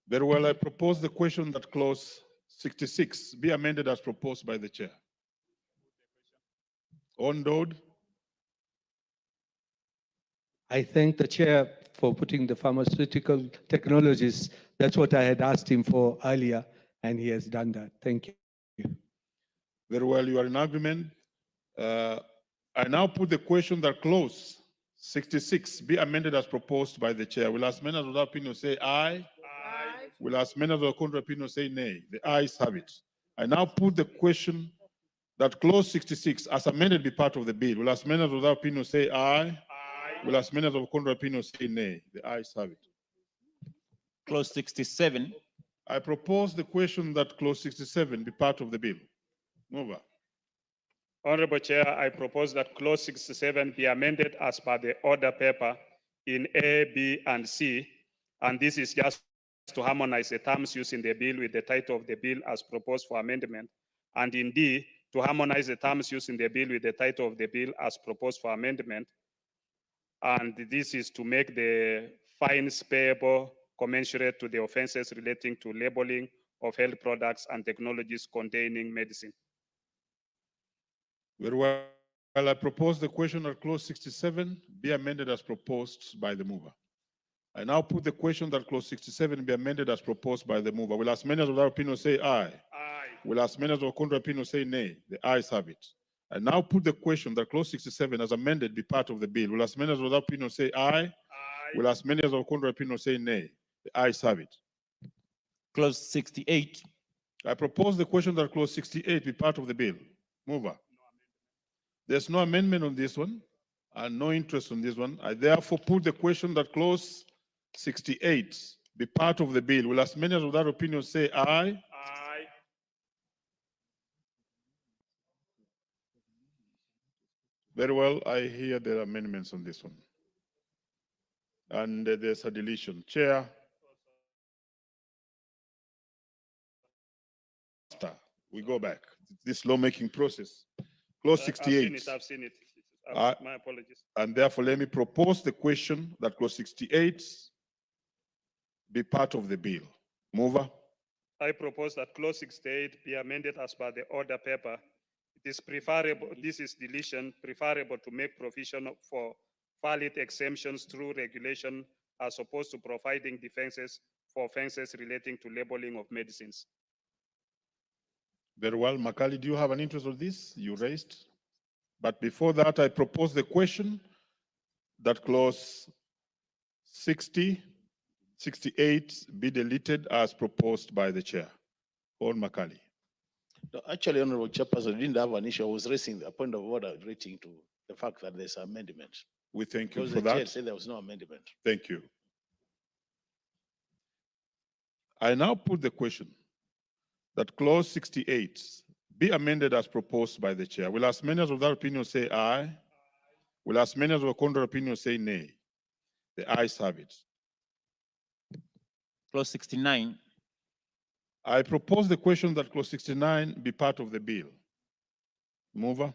Very well, I propose the question that clause 66 be amended as proposed by the chair. Ondod. I thank the chair for putting the pharmaceutical technologies. That's what I had asked him for earlier, and he has done that. Thank you. Very well, you are in agreement. I now put the question that clause 66 be amended as proposed by the chair. Will as many as of that opinion say aye? Aye. Will as many as of the contrary opinion say nay? The ayes have it. I now put the question that clause 66 as amended be part of the bill. Will as many as of that opinion say aye? Aye. Will as many as of the contrary opinion say nay? The ayes have it. Clause 67. I propose the question that clause 67 be part of the bill. Mover. Honorable Chair, I propose that clause 67 be amended as per the order paper in A, B, and C, and this is just to harmonize the terms used in the bill with the title of the bill as proposed for amendment, and in D, to harmonize the terms used in the bill with the title of the bill as proposed for amendment, and this is to make the fines payable commensurate to the offenses relating to labeling of health products and technologies containing medicine. Very well, I propose the question that clause 67 be amended as proposed by the mover. I now put the question that clause 67 be amended as proposed by the mover. Will as many as of that opinion say aye? Aye. Will as many as of the contrary opinion say nay? The ayes have it. I now put the question that clause 67 as amended be part of the bill. Will as many as of that opinion say aye? Aye. Will as many as of the contrary opinion say nay? The ayes have it. Clause 68. I propose the question that clause 68 be part of the bill. Mover. There's no amendment on this one and no interest on this one. I therefore put the question that clause 68 be part of the bill. Will as many as of that opinion say aye? Aye. Very well, I hear there are amendments on this one. And there's a deletion. Chair. We go back. This lawmaking process. Clause 68. I've seen it. My apologies. And therefore, let me propose the question that clause 68 be part of the bill. Mover. I propose that clause 68 be amended as per the order paper. It is preferable, this is deletion, preferable to make provision for valid exemptions through regulation as opposed to providing defenses for offenses relating to labeling of medicines. Very well. Makali, do you have an interest on this? You raised? But before that, I propose the question that clause 60, 68 be deleted as proposed by the chair. Hon Makali. No, actually, Honorable Chairperson, I didn't have an issue. I was raising a point of order relating to the fact that there's amendment. We thank you Because for the chair that. said there was no amendment. Thank you. I now put the question that clause 68 be amended as proposed by the chair. Will as many as of that opinion say aye? Will as many as of a contrary opinion say nay? The ayes have it. Clause 69. I propose the question that clause 69 be part of the bill. Mover.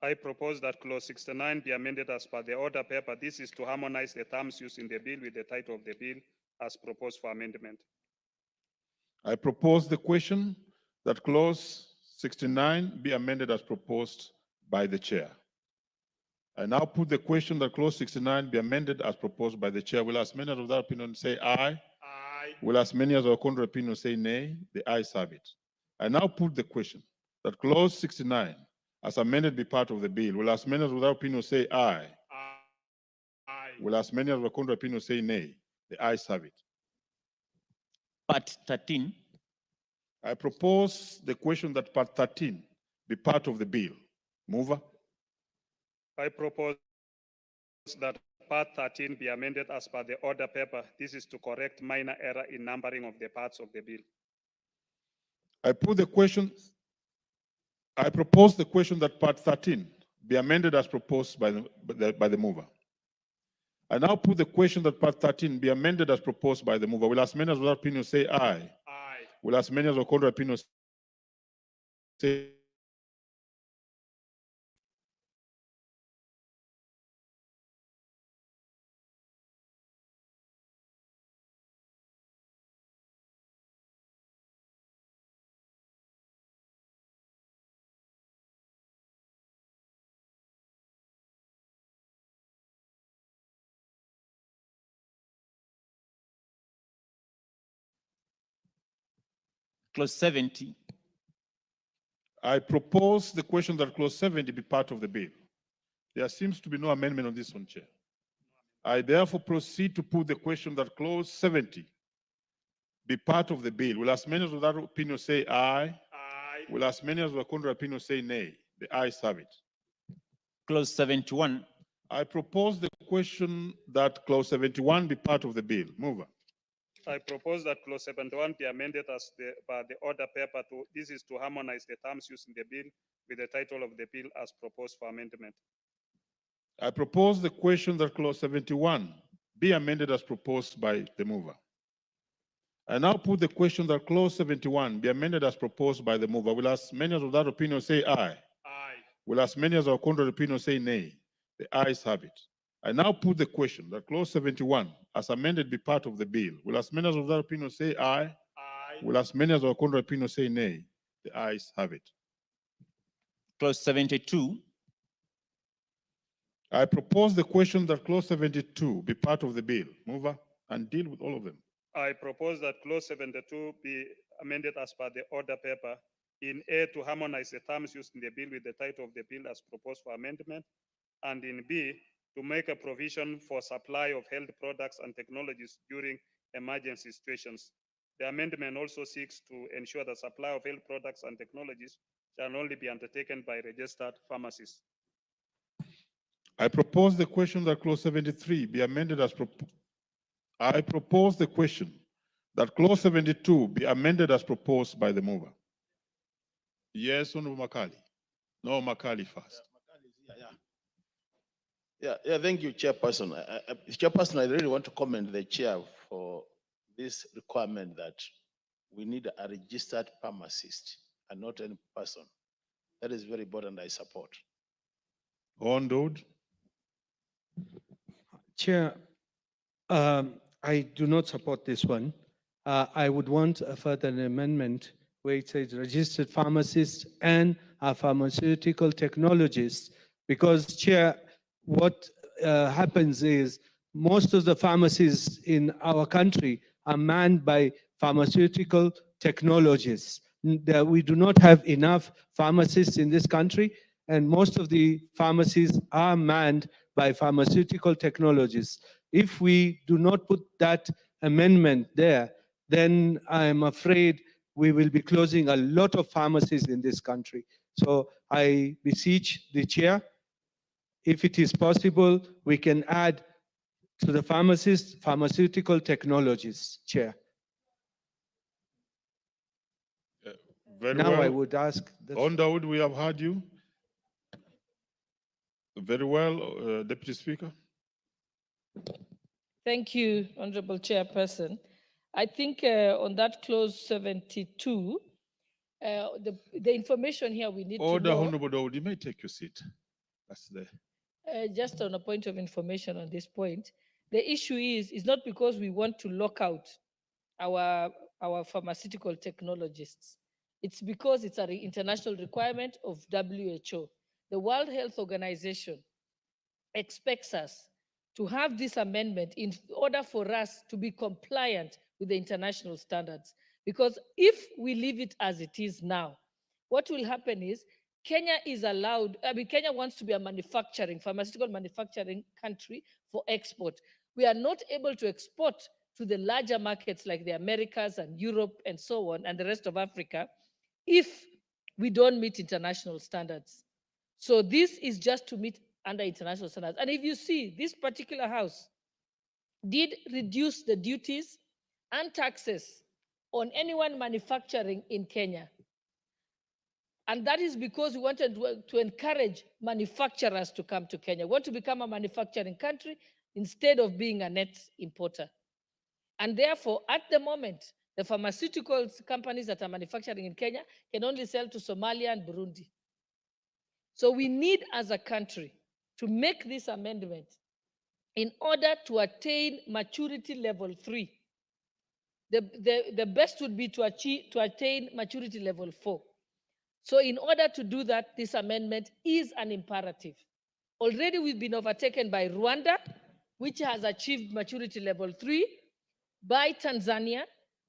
I propose that clause 69 be amended as per the order paper. This is to harmonize the terms used in the bill with the title of the bill as proposed for amendment. I propose the question that clause 69 be amended as proposed by the chair. I now put the question that clause 69 be amended as proposed by the chair. Will as many as of that opinion say aye? Aye. Will as many as of a contrary opinion say nay? The ayes have it. I now put the question that clause 69 as amended be part of the bill. Will as many as of that opinion say aye? Aye. Will as many as of a contrary opinion say nay? The ayes have it. Part 13. I propose the question that part 13 be part of the bill. Mover. I propose that part 13 be amended as per the order paper. This is to correct minor error in numbering of the parts of the bill. I put the question, I propose the question that part 13 be amended as proposed by the mover. I now put the question that part 13 be amended as proposed by the mover. Will as many as without opinion say aye? Aye. Will as many as of contrary opinion say Clause 70. I propose the question that clause 70 be part of the bill. There seems to be no amendment on this one, Chair. I therefore proceed to put the question that clause 70 be part of the bill. Will as many as of that opinion say aye? Aye. Will as many as of the contrary opinion say nay? The ayes have it. Clause 71. I propose the question that clause 71 be part of the bill. Mover. I propose that clause 71 be amended as by the order paper. This is to harmonize the terms used in the bill with the title of the bill as proposed for amendment. I propose the question that clause 71 be amended as proposed by the mover. I now put the question that clause 71 be amended as proposed by the mover. Will as many as of that opinion say aye? Aye. Will as many as of contrary opinion say nay? The ayes have it. I now put the question that clause 71 as amended be part of the bill. Will as many as of that opinion say aye? Aye. Will as many as of contrary opinion say nay? The ayes have it. Clause 72. I propose the question that clause 72 be part of the bill. Mover, and deal with all of them. I propose that clause 72 be amended as per the order paper. In A, to harmonize the terms used in the bill with the title of the bill as proposed for amendment. And in B, to make a provision for supply of health products and technologies during emergency situations. The amendment also seeks to ensure the supply of health products and technologies shall only be undertaken by registered pharmacists. I propose the question that clause 73 be amended as I propose the question that clause 72 be amended as proposed by the mover. Yes, Honorable Makali. No, Makali first. Yeah, thank you, Chairperson. Chairperson, I really want to commend the chair for this requirement that we need a registered pharmacist and not any person. That is very important. I support. Honored. Chair, I do not support this one. I would want a further amendment where it says registered pharmacists and pharmaceutical technologists, because Chair, what happens is most of the pharmacies in our country are manned by pharmaceutical technologists, that we do not have enough pharmacists in this country, and most of the pharmacies are manned by pharmaceutical technologists. If we do not put that amendment there, then I'm afraid we will be closing a lot of pharmacies in this country. So I beseech the chair, if it is possible, we can add to the pharmacists, pharmaceutical technologies, chair. Very Now I well. would ask Underwood, we have heard you. Very well, Deputy Speaker. Thank you, Honorable Chairperson. I think on that clause 72, the information here we need Order, to know, Honorable Dawood, you may take your seat. That's there. just on a point of information on this point, the issue is not because we want to lock out our pharmaceutical technologists. It's because it's an international requirement of WHO. The World Health Organization expects us to have this amendment in order for us to be compliant with the international standards. Because if we leave it as it is now, what will happen is Kenya is allowed, Kenya wants to be a pharmaceutical manufacturing country for export. We are not able to export to the larger markets like the Americas and Europe and so on, and the rest of Africa, if we don't meet international standards. So this is just to meet under international standards. And if you see, this particular house did reduce the duties and taxes on anyone manufacturing in Kenya. And that is because we wanted to encourage manufacturers to come to Kenya. We want to become a manufacturing country instead of being a net importer. And therefore, at the moment, the pharmaceutical companies that are manufacturing in Kenya can only sell to Somalia and Burundi. So we need, as a country, to make this amendment in order to attain maturity level 3. The best would be to attain maturity level 4. So in order to do that, this amendment is an imperative. Already we've been overtaken by Rwanda, which has achieved maturity level 3, by Tanzania.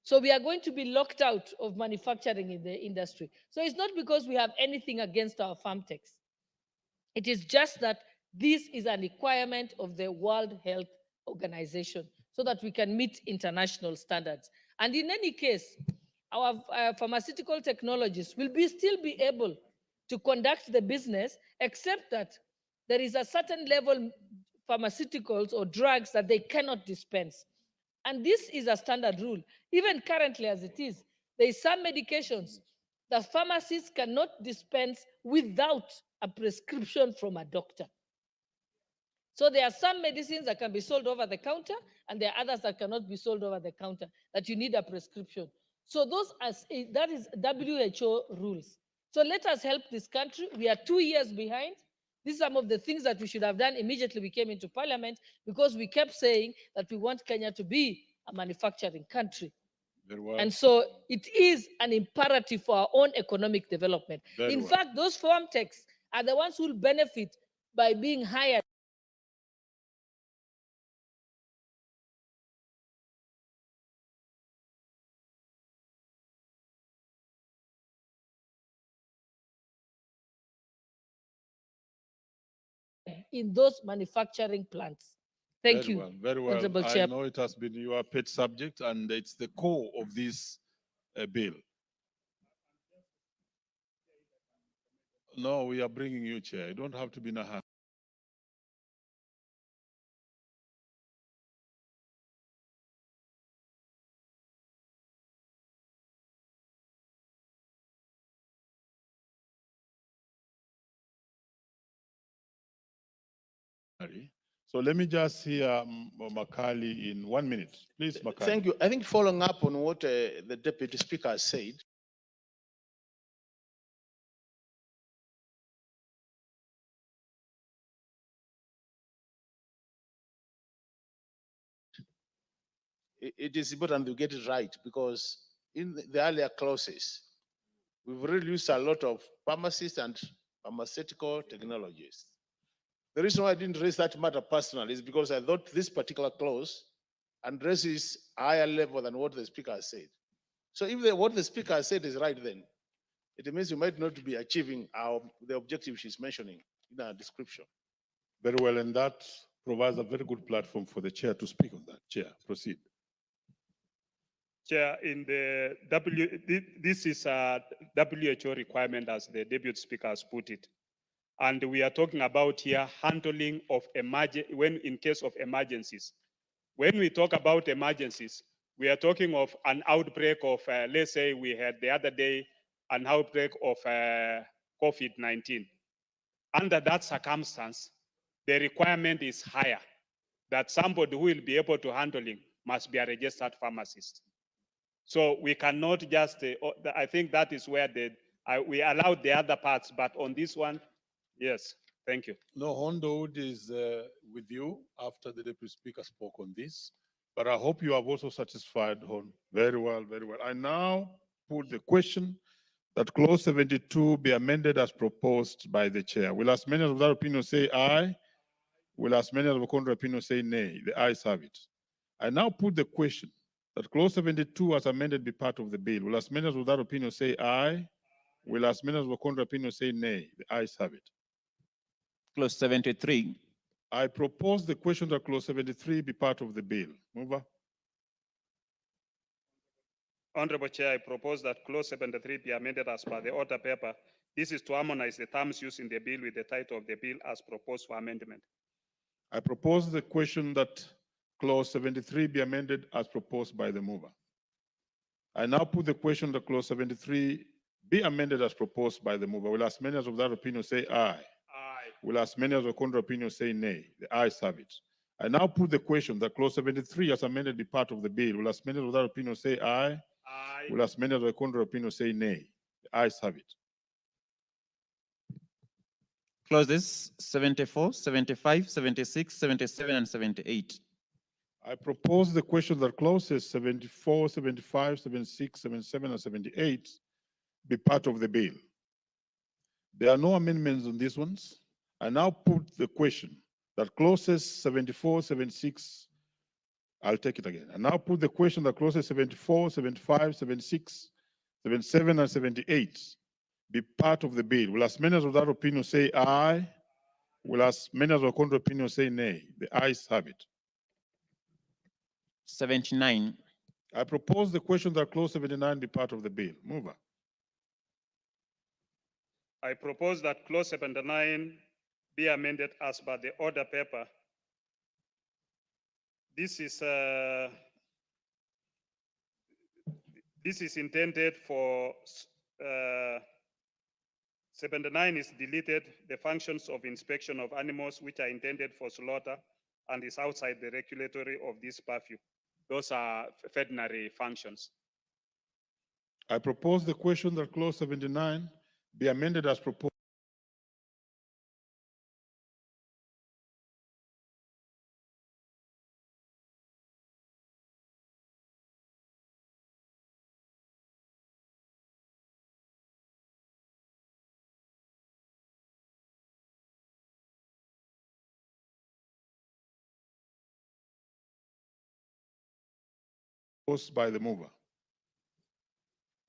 So we are going to be locked out of manufacturing in the industry. So it's not because we have anything against our farm techs. It is just that this is a requirement of the World Health Organization so that we can meet international standards. And in any case, our pharmaceutical technologists will still be able to conduct the business, except that there is a certain level pharmaceuticals or drugs that they cannot dispense. And this is a standard rule. Even currently as it is, there is some medications that pharmacists cannot dispense without a prescription from a doctor. So there are some medicines that can be sold over the counter, and there are others that cannot be sold over the counter, that you need a prescription. So that is WHO rules. So let us help this country. We are 2 years behind. These are some of the things that we should have done immediately we came into parliament, because we kept saying that we want Kenya to be a manufacturing country. Very well. And so it is an imperative for our own economic development. Very In well. fact, those farm techs are the ones who will benefit by being hired. In those manufacturing plants. Thank Very you. well, very well. Honorable I Chair. know it has been your pet subject, and it's the core of this bill. No, we are bringing you, Chair. You don't have to be in a hurry. So let me just hear Makali in 1 minute. Please, Makali. Thank you. I think following up on what the Deputy Speaker has said, it is important to get it right, because in the earlier clauses, we've reduced a lot of pharmacists and pharmaceutical technologists. The reason why I didn't raise that matter personally is because I thought this particular clause addresses a higher level than what the Speaker has said. So if what the speaker has said is right, then it means you might not be achieving the objective she's mentioning in her description. Very well, and that provides a very good platform for the chair to speak on that. Chair, proceed. Chair, in the this is a WHO requirement as the deputy speaker has put it. And we are talking about here handling of when in case of emergencies. When we talk about emergencies, we are talking of an outbreak of, let's say we had the other day, an outbreak of COVID-19. Under that circumstance, the requirement is higher, that somebody who will be able to handle it must be a registered pharmacist. So we cannot just, I think that is where we allowed the other parts, but on this one, yes, thank you. No, Hondood is with you after the deputy speaker spoke on this, but I hope you have also satisfied Hon. Very well, very well. I now put the question that clause 72 be amended as proposed by the chair. Will as many of that opinion say aye? Will as many of the contrary opinion say nay? The ayes have it. I now put the question that clause 72 as amended be part of the bill. Will as many of that opinion say aye? Will as many of the contrary opinion say nay? The ayes have it. Clause 73. I propose the question that clause 73 be part of the bill. Mover. Honorable Chair, I propose that clause 73 be amended as per the order paper. This is to harmonize the terms used in the bill with the title of the bill as proposed for amendment. I propose the question that clause 73 be amended as proposed by the mover. I now put the question that clause 73 be amended as proposed by the mover. Will as many as of that opinion say aye? Aye. Will as many as of contrary opinion say nay? The ayes have it. I now put the question that clause 73 as amended be part of the bill. Will as many as of that opinion say aye? Aye. Will as many as of contrary opinion say nay? The ayes have it. Clauses 74, 75, 76, 77, and 78. I propose the question that clauses 74, 75, 76, 77, and 78 be part of the bill. There are no amendments on these ones. I now put the question that clauses 74, 76, I'll take it again. I now put the question that clauses 74, 75, 76, 77, and 78 be part of the bill. Will as many as of that opinion say aye? Will as many as of contrary opinion say nay? The ayes have it. 79. I propose the question that clause 79 be part of the bill. Mover. I propose that clause 79 be amended as per the order paper. This is intended for 79 is deleted, the functions of inspection of animals which are intended for slaughter and is outside the regulatory of this purview. Those are veterinary functions. I propose the question that clause 79 be amended as proposed. By the mover.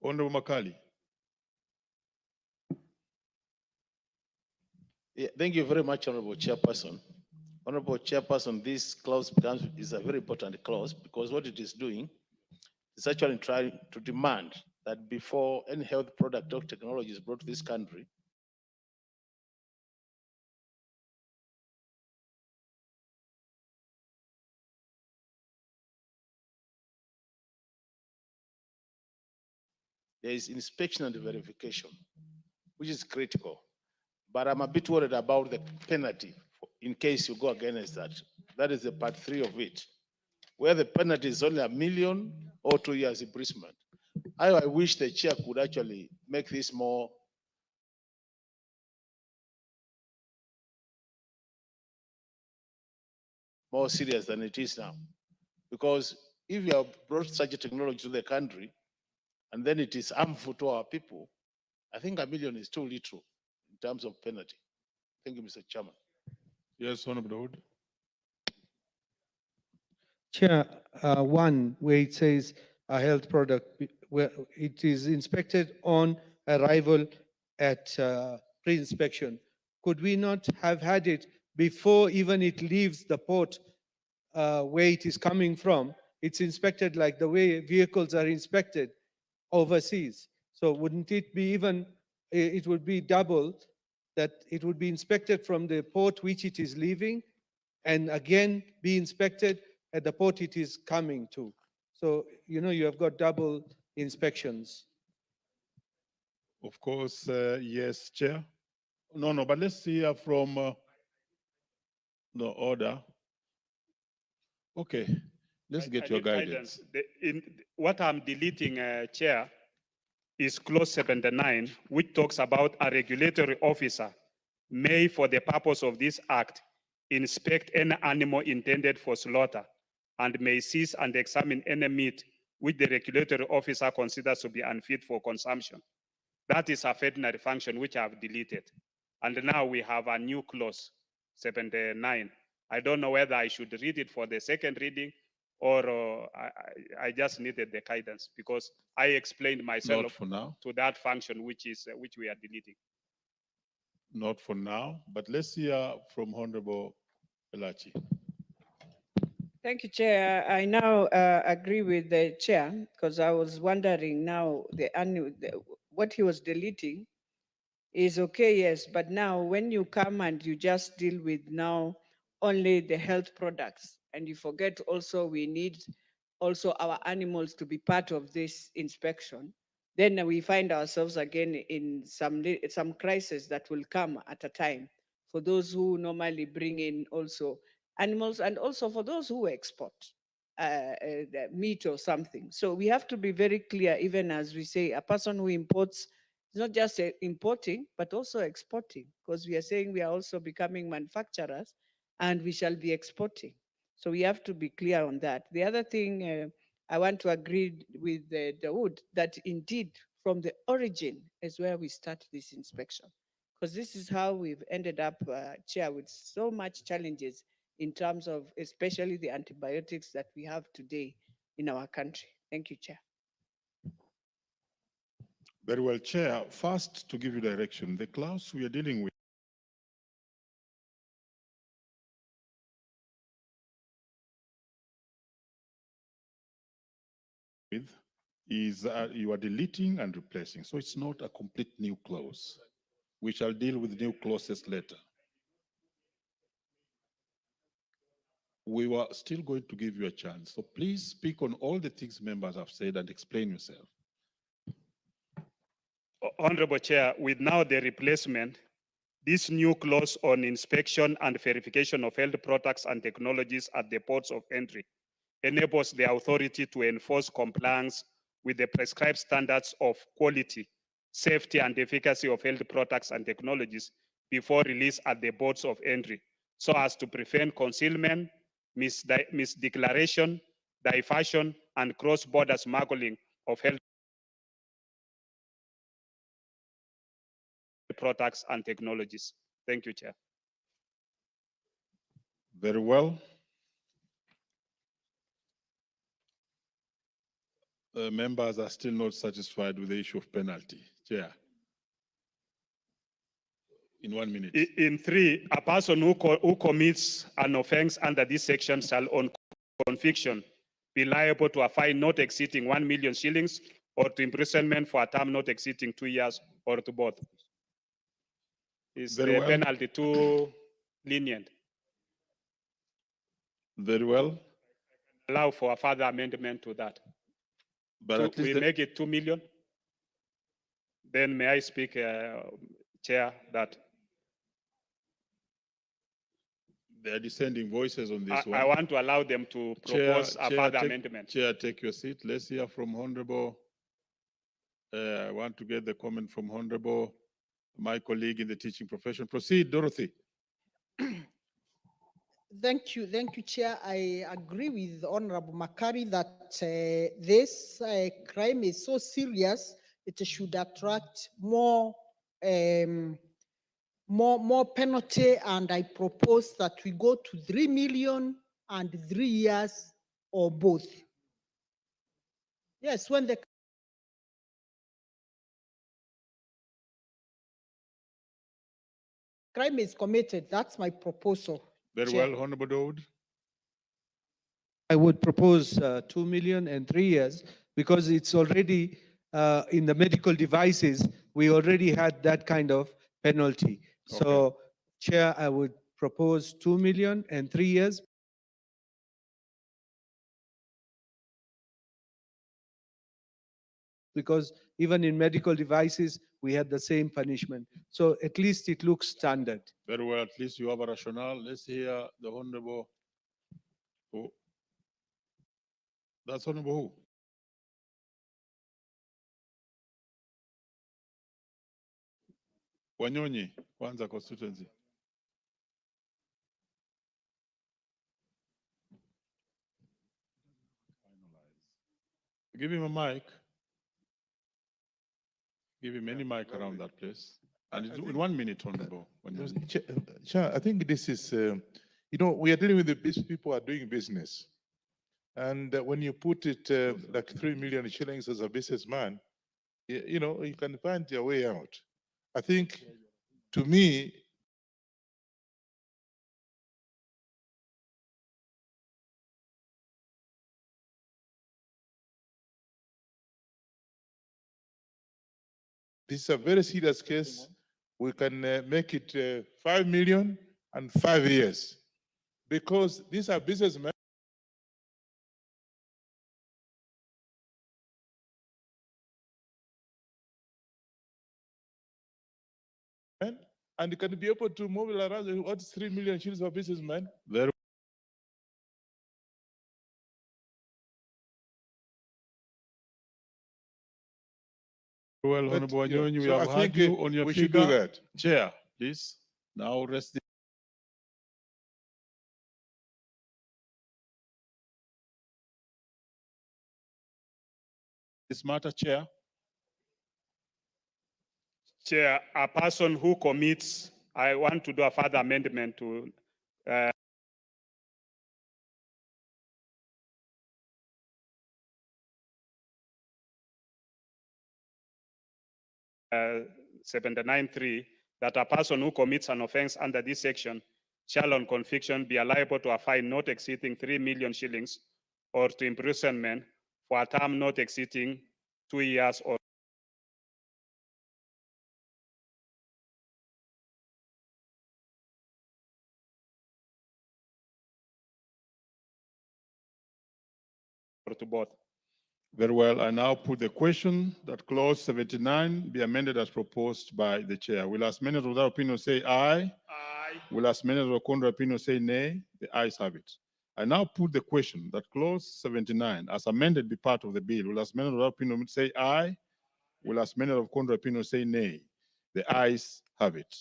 Honorable Makali. Yeah, thank you very much, Honorable Chairperson. Honorable Chairperson, this clause is a very important clause because what it is doing is actually trying to demand that before any health product or technology is brought to this country, there is inspection and verification, which is critical. But I'm a bit worried about the penalty in case you go against that. That is the part 3 of it, where the penalty is only $1 million or 2 years imprisonment. I wish the chair could actually make this more serious than it is now. Because if you have brought such a technology to the country and then it is harmful to our people, I think $1 million is too little in terms of penalty. Thank you, Mr. Chairman. Yes, Honorable Dawood. Chair, one where it says a health product where it is inspected on arrival at pre-inspection. Could we not have had it before even it leaves the port where it is coming from? It's inspected like the way vehicles are inspected overseas. So wouldn't it be even, it would be double, that it would be inspected from the port which it is leaving and again be inspected at the port it is coming to. So, you know, you have got double inspections. Of course, yes, Chair. No, but let's hear from the order. Okay, let's I get your need guidance. What I'm deleting, Chair, is clause 79, which talks about a regulatory officer may, for the purpose of this act, inspect any animal intended for slaughter and may seize and examine any meat which the regulatory officer considers to be unfit for consumption. That is a veterinary function which I've deleted. And now we have a new clause, 79. I don't know whether I should read it for the second reading or I just needed the guidance because I explained myself Not for now. to that function which we are deleting. Not for now, but let's hear from Honorable Elachi. Thank you, Chair. I now agree with the Chair because I was wondering now what he was deleting is okay, yes, but now when you come and you just deal with now only the health products and you forget also we need also our animals to be part of this inspection, then we find ourselves again in some crisis that will come at a time for those who normally bring in also animals and also for those who export the meat or something. So we have to be very clear, even as we say, a person who imports is not just importing, but also exporting, because we are saying we are also becoming manufacturers and we shall be exporting. So we have to be clear on that. The other thing I want to agree with Dawood that indeed from the origin is where we start this inspection, because this is how we've ended up, Chair, with so much challenges in terms of especially the antibiotics that we have today in our country. Thank you, Chair. Very well, Chair. First, to give you direction, the clause we are dealing with is you are deleting and replacing. So it's not a complete new clause. We shall deal with new clauses later. We were still going to give you a chance. So please speak on all the things members have said and explain yourself. Honorable Chair, with now the replacement, this new clause on inspection and verification of health products and technologies at the ports of entry enables the authority to enforce compliance with the prescribed standards of quality, safety, and efficacy of health products and technologies before release at the ports of entry, so as to prevent concealment, misdeclaration, diversion, and cross-border smuggling of health products and technologies. Thank you, Chair. Very well. Members are still not satisfied with the issue of penalty. Chair. In 1 minute. In 3, a person who commits an offense under this section shall on conviction be liable to a fine not exceeding 1 million shillings or to imprisonment for a term not exceeding 2 years or to both. Is Very the well. penalty too lenient? Very well. Allow for a further amendment to that. But at least we make it 2 million? Then may I speak, Chair, that there are dissenting voices on this one. I want to allow them to propose a further amendment. Chair, take your seat. Let's hear from Honorable. I want to get the comment from Honorable, my colleague in the teaching profession. Proceed, Dorothy. Thank you, Chair. I agree with Honorable Makari that this crime is so serious, it should attract more penalty, and I propose that we go to 3 million and 3 years or both. Yes, when the crime is committed, that's my proposal. Very Chair. well, Honorable Dawood. I would propose 2 million and 3 years because it's already in the medical devices, we already had that kind of penalty. So, Chair, I would propose 2 million and 3 years. Because even in medical devices, we had the same punishment. So at least it looks standard. Very well, at least you have a rationale. Let's hear the Honorable. Who? That's Honorable who? Wanyonyi, Kwanza constituency. Give him a mic. Give him any mic around that place. And it's in 1 minute, Honorable Wanyonyi. Chair, I think this is, we are dealing with these people are doing business. And when you put it like 3 million shillings as a businessman, you can find your way out. I think, to me, this is a very serious case. We can make it 5 million and 5 years because these are businessmen. And you can be able to mobilize what's 3 million shillings for businessmen. Very well, Honorable Wanyonyi, we so have I heard think you on your we figure. should do that. Chair, please. Now rest the this matter, Chair. Chair, a person who commits, I want to do a further amendment to uh, 79.3, that a person who commits an offense under this section shall on conviction be liable to a fine not exceeding 3 million shillings or to imprisonment for a term not exceeding 2 years or to both. Very well. I now put the question that clause 79 be amended as proposed by the chair. Will as many of that opinion say aye? Aye. Will as many of the contrary opinion say nay? The ayes have it. I now put the question that clause 79 as amended be part of the bill. Will as many of that opinion say aye? Will as many of the contrary opinion say nay? The ayes have it.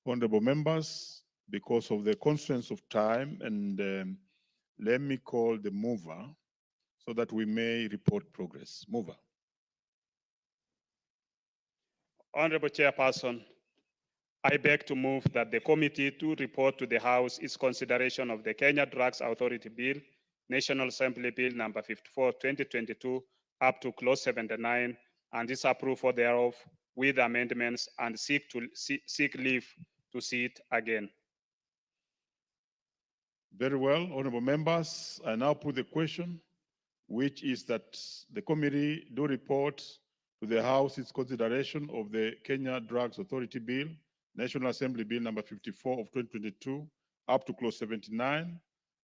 Honorable members, because of the constraints of time, and let me call the mover so that we may report progress. Mover. Honorable Chairperson, I beg to move that the committee to report to the House its consideration of the Kenya Drugs Authority Bill, National Assembly Bill number 54, 2022, up to clause 79, and its approval thereof with amendments, and seek leave to see it again. Very well, honorable members. I now put the question, which is that the committee do report to the House its consideration of the Kenya Drugs Authority Bill, National Assembly Bill number 54 of 2022, up to clause 79,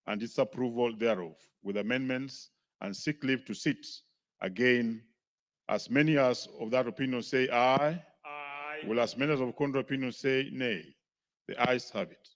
and its approval thereof, with amendments, and seek leave to sit again. As many as of that opinion say aye. Aye. Will as many as of contrary opinion say nay? The ayes have it.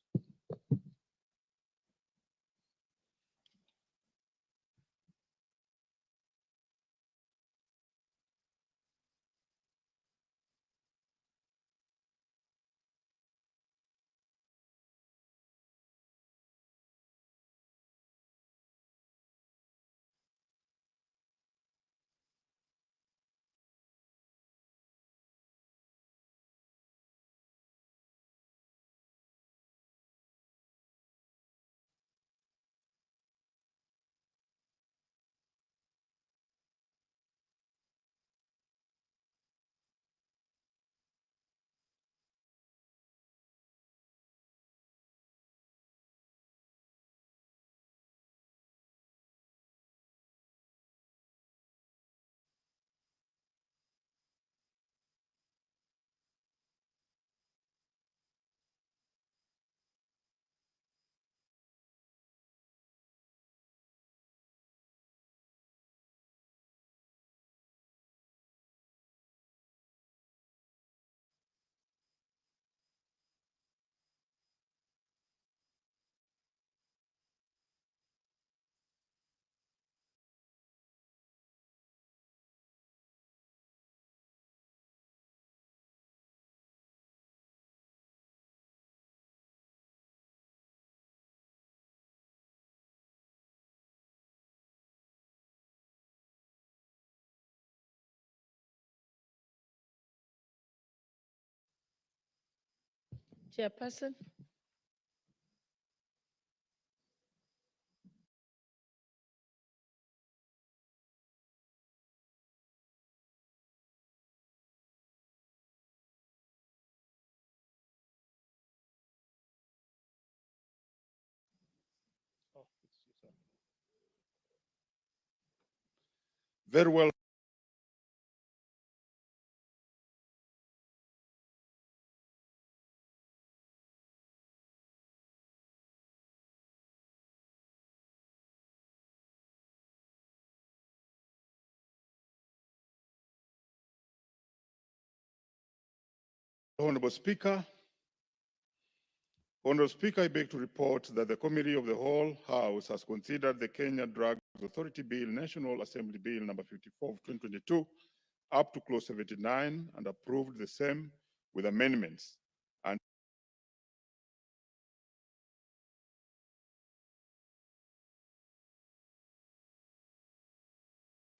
Chairperson. Very well. Honorable Speaker, I beg to report that the Committee of the Whole House has considered the Kenya Drugs Authority Bill, National Assembly Bill number 54 of 2022, up to clause 79 and approved the same with amendments and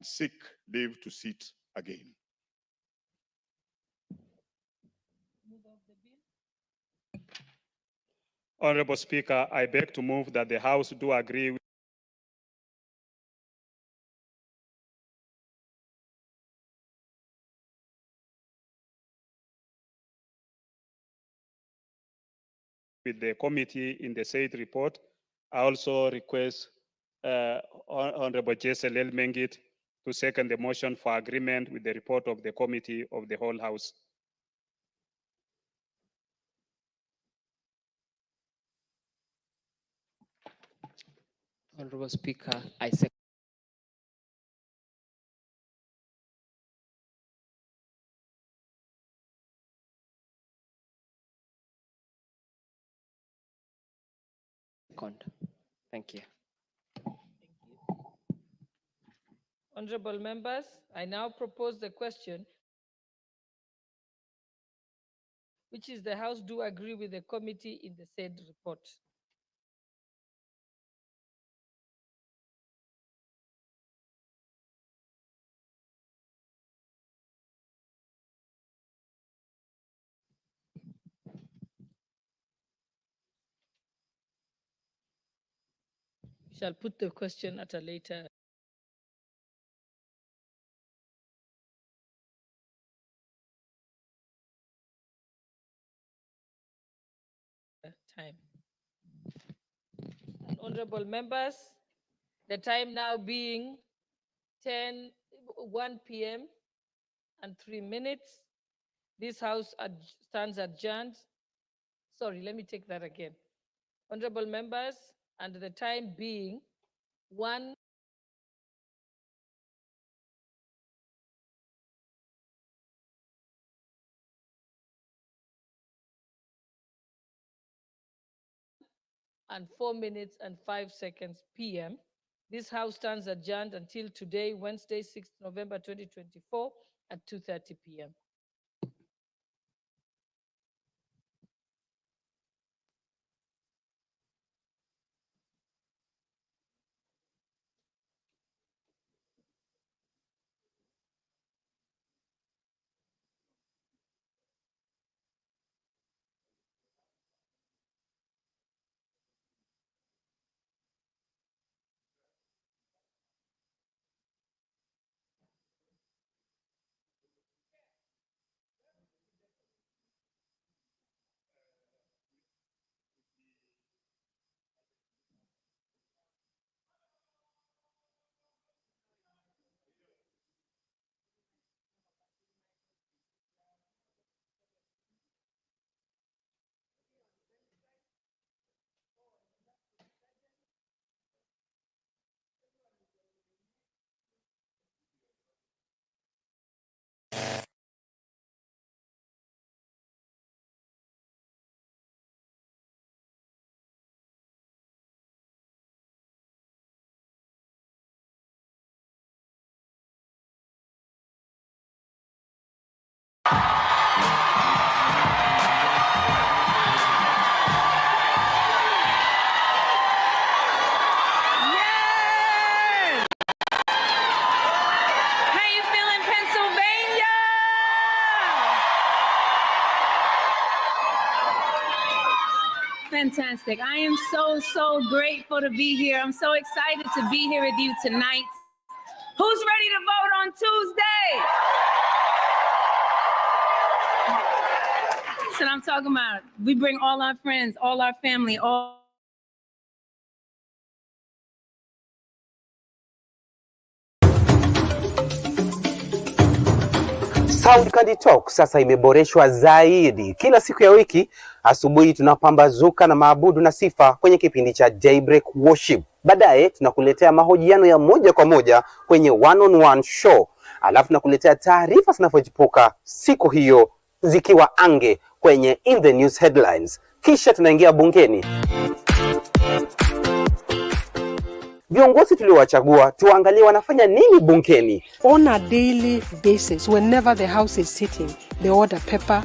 seek leave to sit again. Honorable Speaker, I beg to move that the House do agree with the committee in the said report. I also request Honorable Jesse Mengit to second the motion for agreement with the report of the Committee of the Whole House. Honorable Speaker, I second. Thank you. Honorable members, I now propose the question, which is the House do agree with the committee in the said report. We shall put the question at a later time. And honorable members, the time now being 1 p.m. and 3 minutes. This House stands adjourned. Sorry, let me take that again. Honorable members, and the time being 1 and 4 minutes and 5 seconds p.m. This House stands adjourned until today, Wednesday, 6th November 2024 at 2:30 p.m. fantastic. I am so grateful to be here. I'm so excited to be here with you tonight. Who's ready to vote on Tuesday? That's what I'm talking about. We bring all our friends, all our family, all Sound Candy Talk sasa imeboreshwa zaidi. Kila siku ya wiki asubuhi tunapambazuka na maabudu na sifa kwenye kipindi cha Daybreak Worship. Baadaye tunakuletea mahojiano ya moja kwa moja kwenye one-on-one show. Alafu tunakuletea taarifa zinazochipuka siku hiyo zikiwa ange kwenye In the News Headlines. Kisha tunaingia bungeni. Viongozi tuliowachagua tuangalie wanafanya nini bungeni. On a daily basis, whenever the House is sitting, they order paper,